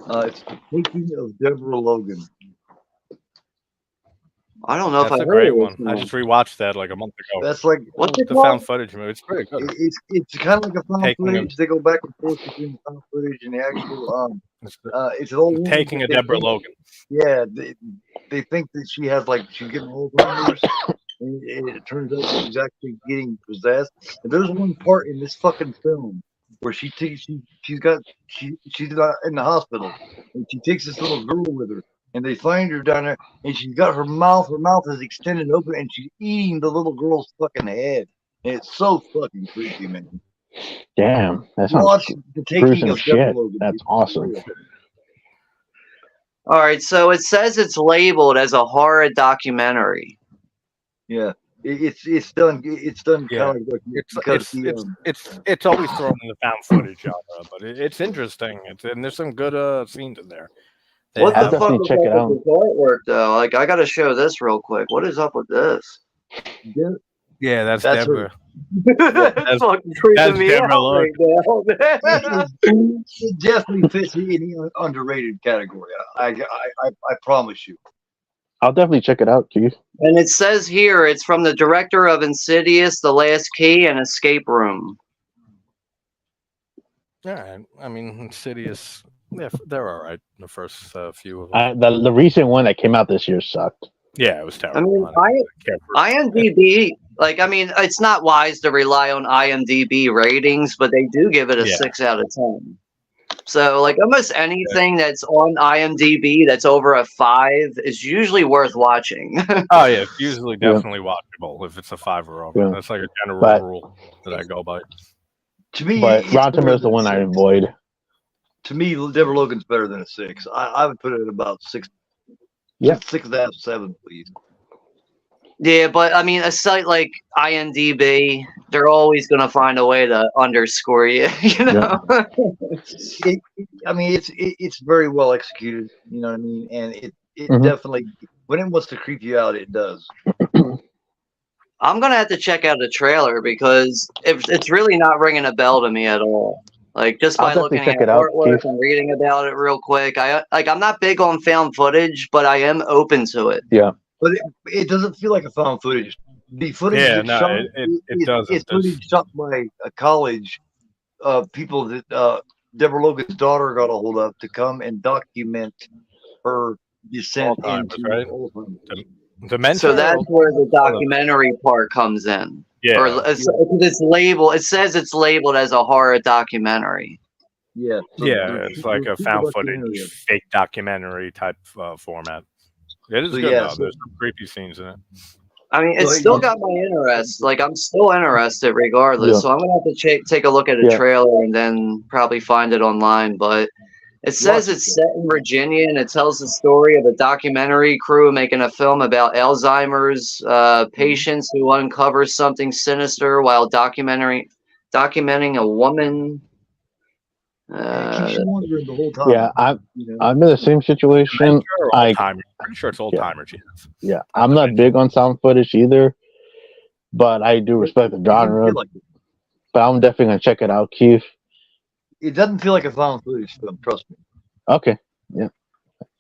It's The Taking of Deborah Logan.
I don't know
That's
if
a great one. I just rewatched that like a month ago.
That's like
the found footage movie. It's pretty good.
It's kind of like a found footage. They go back and forth between the found footage and the actual. It's an old
Taking of Deborah Logan.
Yeah, they think that she's getting Alzheimer's, and it turns out she's actually getting possessed. And there's one part in this fucking film where she's not in the hospital, and she takes this little girl with her. And they find her down there, and she's got her mouth is extended open, and she's eating the little girl's fucking head. And it's so fucking creepy, man.
Damn, that sounds gruesome shit. That's awesome.
All right, so it says it's labeled as a horror documentary.
Yeah, it's done. It's done kind of like
it's always thrown in the found footage genre, but it's interesting. And there's some good scenes in there.
What the fuck is up with this artwork, though? Like, I gotta show this real quick. What is up with this?
Yeah, that's Deborah.
That's fucking creeping me out right now.
It definitely fits in any underrated category. I promise you.
I'll definitely check it out, Keith.
And it says here it's from the director of Insidious, The Last Key, and Escape Room.
Yeah, I mean, Insidious. Yeah, they're all right. The first few of them.
The recent one that came out this year sucked.
Yeah, it was terrible.
I mean, IMDb, it's not wise to rely on IMDb ratings, but they do give it a 6 out of 10. So, almost anything that's on IMDb that's over a 5 is usually worth watching.
Oh yeah, it's usually definitely watchable if it's a 5 or over. That's like a general rule that I go by.
To me,
Rotten Tomatoes is the one I avoid.
To me, Deborah Logan's better than a 6. I would put it at about 6.
Yeah,
6.5, 7, please.
Yeah, but a site like IMDb, they're always going to find a way to underscore you. You know.
Yeah. It's very well executed. You know what I mean? And it definitely, when it wants to creep you out, it does.
I'm gonna have to check out the trailer because it's really not ringing a bell to me at all. Just by looking at artwork and reading about it real quick, I'm not big on found footage, but I am open to it.
Yeah,
but it doesn't feel like a found footage. The footage,
it doesn't.
It's footage shot by a college people that Deborah Logan's daughter got a hold of to come and document her descent into
dementia.
So that's where the documentary part comes in.
Yeah,
or it's labeled. It says it's labeled as a horror documentary.
Yeah,
it's like a found footage, fake documentary type format. It is good though. There's some creepy scenes in it.
It's still got my interest. I'm still interested regardless. So I'm gonna have to take a look at a trailer and then probably find it online. But it says it's set in Virginia and it tells the story of a documentary crew making a film about Alzheimer's patients who uncover something sinister while documenting a woman.
It keeps you wondering the whole time.
Yeah, I'm in the same situation.
Pretty sure it's old timer cheese.
Yeah, I'm not big on sound footage either, but I do respect the genre. But I'm definitely gonna check it out, Keith.
It doesn't feel like a found footage film, trust me.
Okay. Yeah.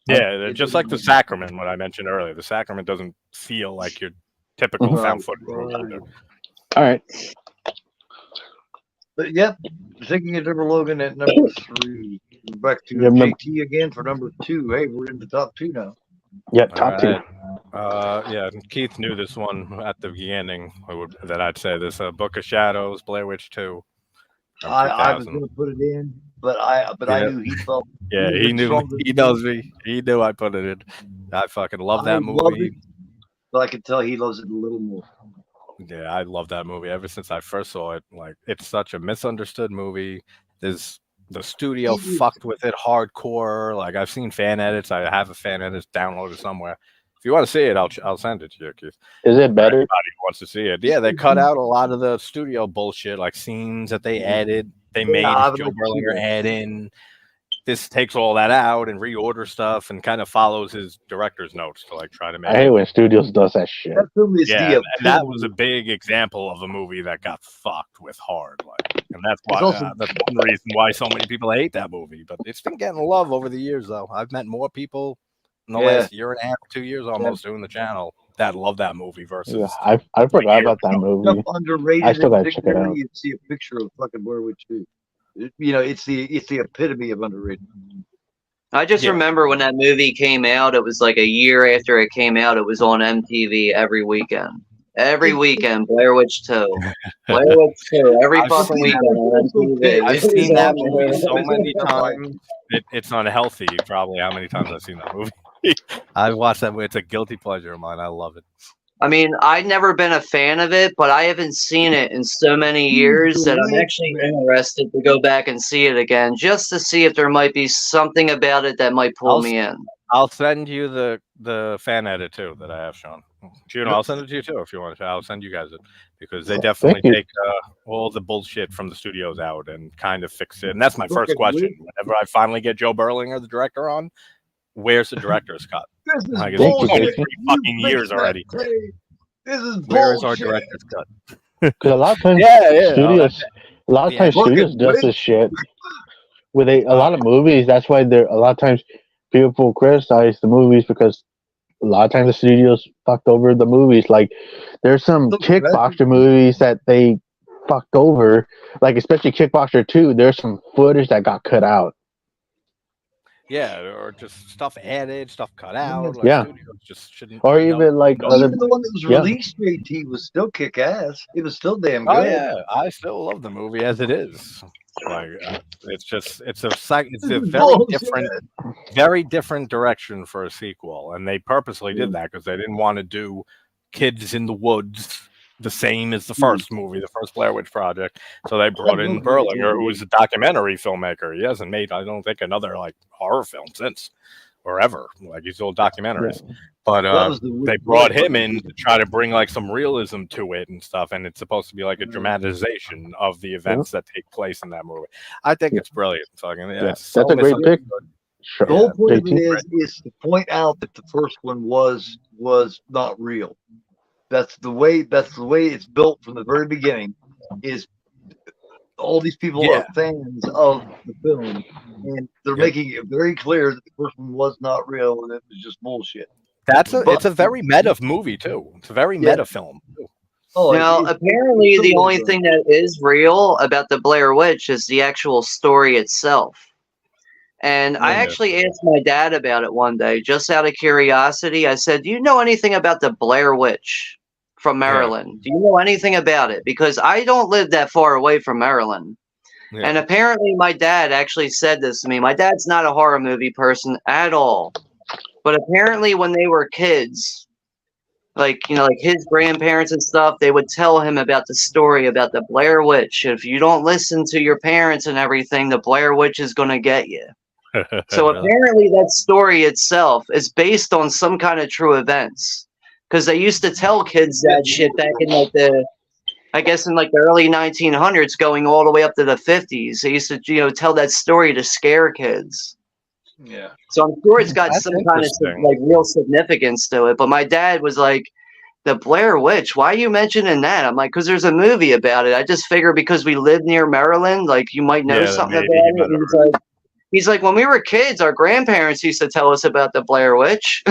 Yeah, just like The Sacrament, what I mentioned earlier. The Sacrament doesn't feel like your typical found footage movie either.
All right.
But yep, taking it over Logan at number 3. Back to JT again for number 2. Hey, we're in the top 2 now.
Yeah, top 2.
Yeah, Keith knew this one at the beginning. That I'd say this: Book of Shadows, Blair Witch 2.
I was going to put it in, but I knew he felt.
Yeah, he knew. He knows me. He knew I put it in. I fucking love that movie.
But I could tell he loves it a little more.
Yeah, I love that movie ever since I first saw it. Like, it's such a misunderstood movie. The studio fucked with it hardcore. Like, I've seen fan edits. I have a fan edit downloaded somewhere. If you want to see it, I'll send it to you, Keith.
Is it better?
Everybody wants to see it. Yeah, they cut out a lot of the studio bullshit, like scenes that they added. They made Joe Berlinger add in. This takes all that out and reorder stuff and kind of follows his director's notes to like try to make.
I hate when studios does that shit.
Yeah, and that was a big example of a movie that got fucked with hard, like, and that's why that's one reason why so many people hate that movie. But it's been getting love over the years, though. I've met more people in the last year and a half, 2 years almost doing the channel that love that movie versus.
I forgot about that movie.
Underrated.
I still gotta check it out.
You see a picture of fucking Blair Witch 2. You know, it's the epitome of underrated.
I just remember when that movie came out. It was like a year after it came out. It was on MTV every weekend. Every weekend, Blair Witch 2. Blair Witch 2. Every fucking weekend on MTV.
I've seen that movie so many times. It's unhealthy, probably, how many times I've seen that movie. I've watched that movie. It's a guilty pleasure of mine. I love it.
I mean, I've never been a fan of it, but I haven't seen it in so many years that I'm actually interested to go back and see it again, just to see if there might be something about it that might pull me in.
I'll send you the fan edit too that I have shown. Juno, I'll send it to you too if you want to. I'll send you guys it because they definitely take all the bullshit from the studios out and kind of fix it. And that's my first question. Whenever I finally get Joe Berlinger, the director, on, where's the director's cut? Like, it's 23 fucking years already.
This is
Where is our director's cut?
Because a lot of times studios does this shit. With a lot of movies, that's why a lot of times people criticize the movies because a lot of times the studios fucked over the movies. Like, there's some Kickboxer movies that they fucked over, like especially Kickboxer 2. There's some footage that got cut out.
Yeah, or just stuff added, stuff cut out. Like,
yeah,
just shouldn't.
Or even like other.
Even the one that was released, JT, was still kick ass. It was still damn good.
Oh yeah, I still love the movie as it is. Like, it's a very different direction for a sequel, and they purposely did that because they didn't want to do Kids in the Woods the same as the first movie, the first Blair Witch Project. So they brought in Berlinger, who was a documentary filmmaker. He hasn't made, I don't think, another like horror film since or ever. Like, he's all documentaries. But they brought him in to try to bring like some realism to it and stuff. And it's supposed to be like a dramatization of the events that take place in that movie. I think it's brilliant.
That's a great pick.
The whole point of it is to point out that the first one was not real. That's the way it's built from the very beginning. Is all these people are fans of the film, and they're making it very clear that the first one was not real and it was just bullshit.
It's a very meta movie too. It's a very meta film too.
Now, apparently, the only thing that is real about the Blair Witch is the actual story itself. And I actually asked my dad about it one day, just out of curiosity. I said, "Do you know anything about the Blair Witch from Maryland? Do you know anything about it? Because I don't live that far away from Maryland." Yeah. And apparently my dad actually said this to me. My dad's not a horror movie person at all. But apparently when they were kids, like his grandparents and stuff, they would tell him about the story about the Blair Witch. If you don't listen to your parents and everything, the Blair Witch is going to get you. So apparently that story itself is based on some kind of true events. Because they used to tell kids that shit back in like the I guess in like the early 1900s, going all the way up to the 50s. They used to, tell that story to scare kids.
Yeah.
So I'm sure it's got
That's
some kind of
interesting.
like real significance to it. But my dad was like, the Blair Witch, why are you mentioning that? I'm like, because there's a movie about it. I just figure because we live near Maryland, like you might know
Yeah,
something
maybe
about
he might
it.
have
He's like, when we were kids, our grandparents used to tell us about the Blair Witch.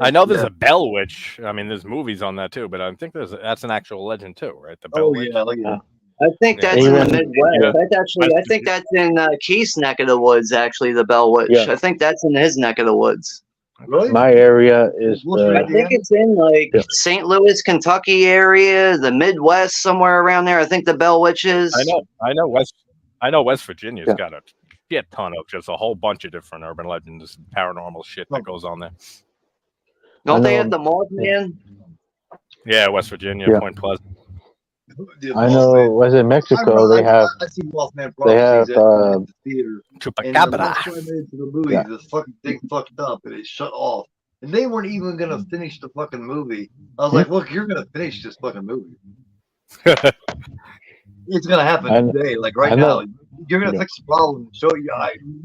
I know there's a Bell Witch. I mean, there's movies on that too, but I think that's an actual legend too, right? The Bell Witch.
Yeah.
I think
Yeah.
that's in the
Even-
Midwest.
Yeah.
That's actually, I think that's in Keith's neck of the woods. Actually, the Bell Witch.
Yeah.
I think that's in his neck of the woods.
Really?
My area is
I think it's in like
Yeah.
St. Louis, Kentucky area, the Midwest, somewhere around there. I think the Bell Witch is.
I know West Virginia's got a shit ton of just a whole bunch of different urban legends, paranormal shit that goes on there.
Don't they
know-
have the Mothman?
Yeah, West Virginia,
Yeah.
Point Pleasant.
I know. Was in Mexico? They have.
I see Mothman
They have.
Prophecies at the theater. And the
Chupacabra.
last 5 minutes of the movie,
Yeah.
the fucking thing fucked up and it shut off. And they weren't even gonna finish the fucking movie. I was like, look, you're gonna finish this fucking movie. It's gonna happen
I-
today, like right
I know.
now. You're gonna
Yeah.
fix the problem and show you.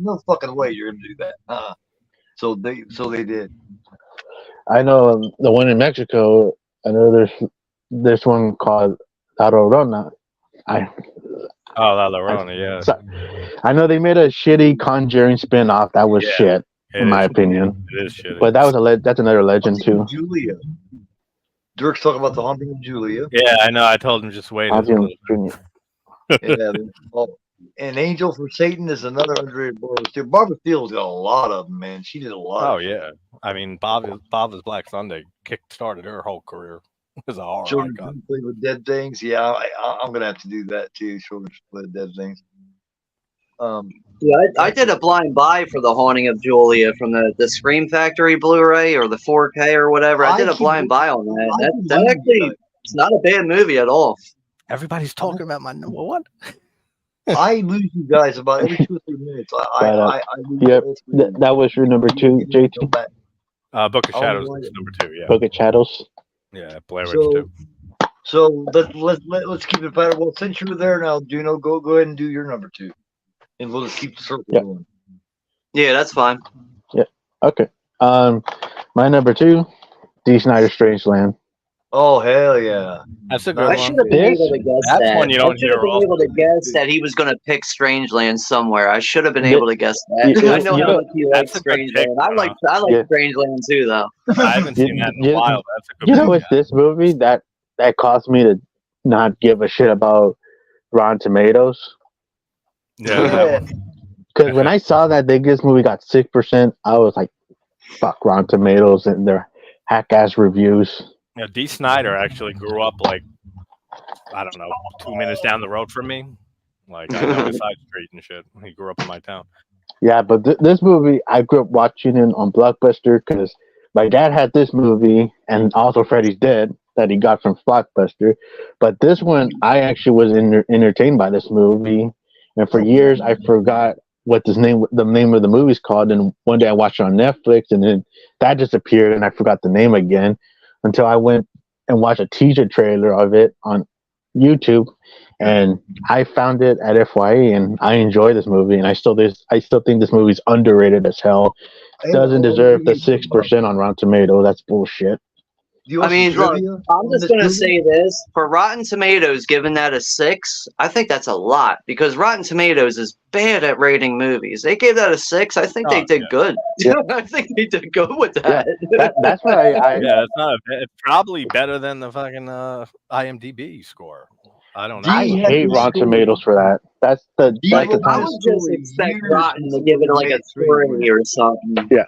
No fucking way you're gonna do that. So they did.
I know the one in Mexico. I know there's this one called La Llorona.
La Llorona, yeah.
So, I know they made a shitty Conjuring spin-off that was
Yeah.
shit,
It
in my
is-
opinion.
It is shitty.
But that was that's another legend too.
Julia. Dirk's talking about the haunting of Julia.
Yeah, I know. I told him just wait.
Haunting of
Yeah. And Angel for Satan is another underrated Barbara Steele. Barbara Steele's got a lot of them, man. She did a lot.
Oh yeah. I mean, Bob's Black Sunday kick-started her whole career as a horror
Children
icon.
play with dead things. Yeah, I'm gonna have to do that too. Children play with dead things.
Yeah, I did a blind buy for the Haunting of Julia from the Scream Factory Blu-ray or the 4K or whatever. I did a blind buy on that. That actually, it's not a bad movie at all.
Everybody's talking about my number one.
I lose you guys about every 2 or 3 minutes. I lose
Yep,
all 3 minutes.
that was your number 2,
Come
JT.
back.
Book of
Oh,
Shadows
boy.
is number 2. Yeah.
Book of Shadows.
Yeah. Blair Witch
So,
too.
so let's keep it better. Well, since you're there now, Juno, go ahead and do your number 2, and we'll just keep the circle
Yeah.
going.
Yeah, that's fine.
Okay. My number 2, D. Snyder Strangeland.
Oh hell yeah!
That's a
I
good
I
one.
should have been
This-
able to guess
that's
that.
one you don't
I should have
hear
been able to
often.
guess that he was going to pick Strangeland somewhere. I should have been
Yeah.
able to guess that.
Yeah,
I know
you
how
know,
much you like
that's a good pick,
Strangeland. I like
Yeah.
Strangeland too, though.
I haven't seen that in a
Yeah.
while. That's a good
You know,
one.
it's this movie that caused me to not give a shit about Rotten Tomatoes.
Yeah, that one.
Because when I saw that this movie got 6%, I was like, "Fuck Rotten Tomatoes and their hack ass reviews."
Yeah, D. Snyder actually grew up like, I don't know, 2 minutes down the road from me. Like, I know his side street and shit. He grew up in my town.
Yeah, but this movie, I grew up watching it on Blockbuster because my dad had this movie and also Freddy's Dead that he got from Blockbuster. But this one, I actually was entertained by this movie, and for years I forgot what the name of the movie's called. And one day I watched it on Netflix, and then that disappeared, and I forgot the name again until I went and watched a teaser trailer of it on YouTube, and I found it at FYE, and I enjoy this movie, and I still think this movie's underrated as hell. Doesn't deserve the 6% on Rotten Tomatoes. That's bullshit.
I mean, look, I'm just going to say this. For Rotten Tomatoes, giving that a 6, I think that's a lot because Rotten Tomatoes is bad at rating movies. They gave that a 6. I think they did good.
Yeah.
I think they did good with that.
That's what I
Yeah, it's probably better than the fucking IMDb score. I don't know.
I hate Rotten Tomatoes for that. That's the
I would just expect Rotten to give it like a 3 or something.
Yeah.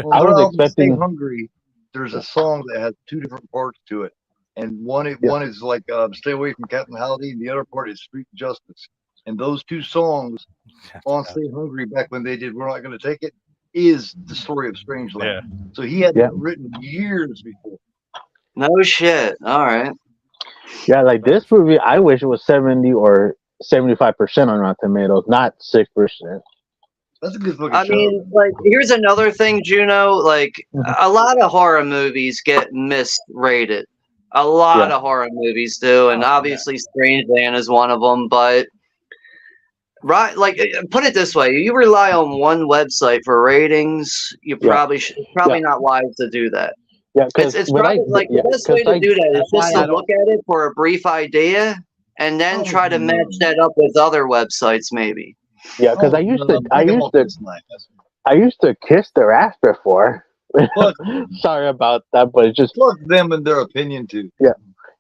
Well,
I was
Stay
expecting-
Hungry. There's a song that has 2 different parts to it, and one is like "Stay Away from Captain Howdy," and the other part is "Street Justice." And those 2 songs on "Stay Hungry" back when they did "We're Not Going to Take It" is the story of Strangeland.
Yeah.
So he had that written years before.
No shit. All right.
Yeah, like this movie, I wish it was 70 or 75% on Rotten Tomatoes, not 6%.
That's a good fucking
I
show.
mean, like, here's another thing, Juno. Like, a lot of horror movies get misrated. A lot of horror movies do, and obviously Strangeland is one of them. But right, like put it this way: you rely on one website for ratings. You probably should. It's probably not wise to do that.
Yeah, because
it's probably the best way to do that is just to look at it for a brief idea, and then try to match that up with other websites, maybe.
Yeah, because I used to kiss their ass before. Sorry about that, but it's just
fuck them and their opinion too.
Yeah,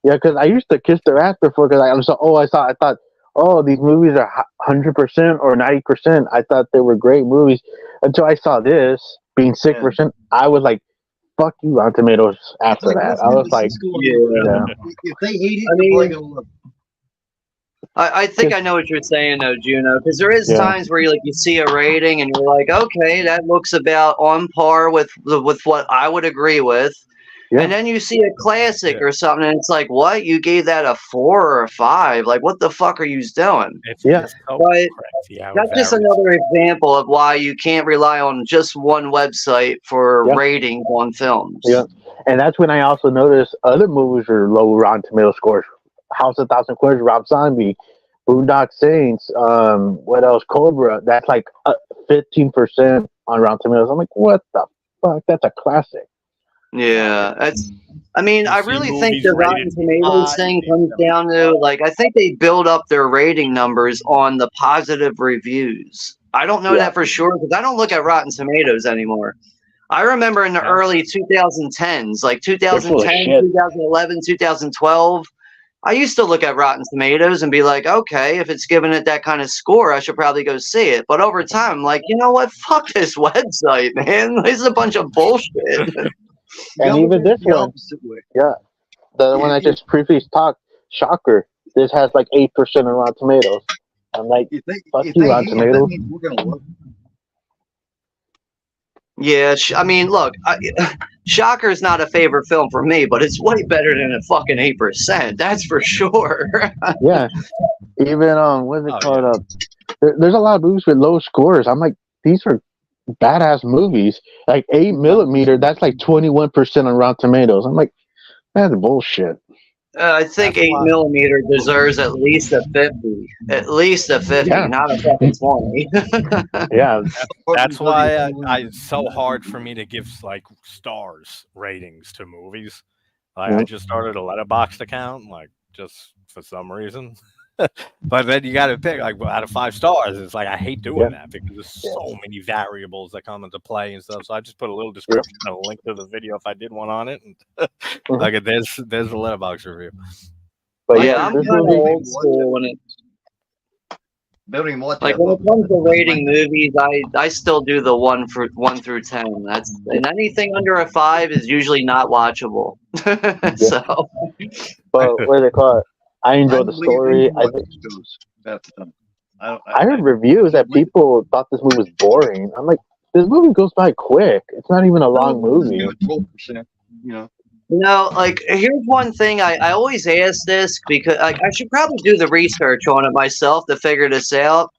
because I used to kiss their ass before because I thought, oh, these movies are 100% or 90%. I thought they were great movies until I saw this being 6%. I was like, fuck you, Rotten Tomatoes. After that, I was like,
if they hate it, they're probably gonna love it.
I think I know what you're saying though, Juno, because there is times where you see a rating and you're like, okay, that looks about on par with what I would agree with. And then you see a classic or something, and it's like, what? You gave that a 4 or a 5? Like, what the fuck are you doing?
But
that's just another example of why you can't rely on just one website for ratings on films.
Yeah, and that's when I also noticed other movies are low Rotten Tomato scores. House of Thousand Corners, Rob Zombie, Boondock Saints, what else? Cobra. That's like 15% on Rotten Tomatoes. I'm like, what the fuck? That's a classic.
Yeah, I really think the Rotten Tomatoes thing comes down to, like, I think they build up their rating numbers on the positive reviews. I don't know that for sure because I don't look at Rotten Tomatoes anymore. I remember in the early 2010s, like 2010, 2011, 2012, I used to look at Rotten Tomatoes and be like, okay, if it's giving it that kind of score, I should probably go see it. But over time, I'm like, you know what? Fuck this website, man. This is a bunch of bullshit.
And even this one, the one I just previously talked, Shocker, this has like 8% on Rotten Tomatoes. I'm like, fuck you, Rotten Tomatoes.
Yeah, look, Shocker's not a favorite film for me, but it's way better than a fucking 8%. That's for sure.
Yeah, even what's it called? There's a lot of movies with low scores. I'm like, these are badass movies. Like 8mm, that's like 21% on Rotten Tomatoes. I'm like, that's bullshit.
I think 8mm deserves at least a 50. At least a 50, not a fucking 20.
That's why it's so hard for me to give like stars ratings to movies. Like I just started a Letterboxd account, like just for some reason. But then you got to pick like out of 5 stars. It's like I hate doing that because there's so many variables that come into play and stuff. So I just put a little description and a link to the video if I did one on it. And like there's a Letterboxd review.
But I'm kind of old school when it. When it comes to rating movies, I still do the 1 through 10. And anything under a 5 is usually not watchable. So.
But what do they call it? I enjoy the story. I heard reviews that people thought this movie was boring. I'm like, this movie goes by quick. It's not even a long movie.
12%,
like here's one thing I always ask this because I should probably do the research on it myself to figure this out.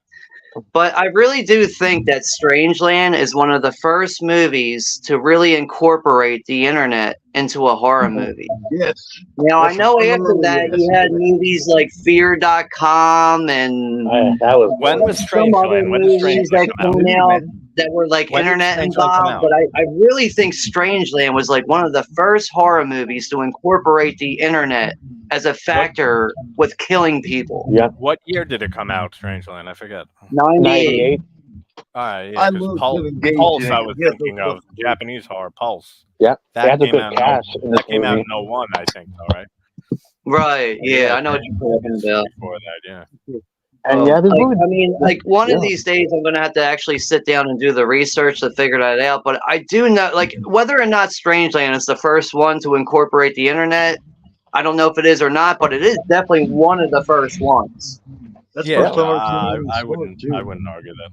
But I really do think that Strangeland is one of the first movies to really incorporate the internet into a horror movie.
Yes.
Now, I know after that you had movies like Fear.com and
when was Strangeland? When did Strangeland come out?
That were like internet involved, but I really think Strangeland was like one of the first horror movies to incorporate the internet as a factor with killing people.
Yeah.
What year did it come out, Strangeland? I forget.
98.
All right, yeah, Pulse I was thinking of, Japanese horror, Pulse.
Yeah,
that came out in 01, I think, all right?
Right, yeah, I know what you're talking about.
Before that, yeah.
And one of these days I'm going to have to actually sit down and do the research to figure that out. But I do know, like, whether or not Strangeland is the first one to incorporate the internet, I don't know if it is or not, but it is definitely one of the first ones.
That's
I wouldn't argue that.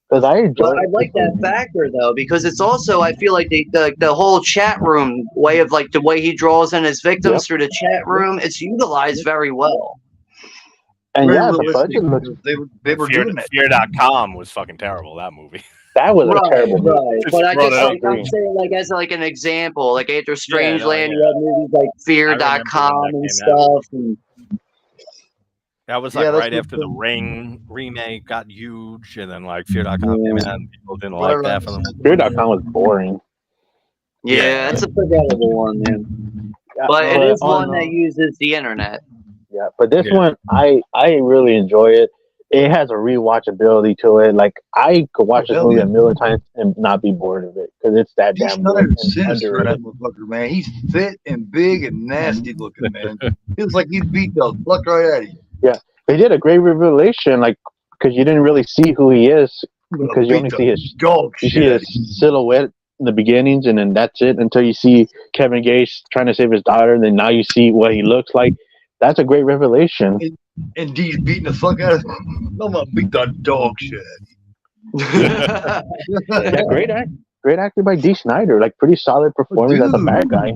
Because I
like that factor though, because it's also, I feel like the whole chat room way of like the way he draws in his victims through the chat room, it's utilized very well.
And
very
yeah, the
realistic
budget looks.
because they were doing that.
Fear.com was fucking terrible. That movie.
That was a terrible movie.
Right.
Just
But I
brought
just
it
like
up.
I'm saying like as like an example, like after
Yeah, no,
Strangeland,
yeah.
you have movies like Fear.com
when that
and
came out.
stuff. And
That was
Yeah,
like
that's
right
what
after the
the-
Ring remake got huge, and then like Fear.com came out, and people didn't
Right,
like that
right.
for them.
Fear.com was boring.
yeah, it's a forgettable one, man.
Yeah,
But it is
on,
one that uses the internet.
Yeah, but this
Yeah.
one, I really enjoy it. It has a rewatchability to it. Like I could watch this
hell
movie
yeah.
a million times and not be bored of it because it's that
Dee
damn good
Snider's
and
sinister in that
underrated.
motherfucker, man. He's fit and big and nasty looking, man. He looks like he'd beat the fuck right at you.
They did a great revelation, like because you didn't really see who he is because you only see his
dog
you
shit
see
at
his
him.
silhouette in the beginnings, and then that's it until you see Kevin Gates trying to save his daughter, and then now you see what he looks like. That's a great revelation.
And Dee's beating the fuck out of him. I'm gonna beat the dog shit at
Yeah,
you.
great acting by Dee Snider. Like pretty solid performance as a
Dude.
bad guy.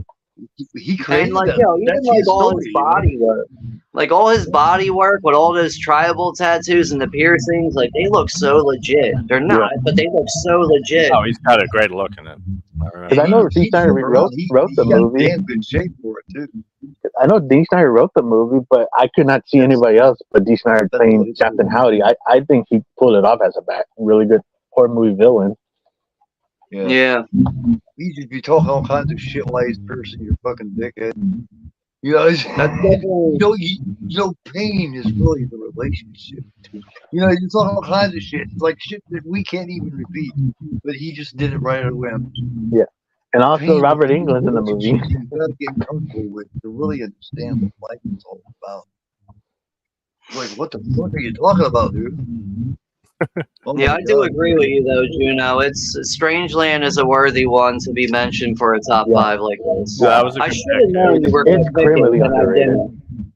He created
And like,
that.
yo, even
That's
like
his
all
story,
his body work, like all his body work with all those tribal tattoos and the piercings, like they look so legit. They're not, but they look so legit.
Oh, he's got a great look in it.
Because I know Dee Snider wrote the movie.
He got damn good shape for it too.
I know Dee Snider wrote the movie, but I could not see anybody else but Dee Snider
That's
playing
what it's
Captain
for.
Howdy. I think he pulled it off as a really good horror movie villain.
Yeah. He just be talking all kinds of shit while he's piercing your fucking dickhead. You know, you know, pain is really the relationship. You know, you talk all kinds of shit. It's like shit that we can't even repeat. But he just did it right at a whim.
Yeah. And also
Pain
Robert
is
Englund's in the movie.
You gotta get comfortable with to really understand what life is all about. Like, what the fuck are you talking about, dude? Oh
Yeah,
my
I do
God.
agree with you though, Juno. It's Strangeland is a worthy one to be mentioned for a top 5 like this.
Yeah, that was a
I
good
should have known you were
It's
going to pick it,
criminally
and I
underrated.
didn't.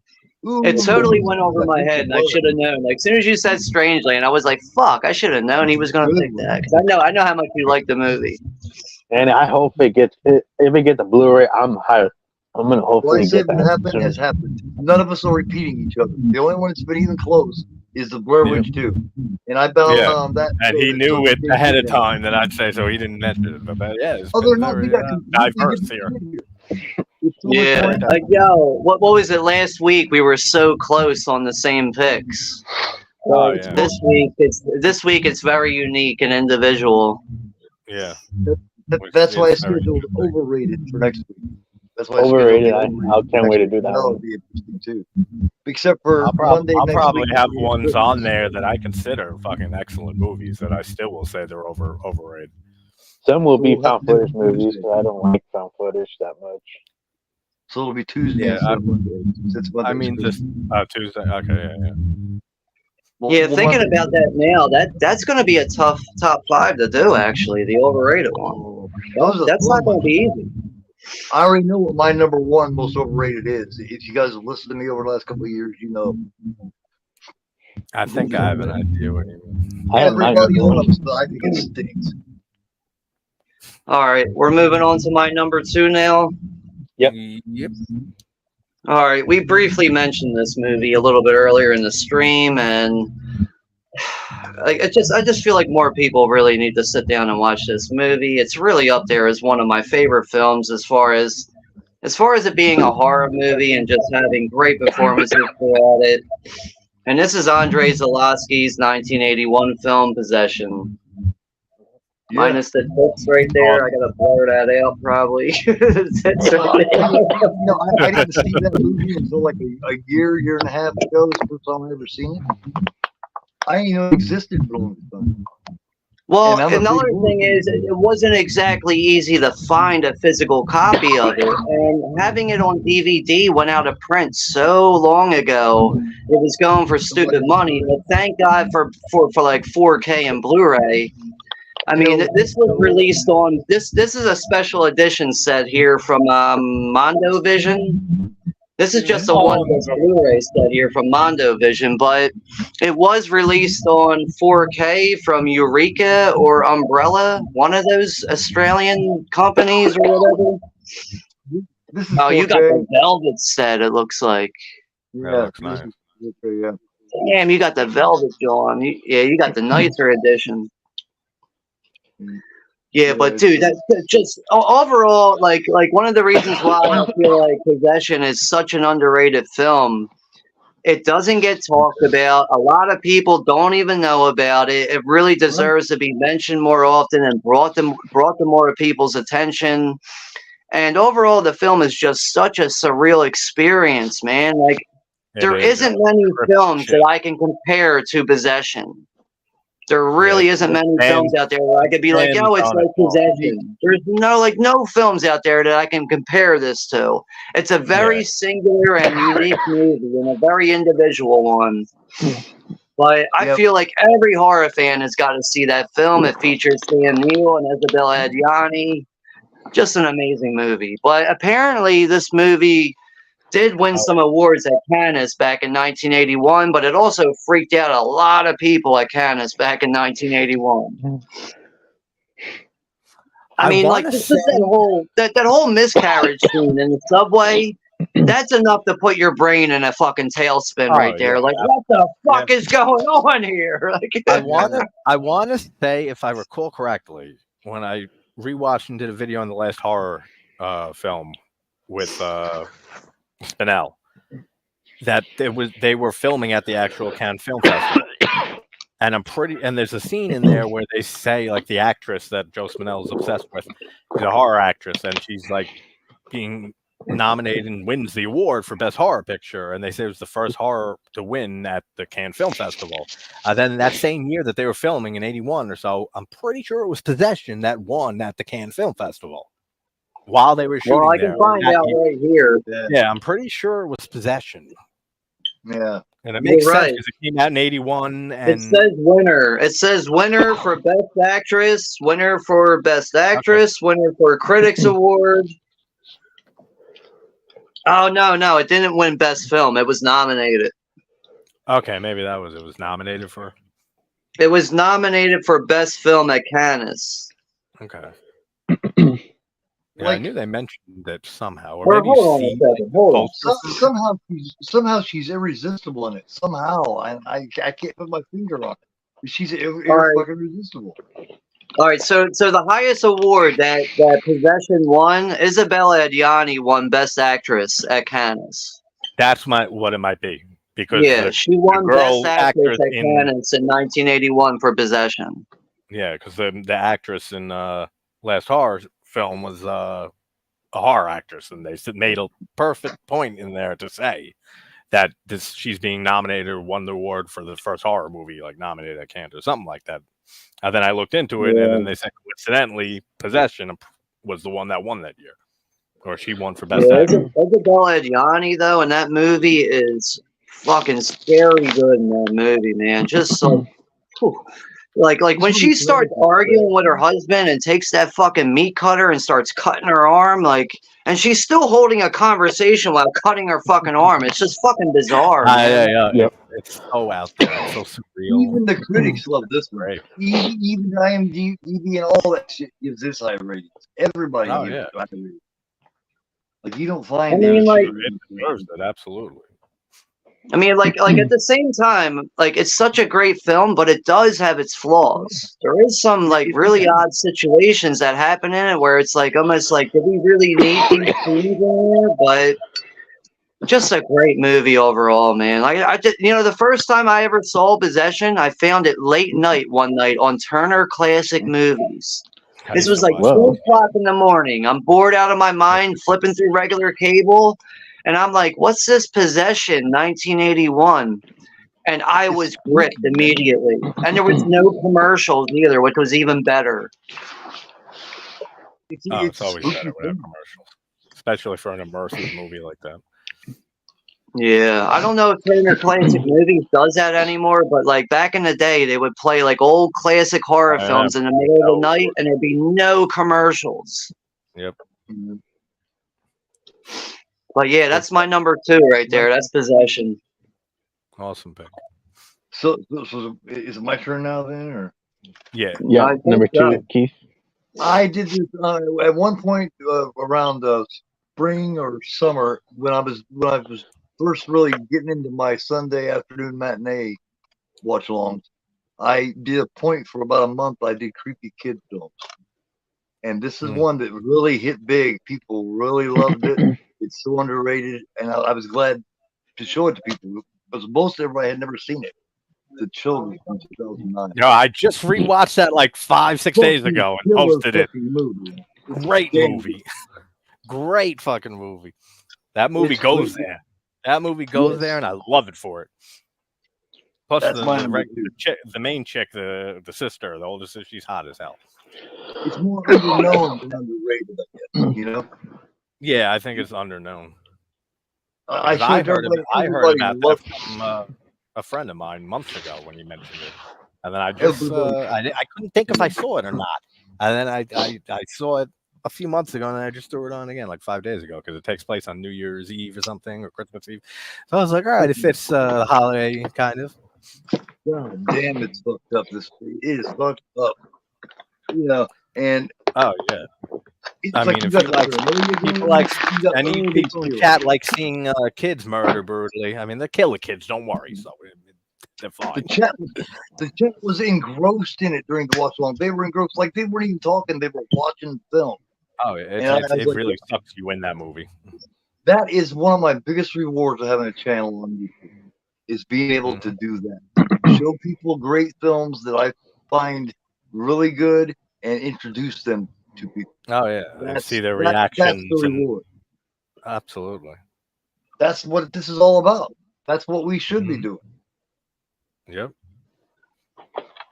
Ooh,
It totally went over my head, and I should have known. Like, as soon as you said Strangeland, I was like, "Fuck!" I should have known he was going to pick that because I know how much you like the movie.
And I hope if it gets a Blu-ray, I'm gonna
Well, I
hopefully
said
get
what
that
happened
soon.
has happened. None of us are repeating each other. The only one that's been even close is the Blair Witch 2. And I bet on that.
And he knew it ahead of time that I'd say, so he didn't mention it. But yeah, it's
Other than
been
that,
very
we got completely
diverse
different
here.
shit here. It's so much
Yeah,
more
like yo, what was it last week? We were so close on the same picks.
Oh,
But
yeah.
this week it's very unique and individual.
Yeah.
That's why I
It's very
scheduled
interesting.
overrated for next week. That's why
Overrated.
I
I
scheduled
can't wait to do that
That'll
one.
be interesting too. Except for
I'll
Monday next
probably
week.
have ones on there that I consider fucking excellent movies that I still will say they're overrated.
Some will be
We'll have
found
to do
footage movies
Tuesday.
because I don't like found footage that much.
So it'll be Tuesday
Yeah,
instead of Monday. Since
I
Monday's
mean,
Tuesday.
just Tuesday. Okay, yeah.
Yeah, thinking about that now, that's going to be a tough top 5 to do. Actually, the overrated one. That's not going to be easy.
I already know what my number 1 most overrated is. If you guys have listened to me over the last couple of years, you know.
I think I have an idea what you mean.
Everybody loves, but I think it stinks.
All right, we're moving on to my number 2 now.
Yep.
All right, we briefly mentioned this movie a little bit earlier in the stream, and I just feel like more people really need to sit down and watch this movie. It's really up there as one of my favorite films as far as it being a horror movie and just having great performances throughout it. And this is Andrei Zulawski's 1981 film Possession. Minus the tits right there. I gotta blur that out probably. Tits right there.
I didn't see that movie until like a year and a half ago. It's the first time I ever seen it. I didn't even know it existed for a long time.
Well,
And I'm a
another
big
thing is, it wasn't exactly easy to find a physical copy of it, and having it on DVD went out of print so long ago. It was going for stupid money, but thank God for like 4K and Blu-ray. I mean, this was released on this is a special edition set here from Mondo Vision. This is just a one-disc Blu-ray set here from Mondo Vision, but it was released on 4K from Eureka or Umbrella, one of those Australian companies or whatever.
This is
Oh, you got
4K.
the Velvet set, it looks like.
Yeah,
That looks
this
nice.
is 4K, yeah.
damn, you got the velvet, John. You got the nicer edition. Yeah, but dude, that's just overall, like one of the reasons why I feel like Possession is such an underrated film. It doesn't get talked about. A lot of people don't even know about it. It really deserves to be mentioned more often and brought to more people's attention. And overall, the film is just such a surreal experience, man. Like there isn't many films that I can compare to Possession. There really isn't many films out there where I could be like, yo, it's like Possession. There's no films out there that I can compare this to. It's a very singular and unique movie and a very individual one. But I feel like every horror fan has got to see that film. It features Sam Neill and Isabella Adjani. Just an amazing movie. But apparently this movie did win some awards at Cannes back in 1981, but it also freaked out a lot of people at Cannes back in 1981. I mean, like just that whole miscarriage scene in the subway. That's enough to put your brain in a fucking tailspin right there. Like, what the fuck is going on here? Like,
I want to say, if I recall correctly, when I rewatched and did a video on the last horror film with Spinell, that they were filming at the actual Cannes Film Festival, and there's a scene in there where they say, like, the actress that Joe Spinell is obsessed with, she's a horror actress, and she's like being nominated and wins the award for best horror picture, and they say it was the first horror to win at the Cannes Film Festival. Then that same year that they were filming in 81 or so, I'm pretty sure it was Possession that won at the Cannes Film Festival while they were shooting.
Well, I can find out right here.
Yeah, I'm pretty sure it was Possession.
Yeah,
and it makes sense because it came out in 81. And
it says winner. It says winner for best actress, winner for best actress, winner for Critics Award. Oh no, it didn't win best film. It was nominated.
Okay, maybe it was nominated for.
It was nominated for best film at Cannes.
Okay. Yeah, I knew they mentioned that somehow. Or maybe
hold on a second. Hold on.
Somehow she's irresistible in it. Somehow, I can't put my finger on it. She's fucking irresistible.
All right, so the highest award that Possession won, Isabella Adjani won Best Actress at Cannes.
That's what it might be, because
she won Best Actress at Cannes in 1981 for Possession.
Yeah, because the actress in last horror film was a horror actress, and they made a perfect point in there to say that she's being nominated or won the award for the first horror movie, like nominated at Cannes or something like that. And then I looked into it, and then they said coincidentally, Possession was the one that won that year, or she won for best actor.
Isabella Adjani though, and that movie is fucking scary good in that movie, man. Just like when she starts arguing with her husband and takes that fucking meat cutter and starts cutting her arm, and she's still holding a conversation while cutting her fucking arm. It's just fucking bizarre.
Yeah. It's so out there. It's so surreal.
Even the critics love this one. Right. Even IMDb and all that shit gives this high ratings. Everybody gives it high ratings. Like, you don't find
it deserves it, absolutely.
I mean, like at the same time, like, it's such a great film, but it does have its flaws. There is some really odd situations that happen in it where it's almost like, did we really need these scenes in there? But just a great movie overall, man. I just, the first time I ever saw Possession, I found it late night one night on Turner Classic Movies. This was 2 o'clock in the morning. I'm bored out of my mind, flipping through regular cable. And I'm like, what's this Possession 1981? And I was gripped immediately. And there was no commercials either, which was even better.
It's always better without commercials, especially for an immersive movie like that.
Yeah, I don't know if Turner Classic Movies does that anymore, but back in the day, they would play old classic horror films in the middle of the night, and there'd be no commercials.
Yep.
But yeah, that's my number 2 right there. That's Possession.
Awesome pick.
So is it my turn now then, or?
Yeah. Number 2, Keith.
I did this at one point around spring or summer when I was first really getting into my Sunday afternoon matinee watch-alongs, I did a point for about a month. I did creepy kid films, and this is one that really hit big. People really loved it. It's so underrated, and I was glad to show it to people because most everybody had never seen it. The Children from 2009.
No, I just rewatched that like 5-6 days ago and posted it.
Movie.
Great movie. Great fucking movie. That movie goes there. That movie goes there, and I love it for it. Plus, the main chick, the sister, the older sister, she's hot as hell.
It's more underknown than underrated, I guess, you know?
Yeah, I think it's underknown.
I
heard about that from a friend of mine months ago when you mentioned it, and then I just I couldn't think if I saw it or not, and then I saw it a few months ago, and then I just threw it on again like 5 days ago because it takes place on New Year's Eve or something, or Christmas Eve. So I was like, all right, it fits the holiday kind of.
God damn, it's fucked up. It is fucked up. You know, and
oh yeah. I mean, if people like any cat like seeing kids murder brutally. I mean, they kill the kids. Don't worry. So they're fine.
The chat was engrossed in it during the watch along. They were engrossed, like they weren't even talking. They were watching film.
Oh, it really sucks you in that movie.
That is one of my biggest rewards of having a channel on YouTube. Is being able to do that. Show people great films that I find really good and introduce them to people.
Oh yeah, see their reactions.
That's the reward.
Absolutely.
That's what this is all about. That's what we should be doing.
Yep.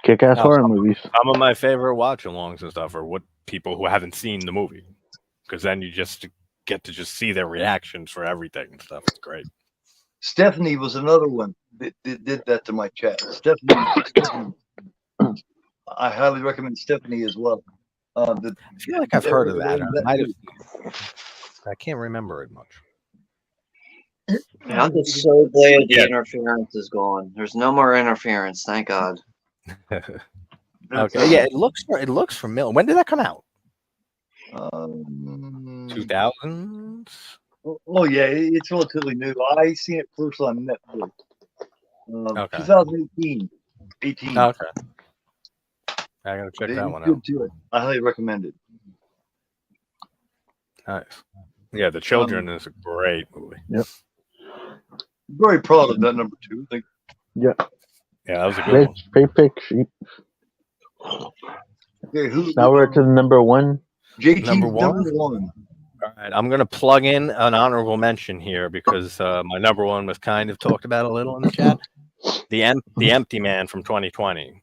Kick-ass horror movies.
Some of my favorite watch-alongs and stuff are what people who haven't seen the movie, because then you just get to just see their reactions for everything and stuff. It's great.
Stephanie was another one that did that to my chat. Stephanie. I highly recommend Stephanie as well.
I feel like I've heard of that. I can't remember it much.
Yeah, I'm just so glad the interference is gone. There's no more interference, thank God.
Okay, yeah, it looks familiar. When did that come out? 2000s.
Oh yeah, it's relatively new. I seen it first on Netflix. 2018.
Okay. I gotta check that one out.
I highly recommend it.
Nice. Yeah, The Children is a great movie.
Yep.
Very proud of that number 2. I think.
Yeah.
Yeah, that was a good one.
Fake sheep.
Okay,
now we're to the number 1.
JT,
number one. All right, I'm going to plug in an honorable mention here because my number 1 was kind of talked about a little in the chat. The Empty Man from 2020.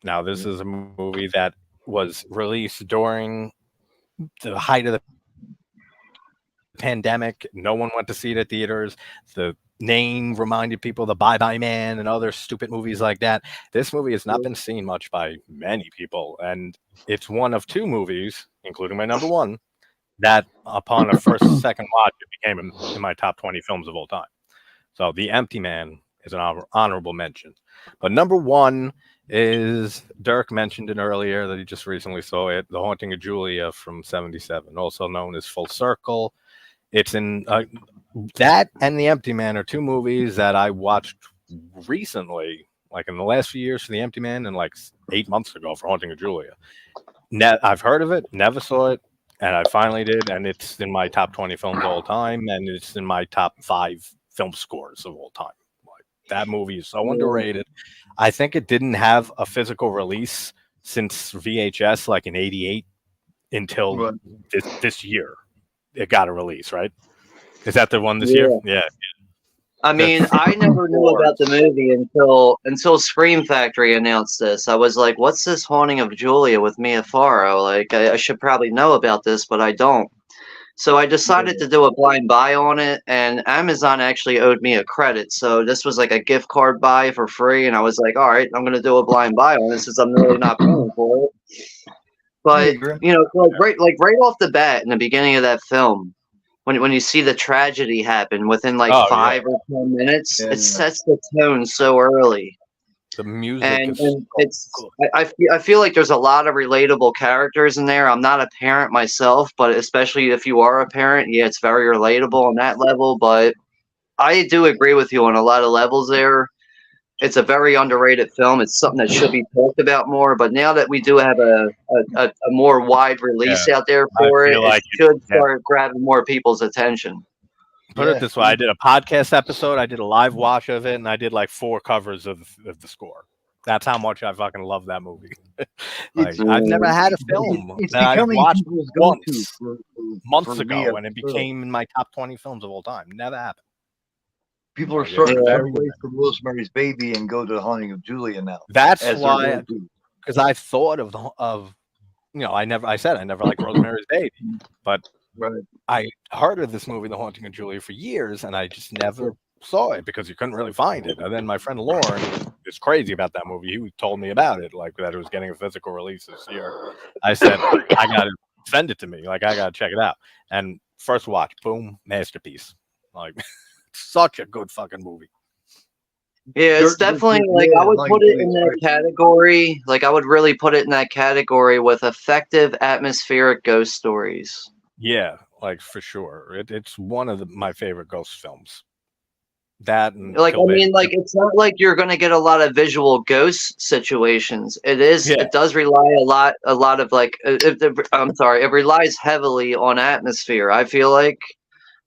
Now, this is a movie that was released during the height of the pandemic. No one went to see it at theaters. The name reminded people of the Bye Bye Man and other stupid movies like that. This movie has not been seen much by many people, and it's one of 2 movies, including my number 1, that upon a second watch, it became in my top 20 films of all time. So The Empty Man is an honorable mention. But number 1 is, Dirk mentioned it earlier that he just recently saw it, The Haunting of Julia from 1977, also known as Full Circle. It's in that and The Empty Man are 2 movies that I watched recently, like in the last few years for The Empty Man and like 8 months ago for Haunting of Julia. I've heard of it, never saw it, and I finally did, and it's in my top 20 films of all time, and it's in my top 5 film scores of all time. Like, that movie is so underrated. I think it didn't have a physical release since VHS, like in '88, until this year. It got a release, right? Is that the one this year? Yeah.
I mean, I never knew about the movie until Scream Factory announced this. I was like, what's this Haunting of Julia with Mia Farrow? Like, I should probably know about this, but I don't. So I decided to do a blind buy on it, and Amazon actually owed me a credit. So this was like a gift card buy for free, and I was like, all right, I'm going to do a blind buy on this since I'm really not paying for it. But, you know, right off the bat in the beginning of that film, when you see the tragedy happen within like 5 or 10 minutes, it sets the tone so early.
The music
and it's I feel like there's a lot of relatable characters in there. I'm not a parent myself, but especially if you are a parent, yeah, it's very relatable on that level. But I do agree with you on a lot of levels there. It's a very underrated film. It's something that should be talked about more. But now that we do have a more wide release out there for it, it should start grabbing more people's attention.
Put it this way: I did a podcast episode, I did a live watch of it, and I did like 4 covers of the score. That's how much I fucking love that movie. Like, I've never had a film that I watched once months ago, and it became in my top 20 films of all time. Never happened.
People are starting to turn away from Rosemary's Baby and go to The Haunting of Julia now.
That's why, because I thought of you know, I said I never liked Rosemary's Baby, but I heard of this movie, The Haunting of Julia, for years, and I just never saw it because you couldn't really find it. And then my friend Lauren is crazy about that movie. He told me about it, like that it was getting a physical release this year. I said, I gotta send it to me. Like, I gotta check it out. And first watch, boom, masterpiece. Like, such a good fucking movie.
Yeah, it's definitely like I would put it in that category. Like, I would really put it in that category with effective atmospheric ghost stories.
Yeah, like for sure. It's one of my favorite ghost films. That and
like, I mean, like, it's not like you're going to get a lot of visual ghost situations. It is. Yeah. It does rely a lot of like. It relies heavily on atmosphere. I feel like.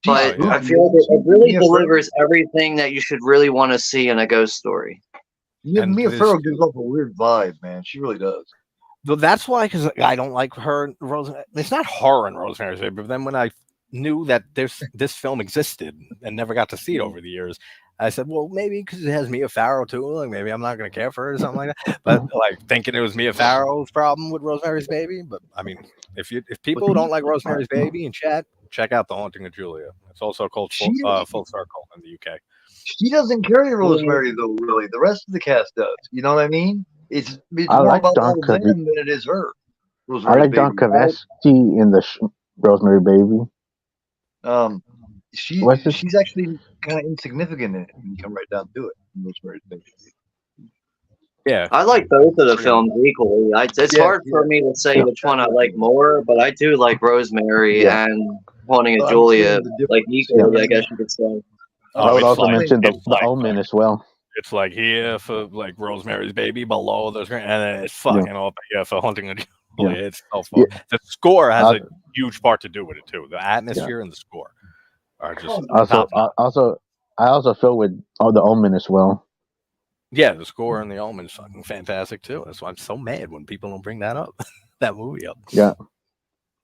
But I feel that it really delivers everything that you should really want to see in a ghost story.
Yeah, Mia Farrow gives off a weird vibe, man. She really does.
Well, that's why, because I don't like her. It's not horror in Rosemary's Baby, but then when I knew that this film existed and never got to see it over the years, I said, well, maybe because it has Mia Farrow too, like maybe I'm not going to care for her or something like that. But like thinking it was Mia Farrow's problem with Rosemary's Baby. But I mean, if people don't like Rosemary's Baby in chat, check out The Haunting of Julia. It's also called Full Circle in the UK.
She doesn't carry Rosemary though, really. The rest of the cast does. You know what I mean? It's more
like
about Don than it is her.
I like Don Cavesky in the Rosemary Baby.
She's actually kind of insignificant in it when you come right down to it. Rosemary's Baby.
Yeah,
I like both of the films equally. It's hard for me to say which one I like more, but I do like Rosemary and Haunting of Julia, like equally, I guess you could say.
I would also mention the Omen as well.
It's like here for like Rosemary's Baby, below the screen, and then it's fucking up here for Haunting of Julia. It's so fun. The score has a huge part to do with it too. The atmosphere and the score are just
I also feel with the Omen as well.
Yeah, the score and the Omen is fucking fantastic too. That's why I'm so mad when people don't bring that up, that movie up.
Yeah,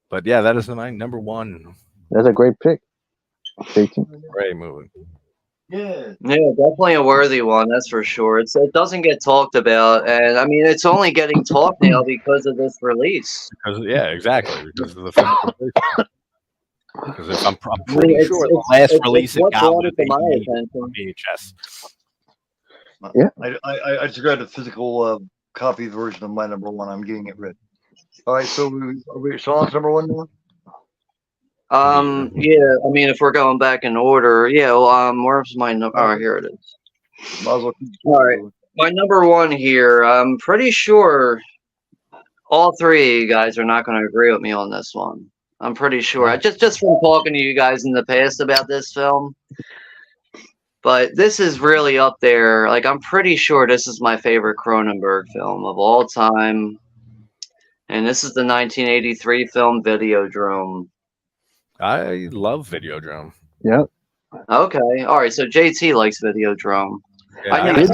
but yeah, that is my number one.
That's a great pick.
Great movie.
Yeah, definitely a worthy one. That's for sure. It doesn't get talked about, and I mean, it's only getting talked now because of this release.
Exactly. Because of the film. Because I'm pretty sure the last release it got was VHS.
Yeah, I just grabbed a physical copy version of my number one. I'm getting it ready. All right, so are we Sean's number one now?
Yeah, I mean, if we're going back in order, where's my number? Oh, here it is. All right, my number one here. I'm pretty sure all three of you guys are not going to agree with me on this one. I'm pretty sure. Just from talking to you guys in the past about this film. But this is really up there. Like, I'm pretty sure this is my favorite Cronenberg film of all time. And this is the 1983 film Videodrome.
I love Videodrome.
Yep.
Okay. All right. So JT likes Videodrome.
Yeah, I do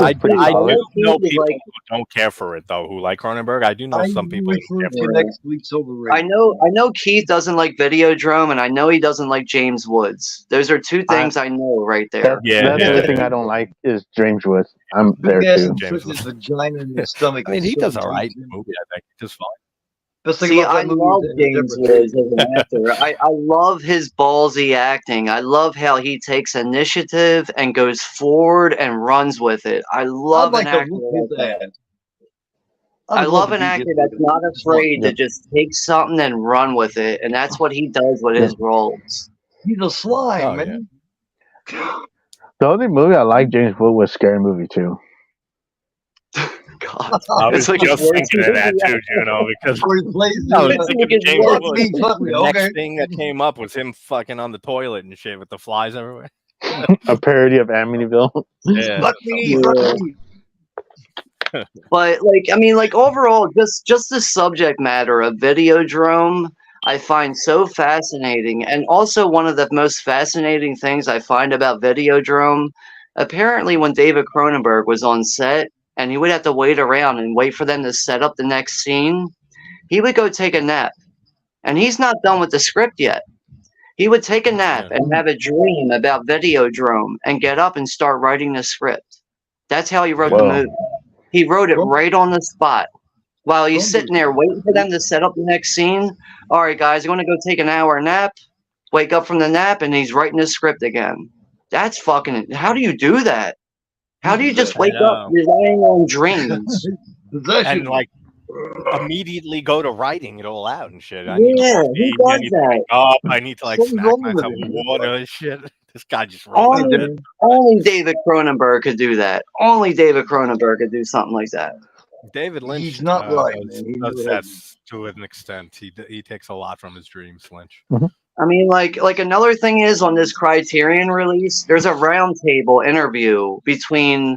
know people who don't care for it though, who like Cronenberg. I do know some people who care for
next week's overrated.
I know Keith doesn't like Videodrome, and I know he doesn't like James Woods. Those are two things I know right there.
That's the only thing I don't like is James Woods. I'm there too.
James Woods. Vagina in the stomach.
I mean, he does all right in the movie. I think he's just fine.
See, I love James Woods as an actor. I love his ballsy acting. I love how he takes initiative and goes forward and runs with it. I love an actor like that. I love an actor that's not afraid to just take something and run with it, and that's what he does with his roles.
He's a slime, man.
Yeah. The only movie I like James Woods was Scary Movie 2.
God, I was just thinking of that too, Juno, because the next thing that came up was him fucking on the toilet and shit with the flies everywhere.
A parody of Amityville.
Yeah.
Fuck me,
Yeah.
fuck me.
But like, I mean, like overall, just the subject matter of Videodrome, I find so fascinating. And also, one of the most fascinating things I find about Videodrome, apparently, when David Cronenberg was on set and he would have to wait around and wait for them to set up the next scene, he would go take a nap, and he's not done with the script yet. He would take a nap and have a dream about Videodrome and get up and start writing the script. That's how he wrote the
Whoa.
movie. He wrote it right on the spot while he's sitting there waiting for them to set up the next scene. All right, guys, I'm going to go take an hour nap, wake up from the nap, and he's writing the script again. That's fucking. How do you do that? How do you just wake up relying on dreams?
And like immediately go to writing it all out and shit. I
Yeah,
need to
who
I
does
need to
that?
wake up. I need to like
Something's
snack
wrong with
myself
it.
with water and shit. This guy just wrote it.
Only David Cronenberg could do that. Only David Cronenberg could do something like that.
David Lynch
He's not right,
does,
man. He
does
really
that
hasn't.
to an extent. He takes a lot from his dreams, Lynch.
I mean, like another thing is on this Criterion release, there's a roundtable interview between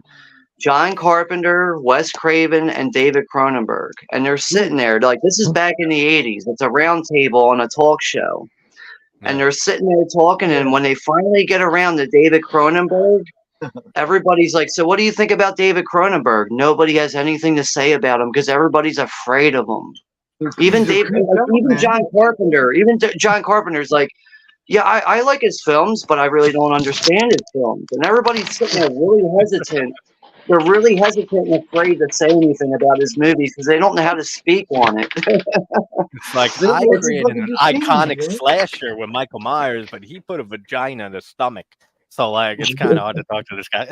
John Carpenter, Wes Craven, and David Cronenberg, and they're sitting there like this is back in the '80s. It's a roundtable on a talk show, and they're sitting there talking. And when they finally get around to David Cronenberg, everybody's like, "So, what do you think about David Cronenberg?" Nobody has anything to say about him because everybody's afraid of him. Even David, even John Carpenter, John Carpenter's like, yeah, I like his films, but I really don't understand his films. And everybody's sitting there really hesitant. They're really hesitant and afraid to say anything about his movies because they don't know how to speak on it.
It's like I created an iconic slasher with Michael Myers, but he put a vagina in his stomach. So like it's kind of hard to talk to this guy.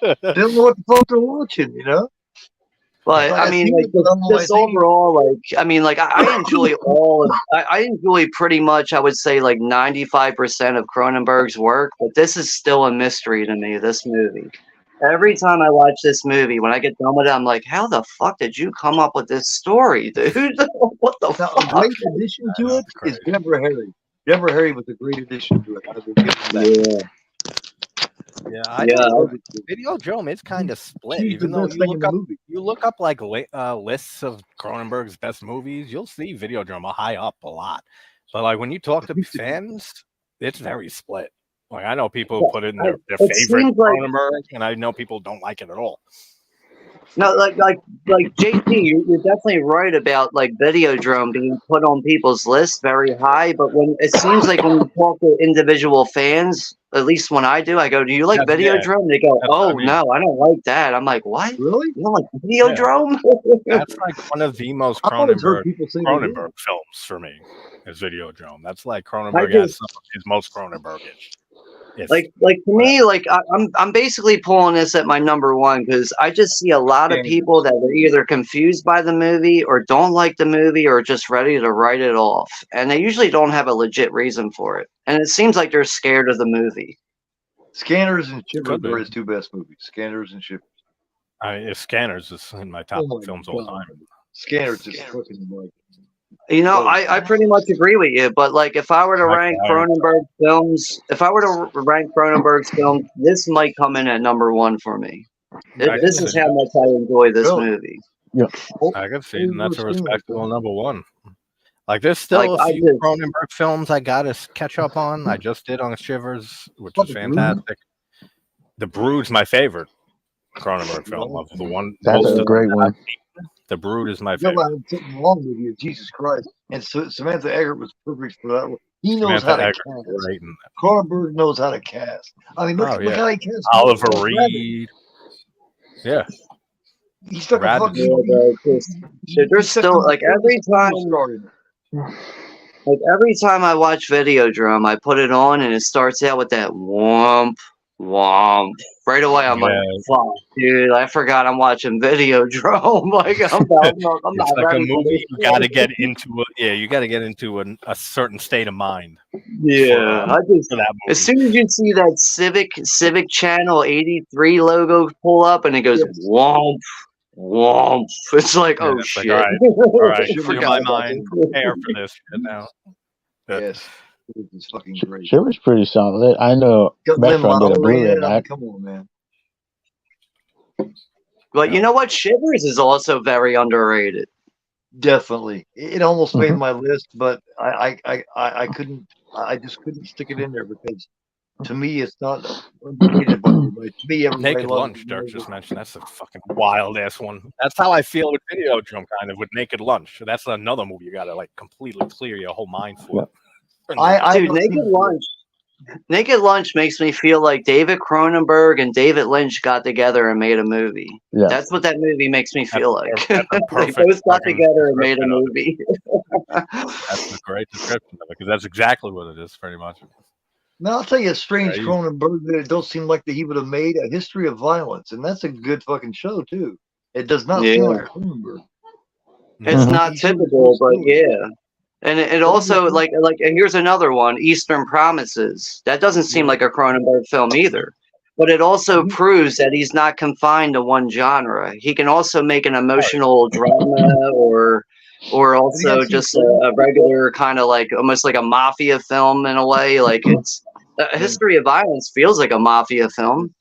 They don't know what the fuck they're watching, you know?
But I mean, like this overall, like I mean, like I enjoy I enjoy pretty much, I would say, like 95% of Cronenberg's work. But this is still a mystery to me. This movie. Every time I watch this movie, when I get done with it, I'm like, how the fuck did you come up with this story, dude? What the fuck?
A great addition to it is Deborah Harry. Deborah Harry was a great addition to it. I will give them that.
Videodrome is kind of split. Even though you look up like lists of Cronenberg's best movies, you'll see Videodrome high up a lot. But like when you talk to fans, it's very split. Like I know people who put in their favorite Cronenberg, and I know people don't like it at all.
No, like JP, you're definitely right about like Videodrome being put on people's lists very high. But when it seems like when you talk to individual fans, at least when I do, I go, "Do you like Videodrome?" They go, "Oh no, I don't like that." I'm like, "What?
Really?
You don't like Videodrome?"
That's like one of the most Cronenberg films for me. Is Videodrome. That's like Cronenberg has some of his most Cronenberg-ish.
Like to me, like I'm basically pulling this at my number one because I just see a lot of people that are either confused by the movie or don't like the movie or just ready to write it off, and they usually don't have a legit reason for it. And it seems like they're scared of the movie.
Scanners and Shivers are his two best movies. Scanners and Shivers.
Scanners is in my top films all time.
Scanners is fucking like.
You know, I pretty much agree with you, but like if I were to rank Cronenberg films, this might come in at number one for me. This is how much I enjoy this movie.
Yeah,
I can see, and that's a respectable number one. Like there's still a few Cronenberg films I gotta catch up on. I just did on Shivers, which is fantastic. The Brood's my favorite Cronenberg film of the one.
That's a great one.
The Brood is my favorite.
I'm sitting along with you, Jesus Christ. And Samantha Eggert was perfect for that one. He knows how to cast. Cronenberg knows how to cast. I mean, look how he cast.
Oliver Reed. Yeah.
He's stuck a fucking.
There's still like every time I watch Videodrome, I put it on and it starts out with that womp womp. Right away, I'm like, "Fuck, dude! I forgot I'm watching Videodrome." Like, I'm not
like
ready
a movie. You got to get into you got to get into a certain state of mind.
Yeah, as soon as you see that Civic Channel 83 logo pull up and it goes womp womp, it's like, oh shit!
Like, all right, free my mind. Prepare for this shit now.
Yes. It's fucking great.
Shiver's pretty solid. I know
Got Lin
Metron did a
Manuel in
Blu-ray
it.
of
I mean,
that.
come on, man.
But you know what? Shivers is also very underrated.
Definitely, it almost made
Mhm.
my list, but I couldn't. I just couldn't stick it in there because to me it's not underrated by everybody. To me, everybody
Naked
loves
Lunch,
it.
Dirk just mentioned. That's a fucking wild ass one. That's how I feel with Videodrome, kind of with Naked Lunch. That's another movie you gotta like completely clear your whole mind for.
I
Dude,
haven't
Naked
seen it yet.
Lunch. Naked Lunch makes me feel like David Cronenberg and David Lynch got together and made a movie.
Yeah.
That's what that movie makes me feel like.
That's a
They
perfect
both got
fucking
together and made a
description of it.
movie.
That's a great description of it because that's exactly what it is, pretty much.
Now I'll tell you a strange
Yeah,
Cronenberg that it don't seem like that he would have made a History of Violence, and that's a good fucking show too. It does not seem
Yeah.
like a Cronenberg.
It's
Mhm.
not
He's doing
typical, but
good.
yeah. And it also like and here's another one, Eastern Promises. That doesn't seem like a Cronenberg film either. But it also proves that he's not confined to one genre. He can also make an emotional drama or also just a regular kind of like almost like a mafia film in a way. Like it's a History of Violence feels like a mafia film.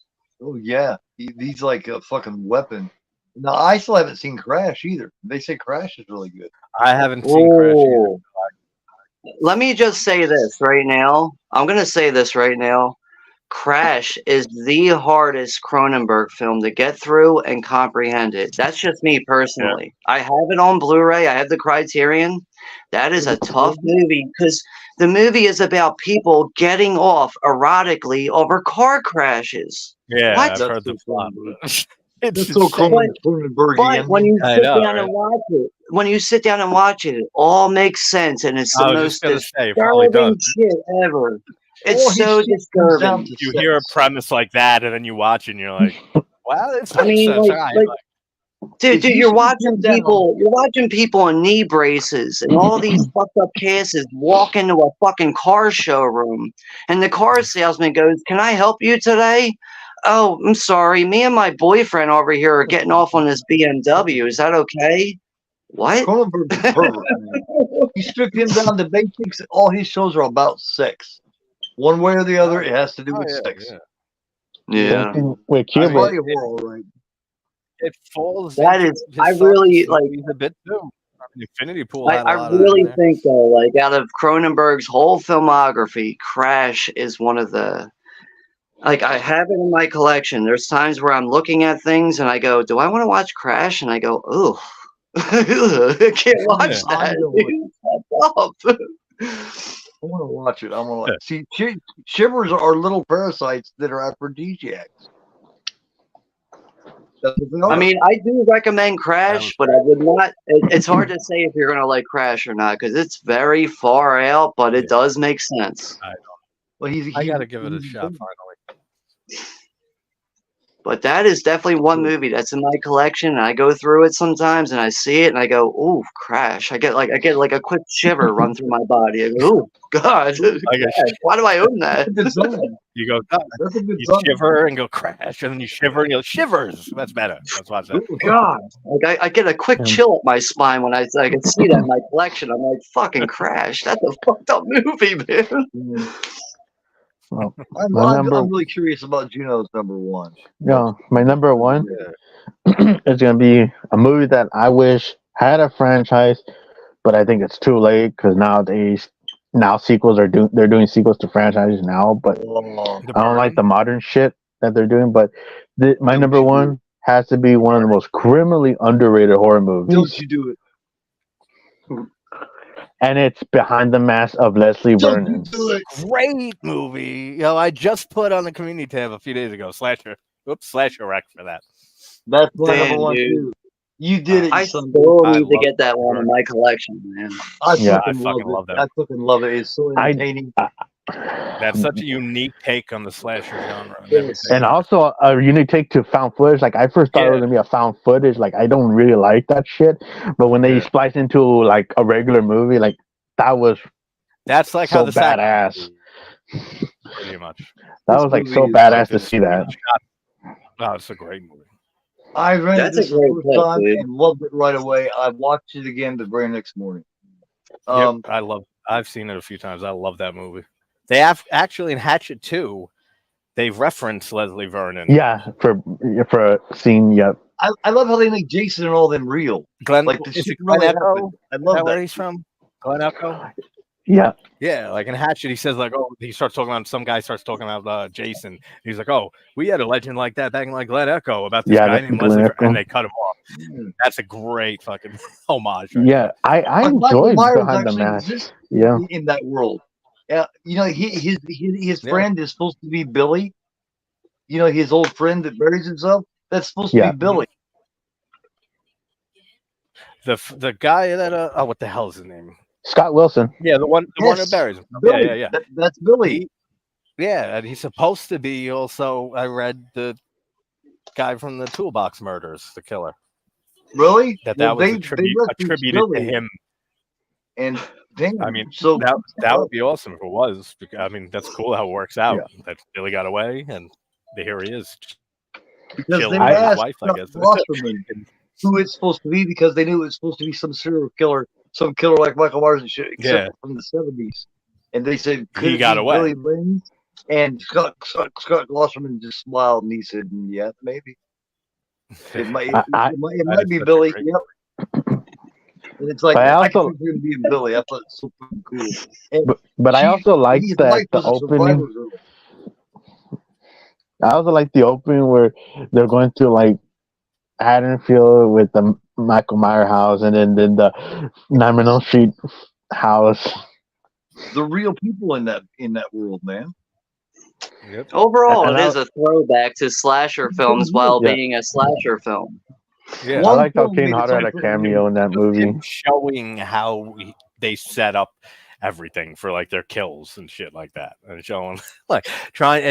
Oh yeah, he's like a fucking weapon. No, I still haven't seen Crash either. They say Crash is really good.
I haven't seen Crash either.
Ooh. Let me just say this right now. I'm going to say this right now. Crash is the hardest Cronenberg film to get through and comprehend it. That's just me personally. I have it on Blu-ray. I have the Criterion. That is a tough movie because the movie is about people getting off erotically over car crashes.
Yeah,
What?
I've
That's
heard the
so
plot.
That's
It's
so
insane.
Cronenbergian.
But when you
I
sit
know,
down
right?
and watch it, it all makes sense, and it's the
I was
most
just gonna say, it probably
disturbing
does.
shit ever. It's
All his
so
shit comes down
disturbing.
to
You hear a
sex.
premise like that, and then you watch it, and you're like, "Well, it's
I
makes
mean,
sense."
like,
All right,
dude,
If you
you're
sit
watching
him down,
people in knee braces and all these fucked up cases walk into a fucking car showroom, and the car salesman goes, "Can I help you today?" "Oh, I'm sorry, me and my boyfriend over here are getting off on this BMW. Is that okay?" What?
Cronenberg's a pervert, man. You strip him down to basics, all his shows are about sex. One way or the other, it has to do
oh,
with
yeah,
sex.
yeah.
Yeah.
Same thing with
I mean,
Cuba.
Body horror, all right.
It falls
That
into
is,
his
I
son's
really like.
movies a bit too. I mean, Infinity Pool had
I
a lot of that
really
in there.
think though, like out of Cronenberg's whole filmography, Crash is one of the like I have it in my collection. There's times where I'm looking at things and I go, "Do I want to watch Crash?" And I go, "Ugh, I can't watch
Yeah.
that.
I'm gonna watch
Dude. Fuck up."
I want to watch it. I want to see. Shivers are little parasites that are aphrodisiacs. That's what they
I
are.
mean, I do recommend
That
Crash,
was
but I would not. It's hard to say if you're gonna like Crash or not because it's very far out, but it does make sense.
Well,
I got to give it a shot finally.
But that is definitely one movie that's in my collection, and I go through it sometimes, and I see it, and I go, "Ooh, Crash!" I get like a quick shiver run through my body. I go, "Ooh, God, Crash, why do I own that?"
That's a good song.
You go, oh,
That's a good
you
song.
shiver and go Crash, and then you shiver and you go Shivers. That's better. Let's watch that.
Oh, God.
Like I get a quick chill up my spine when I can see that in my collection. I'm like, "Fucking Crash! That's a fucked up movie, man."
Well,
I'm really curious about Juno's number one.
yeah, my number one is gonna be a movie that I wish had a franchise, but I think it's too late because now sequels are they're doing sequels to franchises now, but I don't like the modern shit that they're doing. But my number one has to be one of the most criminally underrated horror movies.
Don't you do it.
And it's Behind the Mask of Leslie Vernon.
Great movie. You know, I just put on the community tab a few days ago. Slasher rec for that.
That's my
Damn,
number one
dude.
too. You did it.
I
You
still
son of a bitch.
need to get that one in my collection, man.
I
Yeah.
fucking
I fucking
love
love
it.
that.
I fucking love it. It's so entertaining.
That's such a unique take on the slasher genre. And,
Yes.
everything.
And also a unique take to found footage. Like I first thought it was gonna be a found footage. Like I don't really like that shit. But when they splice into like a regular movie, like that was
that's like
so
how the
badass.
Pretty much.
That
This
was like
movie
so
is
badass to see that.
Oh, it's a great movie.
I rented
That's
this
a
the
great
first
clip,
time
dude.
and loved it right away. I watched it again the very next morning.
Yep, I I've seen it a few times. I love that movie. They have actually in Hatchet 2, they've referenced Leslie Vernon.
Yeah, for a scene. Yep.
I love how they make Jason and all them real.
Glenn,
Like the
is
shit
it Glen
really
Echo?
happened. I
Is
love
that where
that.
he's from? Glen Echo?
Yeah.
Yeah, like in Hatchet, he says like, oh, he starts talking about some guy starts talking about Jason. He's like, oh, we had a legend like that back in like Glen Echo about this guy named
Glen
Leslie,
Echo.
and they cut him off. That's a great fucking homage. Right
Yeah,
there.
I
Michael
enjoyed
Myers
Behind the
actually
Mask.
exists
Yeah.
in that world. Yeah, you know, his friend is supposed to be Billy. You know, his old friend that buries himself. That's supposed to be Billy.
The guy that what the hell is his name?
Scott Wilson.
Yeah, the one that buries him.
Billy.
Yeah.
That's Billy.
Yeah, and he's supposed to be also. I read the guy from the Toolbox Murders, the killer.
Really?
That was attributed to him.
And damn,
I mean,
so
that would be awesome if it was. I mean, that's cool how it works out. Yeah. That Billy got away, and here he is.
Because they asked wife, I guess. Who it's supposed to be, because they knew it was supposed to be some serial killer, some killer like Michael Myers and shit, except from the 70s. And they said,
he got away.
Billy Lynn? And Scott Glosserman just smiled and he said, yeah, maybe. It might be Billy. Great. Yep. And it's like, I can figure it being Billy. I thought it was so fucking cool. And
but I also like that the opening. I also like the opening where they're going through like Haddonfield with the Michael Myers house, and then the Nightmare on Elm Street house.
The real people in that world, man.
Yep. Overall, it is a throwback to slasher films while being a slasher film.
Yeah, I like how Kane Hodder had a cameo in that movie,
showing how they set up everything for like their kills and shit like that, and showing like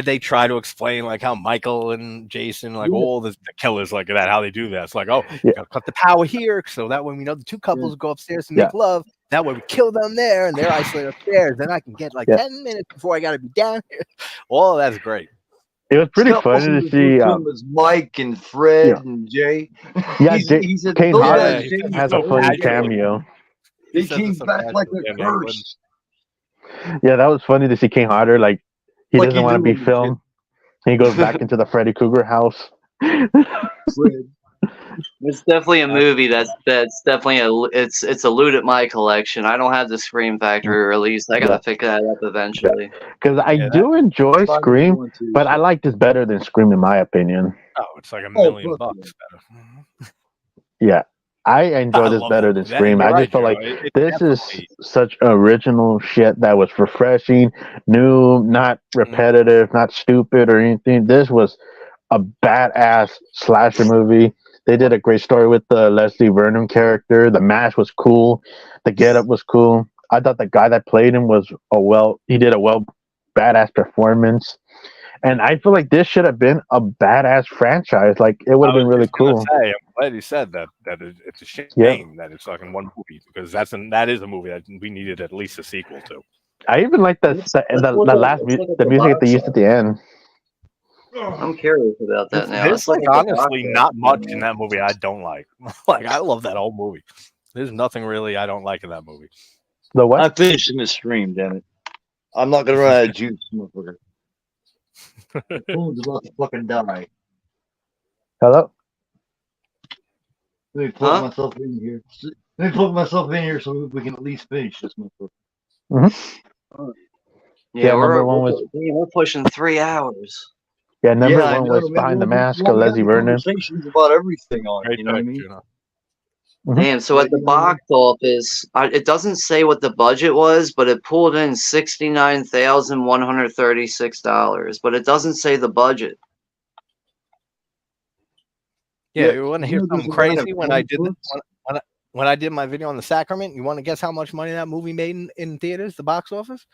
they try to explain like how Michael and Jason like all the killers like that, how they do that. It's like, oh, you gotta cut the power here so that way we know the two couples go upstairs and make love. That way we kill them there and they're isolated upstairs. Then I can get like 10 minutes before I gotta be down here. All that's great.
It was pretty funny to see.
Was Mike and Fred and Jay.
Yeah, Kane Hodder has a funny cameo.
He came back like a curse.
Yeah, that was funny to see Kane Hodder. Like, he doesn't want to be filmed. He goes back into the Freddy Krueger house.
It's definitely a movie that's definitely it's eluded my collection. I don't have the Scream Factory release. I gotta pick that up eventually.
Because I do enjoy Scream, but I like this better than Scream in my opinion.
Oh, it's like $1 million better.
Yeah. I enjoy this better than Scream. I just feel like this is such original shit that was refreshing, new, not repetitive, not stupid or anything. This was a badass slasher movie. They did a great story with the Leslie Vernon character. The mask was cool. The getup was cool. I thought the guy that played him he did a badass performance. And I feel like this should have been a badass franchise. Like, it would have been really cool.
I'm glad you said that. It's a shame that it's like in one movie, because that is a movie that we needed at least a sequel to.
I even like the music they used at the end.
I'm curious about that now.
There's like honestly not much in that movie I don't like. Like, I love that whole movie. There's nothing really I don't like in that movie.
The what?
I'm finishing the stream, damn it. I'm not gonna run out of juice, motherfucker. Phone's about to fucking die.
Hello?
Let me plug myself in here. Let me plug myself in here so we can at least finish this motherfucker.
Mm-hmm.
Yeah, we're pushing 3 hours.
Yeah, number one was Behind the Mask of Leslie Vernon.
Conversations about everything on it, you know what I mean?
Damn, so at the box office, it doesn't say what the budget was, but it pulled in $69,136. But it doesn't say the budget.
Yeah, you want to hear something crazy? When I did my video on The Sacrament, you want to guess how much money that movie made in theaters, the box office?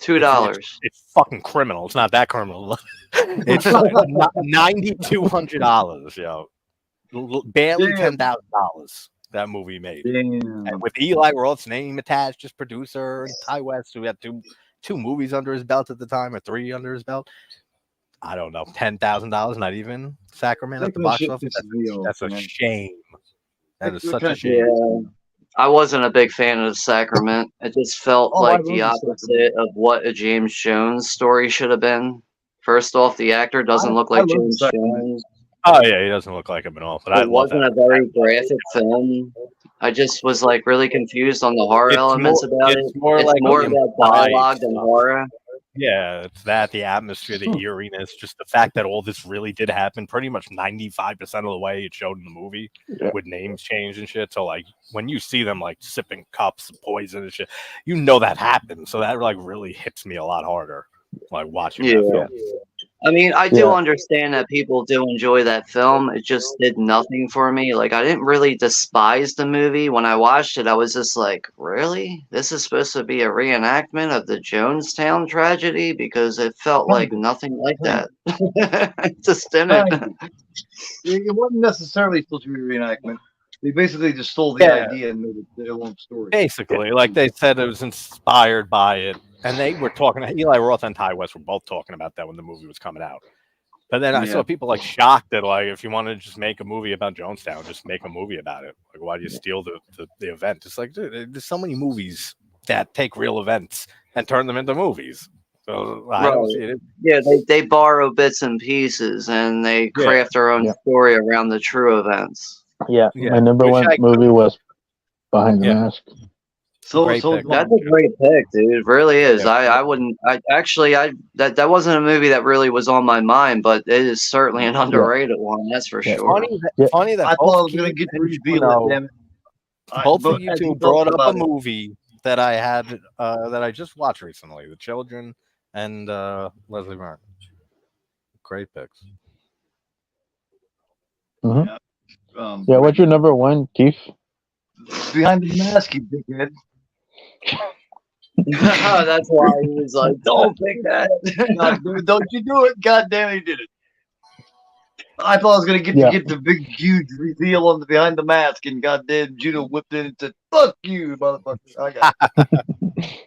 $2.
It's fucking criminal. It's not that criminal. It's $9,200, yo. Barely $10,000 that movie made. And with Eli Roth's name attached, just producer, and Ty West, who had two movies under his belt at the time, or 3 under his belt. I don't know, $10,000, not even Sacrament at the box office. That's a shame. That is such a shame.
I wasn't a big fan of the Sacrament. It just felt
Oh, I
like the
love the
opposite of what a James Jones story should have been. First off, the actor doesn't look
I
like
love the
James
Sacrament.
Jones.
Oh yeah, he doesn't look like him at all. But I
It
love
wasn't
that.
a very graphic film. I just was like really confused on the horror elements about it.
It's more
It's
like
more
the
about
implied
dialogue than
stuff.
horror.
Yeah, it's that, the atmosphere, the eeriness, just the fact that all this really did happen pretty much 95% of the way it showed in the movie with names changed and shit. So like when you see them like sipping cups of poison and shit, you know that happened. So that like really hits me a lot harder like watching that film.
I mean, I do understand that people do enjoy that film. It just did nothing for me. Like, I didn't really despise the movie. When I watched it, I was just like, really? This is supposed to be a reenactment of the Jonestown tragedy? Because it felt like nothing like that. It just didn't.
It wasn't necessarily supposed to be a reenactment. They basically just stole the idea and made it their own story.
Basically, like they said, it was inspired by it. And they were talking, Eli Roth and Ty West were both talking about that when the movie was coming out. But then I saw people like shocked that, like, if you want to just make a movie about Jonestown, just make a movie about it. Like, why do you steal the event? It's like, dude, there's so many movies that take real events and turn them into movies. So I don't see it.
Yeah, they borrow bits and pieces and they craft their own story around the true events.
Yeah, my number one movie was Behind the Mask.
So that's a great pick, dude. It really is. I wouldn't. That wasn't a movie that really was on my mind, but it is certainly an underrated one. That's for sure.
Funny that
I thought I was going to get to reveal it. Damn it.
Both of you two brought up a movie that I had that I just watched recently, The Children and Leslie Martin. Great picks.
Mm-hmm. What's your number one, Keith?
Behind the Mask, you dickhead.
That's why he was like, "Don't pick that.
Don't you do it? God damn it, he did it." I thought I was gonna get the big huge reveal on the Behind the Mask, and goddamn Juno whipped in and said, "Fuck you, motherfucker." I got it.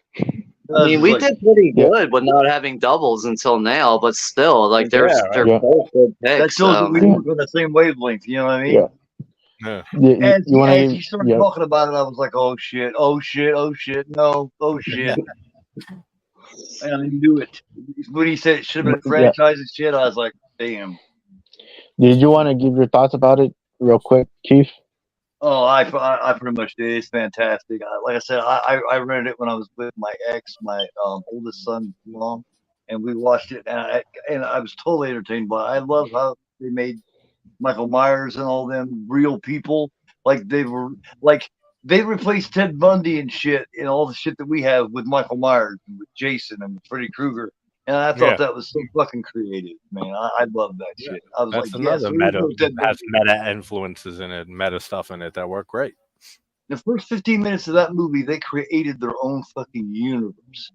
I mean, we did pretty good with not having doubles until now, but still, like they're both good picks.
That shows that we work on the same wavelength. You know what I mean?
Yeah.
As he started talking about it, I was like, "Oh shit! Oh shit! Oh shit! No! Oh shit!" And I didn't do it. When he said it should have been franchise and shit, I was like, "Damn."
Did you want to give your thoughts about it real quick, Keith?
Oh, I pretty much did. It's fantastic. Like I said, I rented it when I was with my ex, my oldest son's mom, and we watched it, and I was totally entertained by it. I love how they made Michael Myers and all them real people. Like they replaced Ted Bundy and shit and all the shit that we have with Michael Myers and with Jason and with Freddy Krueger. And I thought that was so fucking creative, man. I love that shit. I was
That's
like,
another has meta influences in it, meta stuff in it that work great.
The first 15 minutes of that movie, they created their own fucking universe.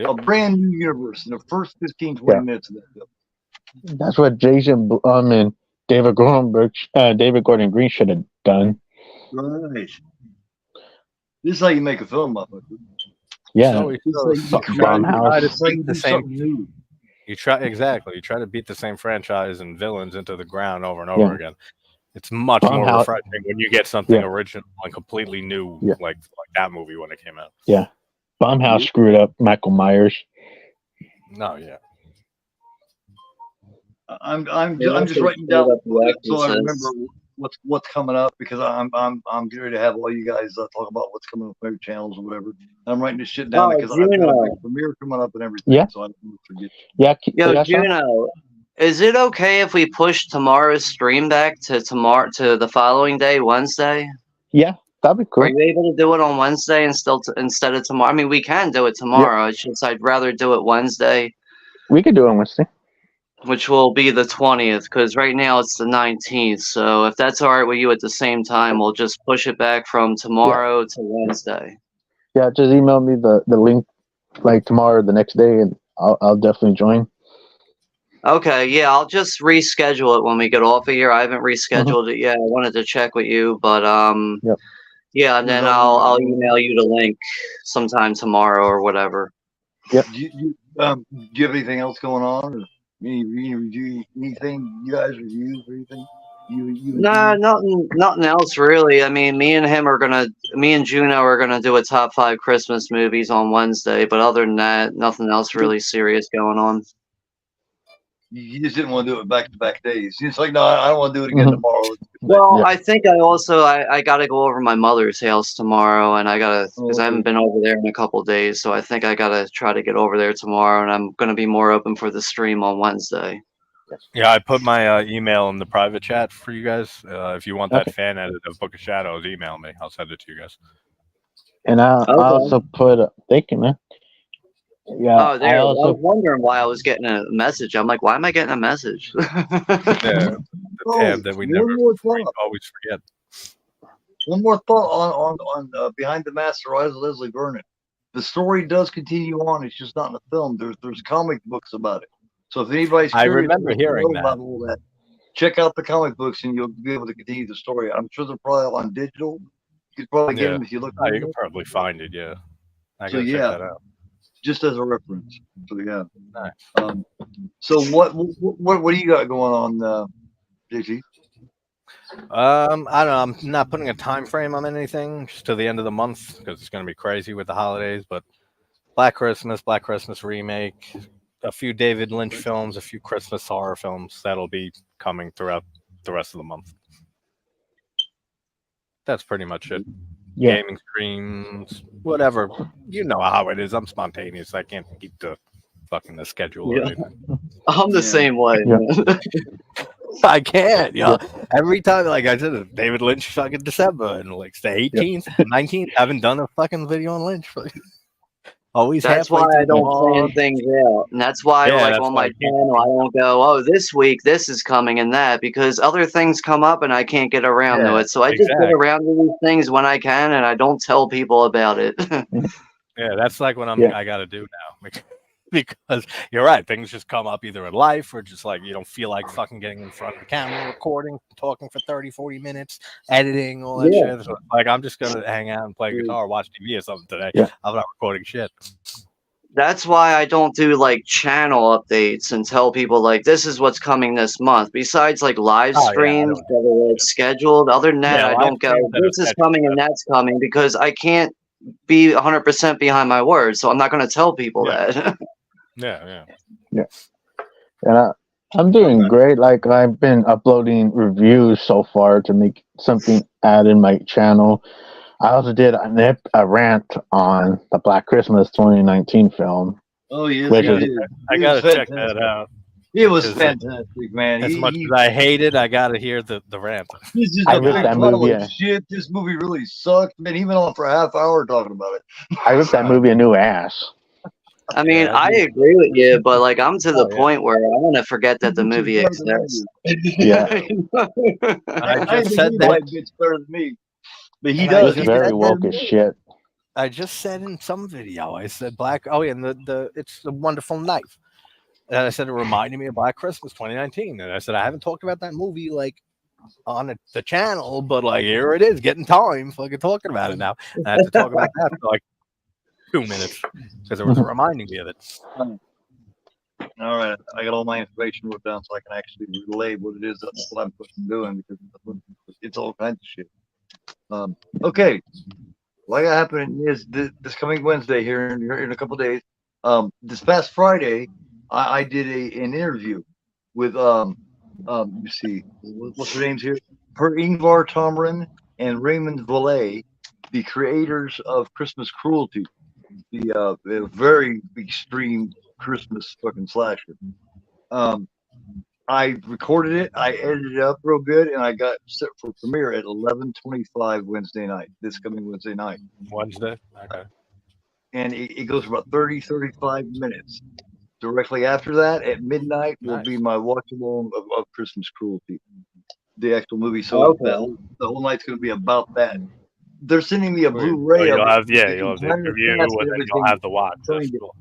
A brand new universe in the first 15, 20 minutes of that film.
That's what Jason Blum and David Gordon Green should have done.
Right. This is how you make a film, motherfucker.
Yeah.
You try to beat the same. You try to beat the same franchise and villains into the ground over and over again. It's much more refreshing when you get something original and completely new, like that movie when it came out.
Yeah. Blumhouse screwed up Michael Myers.
No, yeah.
I'm just writing down so I remember what's coming up, because I'm getting ready to have all you guys talk about what's coming up on your channels or whatever. And I'm writing this shit down because I've got a big premiere coming up and everything.
Yeah.
So I don't forget.
Yo, Juno, is it okay if we push tomorrow's stream back to the following day, Wednesday?
Yeah, that'd be cool.
Are you able to do it on Wednesday instead of tomorrow? I mean, we can do it tomorrow. It's just I'd rather do it Wednesday.
We could do it on Wednesday.
Which will be the 20th, because right now it's the 19th. So if that's all right with you at the same time, we'll just push it back from tomorrow to Wednesday.
Yeah, just email me the link like tomorrow or the next day, and I'll definitely join.
Okay, yeah, I'll just reschedule it when we get off of here. I haven't rescheduled it yet. I wanted to check with you, but yeah, and then I'll email you the link sometime tomorrow or whatever.
Yep.
Do you have anything else going on, or anything you guys review or anything?
Nah, nothing else really. I mean, me and Juno are gonna do a top 5 Christmas movies on Wednesday. But other than that, nothing else really serious going on.
You just didn't want to do it back-to-back days. It's like, no, I don't want to do it again tomorrow.
Well, I think I got to go over my mother's house tomorrow, and because I haven't been over there in a couple days, so I think I got to try to get over there tomorrow, and I'm going to be more open for the stream on Wednesday.
Yeah, I put my email in the private chat for you guys. If you want that fan edit of Book of Shadows, email me. I'll send it to you guys.
And I also put, thank you, man. Yeah,
I was wondering why I was getting a message. I'm like, why am I getting a message?
The tab that we never always forget.
One more thought on Behind the Mask: The Rise of Leslie Vernon. The story does continue on. It's just not in the film. There's comic books about it. So if anybody's curious,
I remember hearing
about all that, check out the comic books and you'll be able to continue the story. I'm sure they're probably on digital. You could probably get them if you look.
You can probably find it. Yeah. I gotta check that out.
Just as a reference. So yeah.
Nice.
So what do you got going on, JC?
I don't know. I'm not putting a time frame on anything, just to the end of the month because it's going to be crazy with the holidays. But Black Christmas remake, a few David Lynch films, a few Christmas horror films that'll be coming throughout the rest of the month. That's pretty much it. Yeah. Gaming streams, whatever. You know how it is. I'm spontaneous. I can't keep the schedule or anything.
I'm the same way.
Yeah.
I can't, Every time, like I said, David Lynch fucking December, and like the 18th, 19th, I haven't done a fucking video on Lynch. Always.
That's why I don't plan things out, and that's why, on my channel, I don't go, oh, this week this is coming and that, because other things come up and I can't get around to it. So I just get around to these things when I can, and I don't tell people about it.
Yeah, that's like what I got to do now. Because you're right, things just come up either in life or just like you don't feel like fucking getting in front of the camera, recording, talking for 30-40 minutes, editing, all that shit. So, like, I'm just gonna hang out and play guitar, watch TV or something today. I'm not recording shit.
That's why I don't do like channel updates and tell people like this is what's coming this month. Besides like live streams that are like scheduled. Other than that, I don't go, this is coming and that's coming, because I can't be 100% behind my word. So I'm not gonna tell people that.
Yeah.
And I'm doing great. Like, I've been uploading reviews so far to make something add in my channel. I also did a rant on the Black Christmas 2019 film.
Oh yes,
I gotta check that out.
It was fantastic, man.
As much as I hate it, I gotta hear the rant.
This is a big pile of shit. This movie really sucked, man. He went on for a half hour talking about it.
I ripped that movie a new ass.
I mean, I agree with you, but like I'm to the point where I want to forget that the movie exists.
Yeah.
I just said that gets better than me, but he does.
He's very woke as shit.
I just said in some video, I said Black. Oh yeah, and it's a Wonderful Knife. And I said it reminded me of Black Christmas 2019, and I said I haven't talked about that movie like on the channel, but like here it is, getting time, fucking talking about it now. I had to talk about that for like 2 minutes because it was reminding me of it.
All right, I got all my information wrote down so I can actually relay what it is that's what I'm doing, because it's all kinds of shit. Okay, like what happened is this coming Wednesday here in a couple of days. This past Friday, I did an interview with let me see, what's their names here? Ingvar Tomrin and Raymond Valet, the creators of Christmas Cruelty, the very extreme Christmas fucking slasher. I recorded it, I edited it up real good, and I got set for premiere at 11:25 Wednesday night, this coming Wednesday night.
Wednesday? Okay.
And it goes for about 30-35 minutes. Directly after that, at midnight, will be my watch-along of Christmas Cruelty, the actual movie. So the whole night's going to be about that. They're sending me a Blu-ray.
You'll have the review, and then you'll have the watch. That's cool.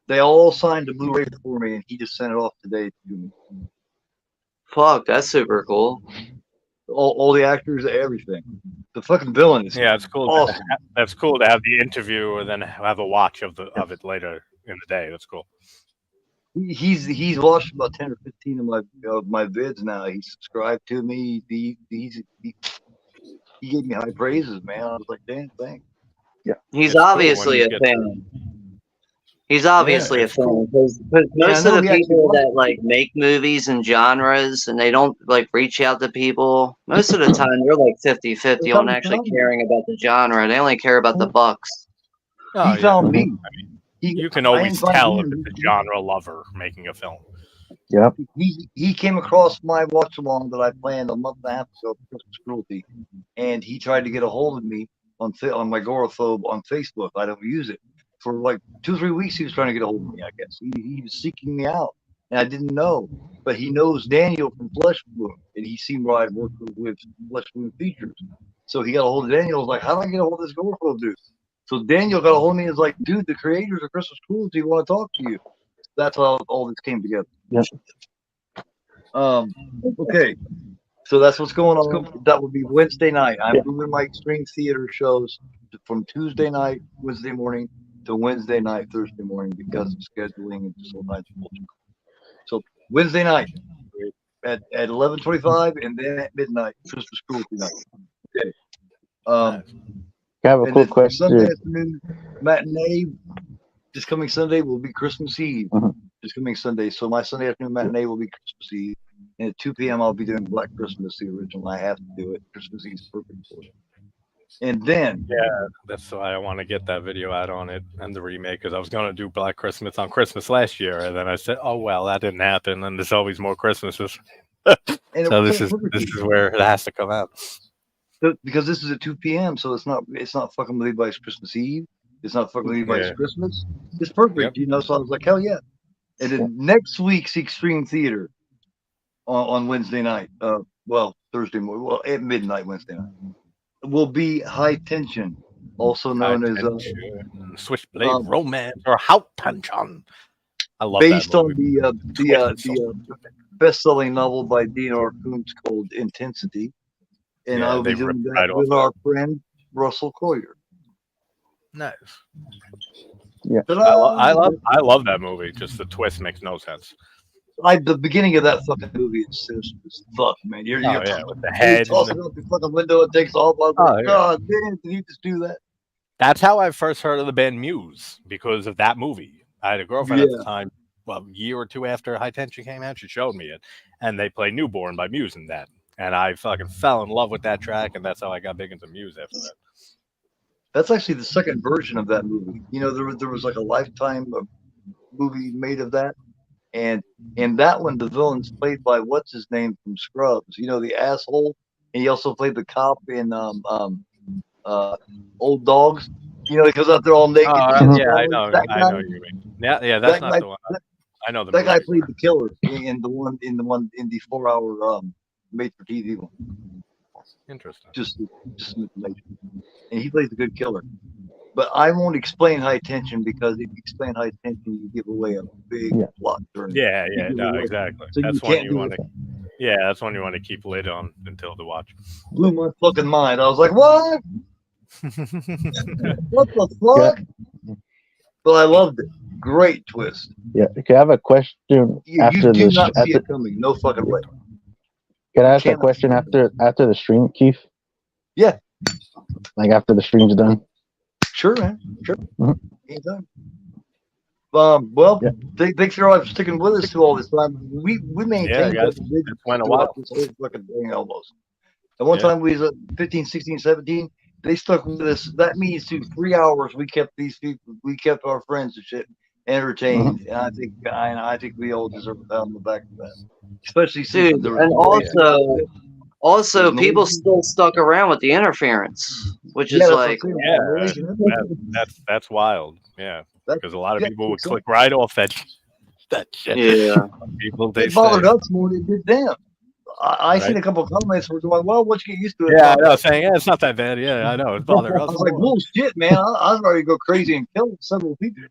They all signed a Blu-ray for me, and he just sent it off today to me.
Fuck, that's super cool.
All the actors, everything. The fucking villain is
it's cool.
Awesome.
That's cool to have the interview and then have a watch of it later in the day. That's cool.
He's watched about 10 or 15 of my vids now. He's subscribed to me. He gave me high praises, man. I was like, damn, thanks.
He's
It's cool when
obviously
you
a
get
fan. He's obviously a
it's cool.
fan because most
know
of the
he actually
people
watched
that like make movies and genres and they don't like reach out to people, most of the time they're like 50-50 on actually caring about the genre. They only care about the bucks.
Oh,
He found me.
You can
I
always
invited
tell if
him.
it's a genre lover making a film.
Yep.
He came across my watch along that I planned a month and a half ago for Christmas Cruelty, and he tried to get a hold of me on my Agoraphobe on Facebook. I don't use it. For like 2 or 3 weeks, he was trying to get a hold of me. I guess he was seeking me out, and I didn't know. But he knows Daniel from Flesh Wound, and he seen where I'd worked with Flesh Wound features. So he got a hold of Daniel. Was like, how do I get a hold of this Agoraphobe dude? So Daniel got a hold of me and was like, dude, the creators of Christmas Cruelty want to talk to you. That's how all this came together.
Yep.
Okay. So that's what's going on. That would be Wednesday night. I'm moving my Extreme Theater shows from Tuesday night, Wednesday morning to Wednesday night, Thursday morning because of scheduling and just all kinds of bullshit. So Wednesday night at 11:25 and then at midnight, Christmas Cruelty night. Okay.
I have a quick question.
Sunday afternoon matinee. This coming Sunday will be Christmas Eve. This coming Sunday. So my Sunday afternoon matinee will be Christmas Eve. And at 2 p.m. I'll be doing Black Christmas, the original. I have to do it. Christmas Eve's perfect for it. And then
that's why I want to get that video out on it and the remake, because I was going to do Black Christmas on Christmas last year, and then I said, oh well, that didn't happen, and there's always more Christmases. So this is where it has to come out.
Because this is at 2 p.m., so it's not fucking with anybody's Christmas Eve. It's not fucking with anybody's Christmas. It's perfect, you know. So I was like, hell yeah. And then next week's Extreme Theater on Wednesday night, Thursday morning, at midnight Wednesday night, will be High Tension, also known as
Switchblade Romance or High Tension. I love
based
that
on the best-selling novel by Dean R. Koontz called Intensity, and I'll be doing that with our friend Russell Coyer.
Nice.
Yeah,
I love that movie. Just the twist makes no sense.
The beginning of that fucking movie is sinister as fuck, man. You're
with the head,
tossing out the fucking window, it takes off. I was like, God damn, did you just do that?
That's how I first heard of the band Muse, because of that movie. I had a girlfriend at the time, a year or two after High Tension came out. She showed me it, and they played Newborn by Muse in that, and I fucking fell in love with that track, and that's how I got big into Muse after that.
That's actually the second version of that movie. You know, there was like a Lifetime movie made of that. And in that one, the villain's played by what's his name from Scrubs. You know, the asshole. And he also played the cop in Old Dogs. You know, he goes out there all naked.
I know you mean. Yeah, that's not the one. I know
that guy played the killer in the 4-hour made for TV one.
Interesting.
Just information. And he plays a good killer. But I won't explain High Tension, because if you explain High Tension, you give away a big plot turn.
Yeah, no, exactly. So that's one you want to. Yeah, that's one you want to keep lid on until the watch.
Blew my fucking mind. I was like, what? What the fuck? Yeah. But I loved it. Great twist.
Yeah. Okay, I have a question after
you do not see it coming. No fucking way.
Can I ask a question after the stream, Keith?
Yeah.
Like after the stream's done?
Sure, man. Sure. Anytime. Thanks for sticking with us through all this time. We maintained
guys. It went a while.
This whole fucking thing almost. At one time we was 15, 16, 17. They stuck with us. That means 3 hours we kept these people, we kept our friends and shit entertained. And I think we all deserve a pat on the back for that. Especially
since also people still stuck around with the interference, which is like
that's wild. Yeah. Because a lot of people would click right off that shit.
Yeah.
People
they bothered us more than it did them. I seen a couple of comments were going, well, once you get used to it.
Yeah, I know, saying, it's not that bad. Yeah, I know. It's bothering us.
I was like, bullshit, man. I was ready to go crazy and kill several people.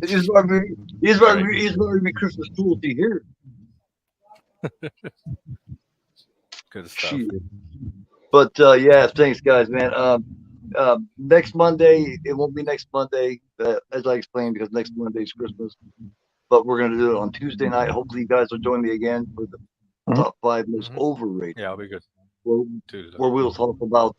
He's ready to be Christmas cruelty here.
Good stuff.
But, thanks, guys, man. next Monday, it won't be next Monday, as I explained, because next Monday is Christmas. But we're going to do it on Tuesday night. Hopefully, you guys will join me again for the top 5 most overrated.
Yeah, I'll be good.
Where we'll talk about.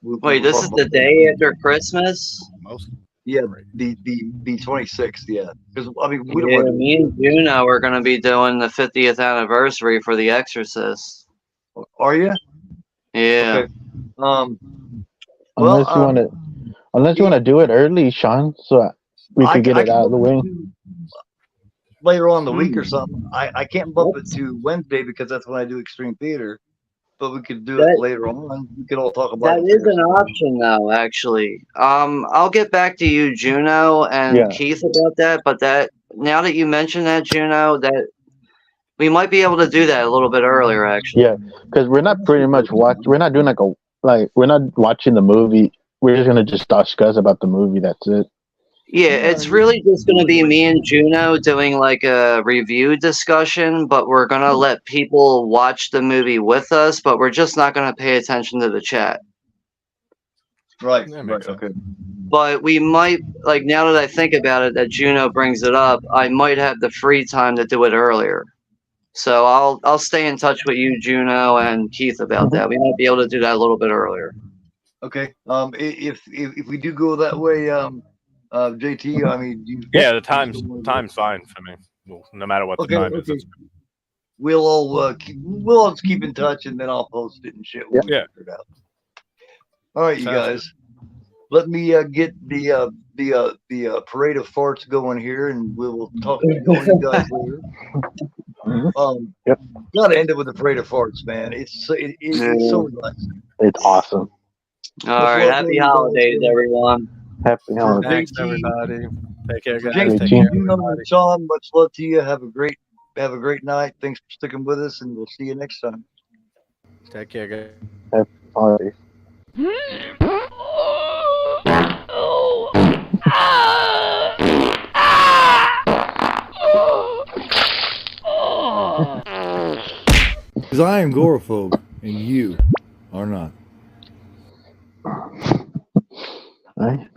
Wait, this is the day after Christmas?
Most.
Yeah, the 26th. Yeah, because I mean, we
Yeah,
don't
me and Juno are going to be doing the 50th anniversary for The Exorcist.
Are you?
Yeah.
Okay.
Unless you want to do it early, Sean, so we could get it out of the way.
Later on in the week or something. I can't bump it to Wednesday because that's when I do Extreme Theater. But we could do it later on. We could all talk about it.
That is an option, though. Actually, I'll get back to you, Juno and Keith, about that. But now that you mention that, Juno, that we might be able to do that a little bit earlier, actually.
Yeah, because we're not pretty much we're not doing we're not watching the movie. We're just gonna just discuss about the movie. That's it.
Yeah, it's really just going to be me and Juno doing like a review discussion, but we're going to let people watch the movie with us, but we're just not going to pay attention to the chat.
Right, okay.
But we might, like, now that I think about it, that Juno brings it up, I might have the free time to do it earlier. So I'll stay in touch with you, Juno, and Keith about that. We might be able to do that a little bit earlier.
Okay. If we do go that way, JT, I mean,
the time's fine for me. Well, no matter what the time is.
We'll all just keep in touch, and then I'll post it and shit. When we figure it out. All right, you guys. Let me get the parade of farts going here, and we will talk to you guys later. Gotta end it with the parade of farts, man. It's so relaxing.
It's awesome.
All right, happy holidays, everyone.
Happy holidays.
Thanks, everybody. Take care, guys.
JT,
Take care,
Sean, much love to you. Have a great night. Thanks for sticking with us, and we'll see you next time.
Take care, guys.
Happy holidays.
Because I am agoraphobe, and you are not.
Right?